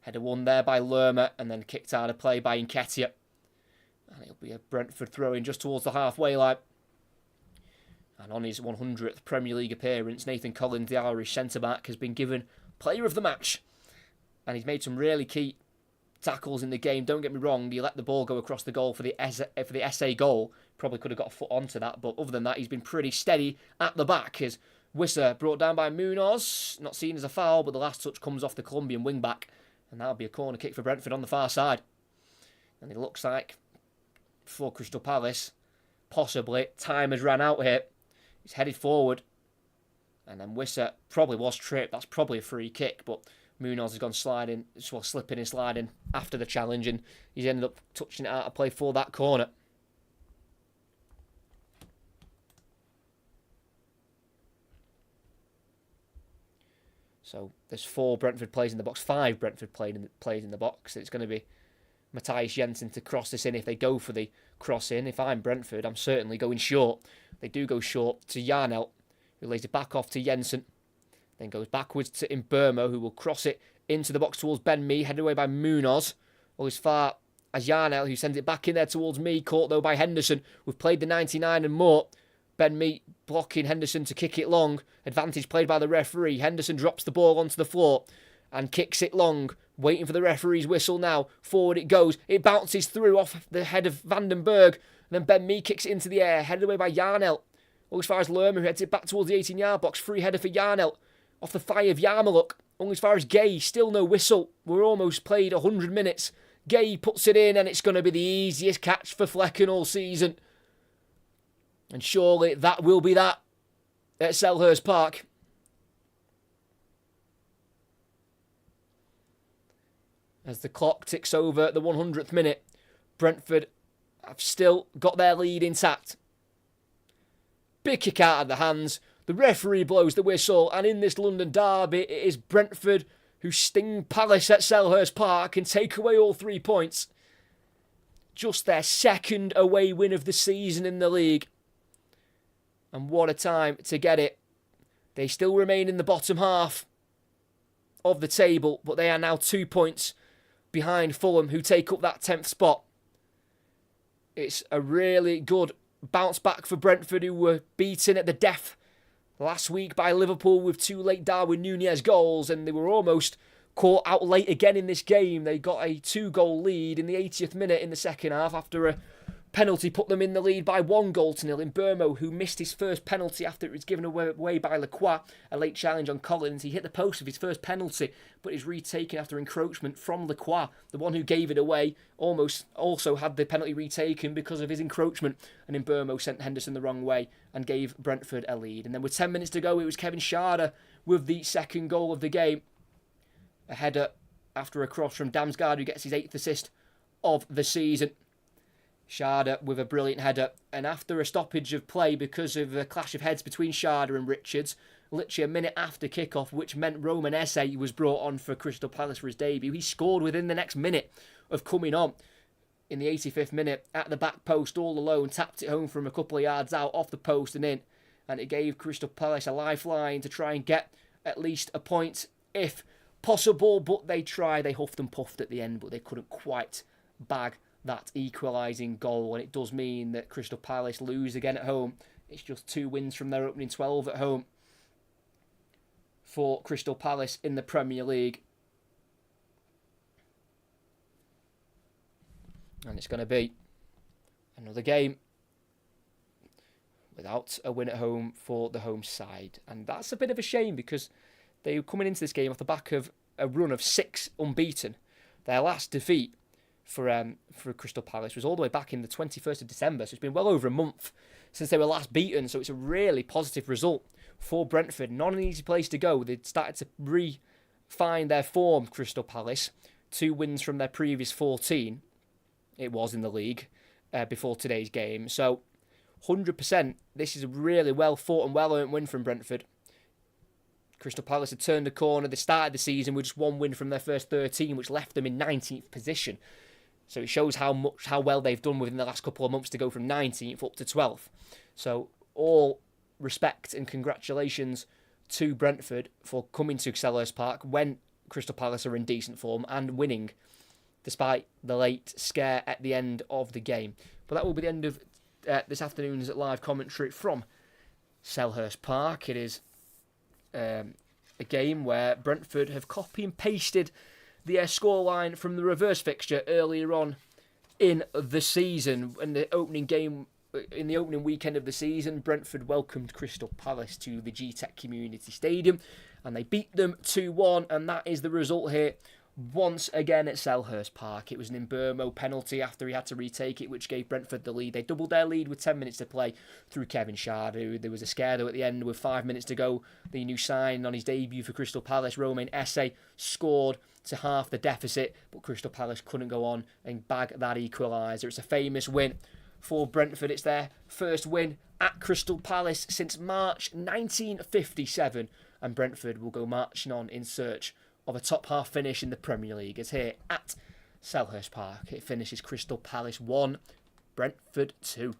Header won there by Lerma, and then kicked out of play by Nketiah. And it'll be a Brentford throw-in just towards the halfway line. And on his 100th Premier League appearance, Nathan Collins, the Irish centre-back, has been given player of the match. And he's made some really key tackles in the game. Don't get me wrong, he let the ball go across the goal for the SA goal. Probably could have got a foot onto that, but other than that, he's been pretty steady at the back. As Wissa brought down by Munoz, not seen as a foul, but the last touch comes off the Colombian wing-back. And that'll be a corner kick for Brentford on the far side. And it looks like, for Crystal Palace, possibly, time has ran out here. He's headed forward. And then Wissa probably was tripped. That's probably a free kick, but Munoz has gone slipping and sliding after the challenge, and he's ended up touching it out of play for that corner. So there's 4 Brentford players in the box, 5 Brentford players in the box. It's going to be Matthias Jensen to cross this in if they go for the cross in. If I'm Brentford, I'm certainly going short. They do go short to Yarnell, who lays it back off to Jensen. Then goes backwards to Mbermo, who will cross it into the box towards Ben Mee, headed away by Munoz. Or as far as Yarnell, who sends it back in there towards Mee, caught though by Henderson. We've played the 99 and more. Ben Mee blocking Henderson to kick it long. Advantage played by the referee. Henderson drops the ball onto the floor. and kicks it long, waiting for the referee's whistle now. Forward it goes. It bounces through off the head of Vandenberg. Then Ben Mee kicks it into the air, headed away by Yarnell. Only as far as Lerma, who heads it back towards the 18-yard box. Free header for Yarnell. Off the thigh of Yarmaluk. Only as far as Gay, still no whistle. We're almost played 100 minutes. Gay puts it in, and it's going to be the easiest catch for Flecken all season. And surely that will be that at Selhurst Park. As the clock ticks over the 100th minute, Brentford have still got their lead intact. Big kick out of the hands. The referee blows the whistle, and in this London derby, it is Brentford who sting Palace at Selhurst Park and take away all 3 points. Just their second away win of the season in the league. And what a time to get it. They still remain in the bottom half of the table, but they are now 2 points behind Fulham, who take up that 10th spot. It's a really good bounce back for Brentford, who were beaten at the death last week by Liverpool with 2 late Darwin Núñez goals, and they were almost caught out late again in this game. They got a 2-goal lead in the 80th minute in the second half after a penalty put them in the lead by 1-0 in Burmo, who missed his first penalty after it was given away by Lacroix. A late challenge on Collins. He hit the post with his first penalty, but is retaken after encroachment from Lacroix. The one who gave it away also had the penalty retaken because of his encroachment, and in Burmo sent Henderson the wrong way and gave Brentford a lead. And then with 10 minutes to go, it was Kevin Schade with the second goal of the game. A header after a cross from Damsgaard, who gets his 8th assist of the season. Schade with a brilliant header, and after a stoppage of play because of a clash of heads between Schade and Richards, literally a minute after kickoff, which meant Roman Esse was brought on for Crystal Palace for his debut. He scored within the next minute of coming on. In the 85th minute, at the back post all alone, tapped it home from a couple of yards out, off the post and in, and it gave Crystal Palace a lifeline to try and get at least a point if possible, but they huffed and puffed at the end, but they couldn't quite bag that equalising goal, and it does mean that Crystal Palace lose again at home. It's just 2 wins from their opening 12 at home for Crystal Palace in the Premier League. And it's going to be another game without a win at home for the home side. And that's a bit of a shame, because they were coming into this game off the back of a run of 6 unbeaten. Their last defeat for Crystal Palace was all the way back in the 21st of December, so it's been well over a month since they were last beaten, so it's a really positive result for Brentford. Not an easy place to go. They'd started to refine their form, Crystal Palace. 2 wins from their previous 14, it was in the league, before today's game. So 100%, this is a really well fought and well earned win from Brentford. Crystal Palace had turned the corner. They started the season with just 1 win from their first 13, which left them in 19th position. So it shows how well they've done within the last couple of months to go from 19th up to 12th. So all respect and congratulations to Brentford for coming to Selhurst Park when Crystal Palace are in decent form and winning, despite the late scare at the end of the game. But that will be the end of this afternoon's live commentary from Selhurst Park. It is a game where Brentford have copy and pasted the scoreline from the reverse fixture earlier on in the season. In the opening game, in the opening weekend of the season, Brentford welcomed Crystal Palace to the G-Tech Community Stadium, and they beat them 2-1, and that is the result here once again at Selhurst Park. It was an Mbermo penalty after he had to retake it, which gave Brentford the lead. They doubled their lead with 10 minutes to play through Kevin Schade. There was a scare though at the end with 5 minutes to go. The new sign on his debut for Crystal Palace, Romain Esse, scored to half the deficit, but Crystal Palace couldn't go on and bag that equaliser. It's a famous win for Brentford. It's their first win at Crystal Palace since March 1957, and Brentford will go marching on in search of a top half finish in the Premier League, as here at Selhurst Park it finishes Crystal Palace 1, Brentford 2.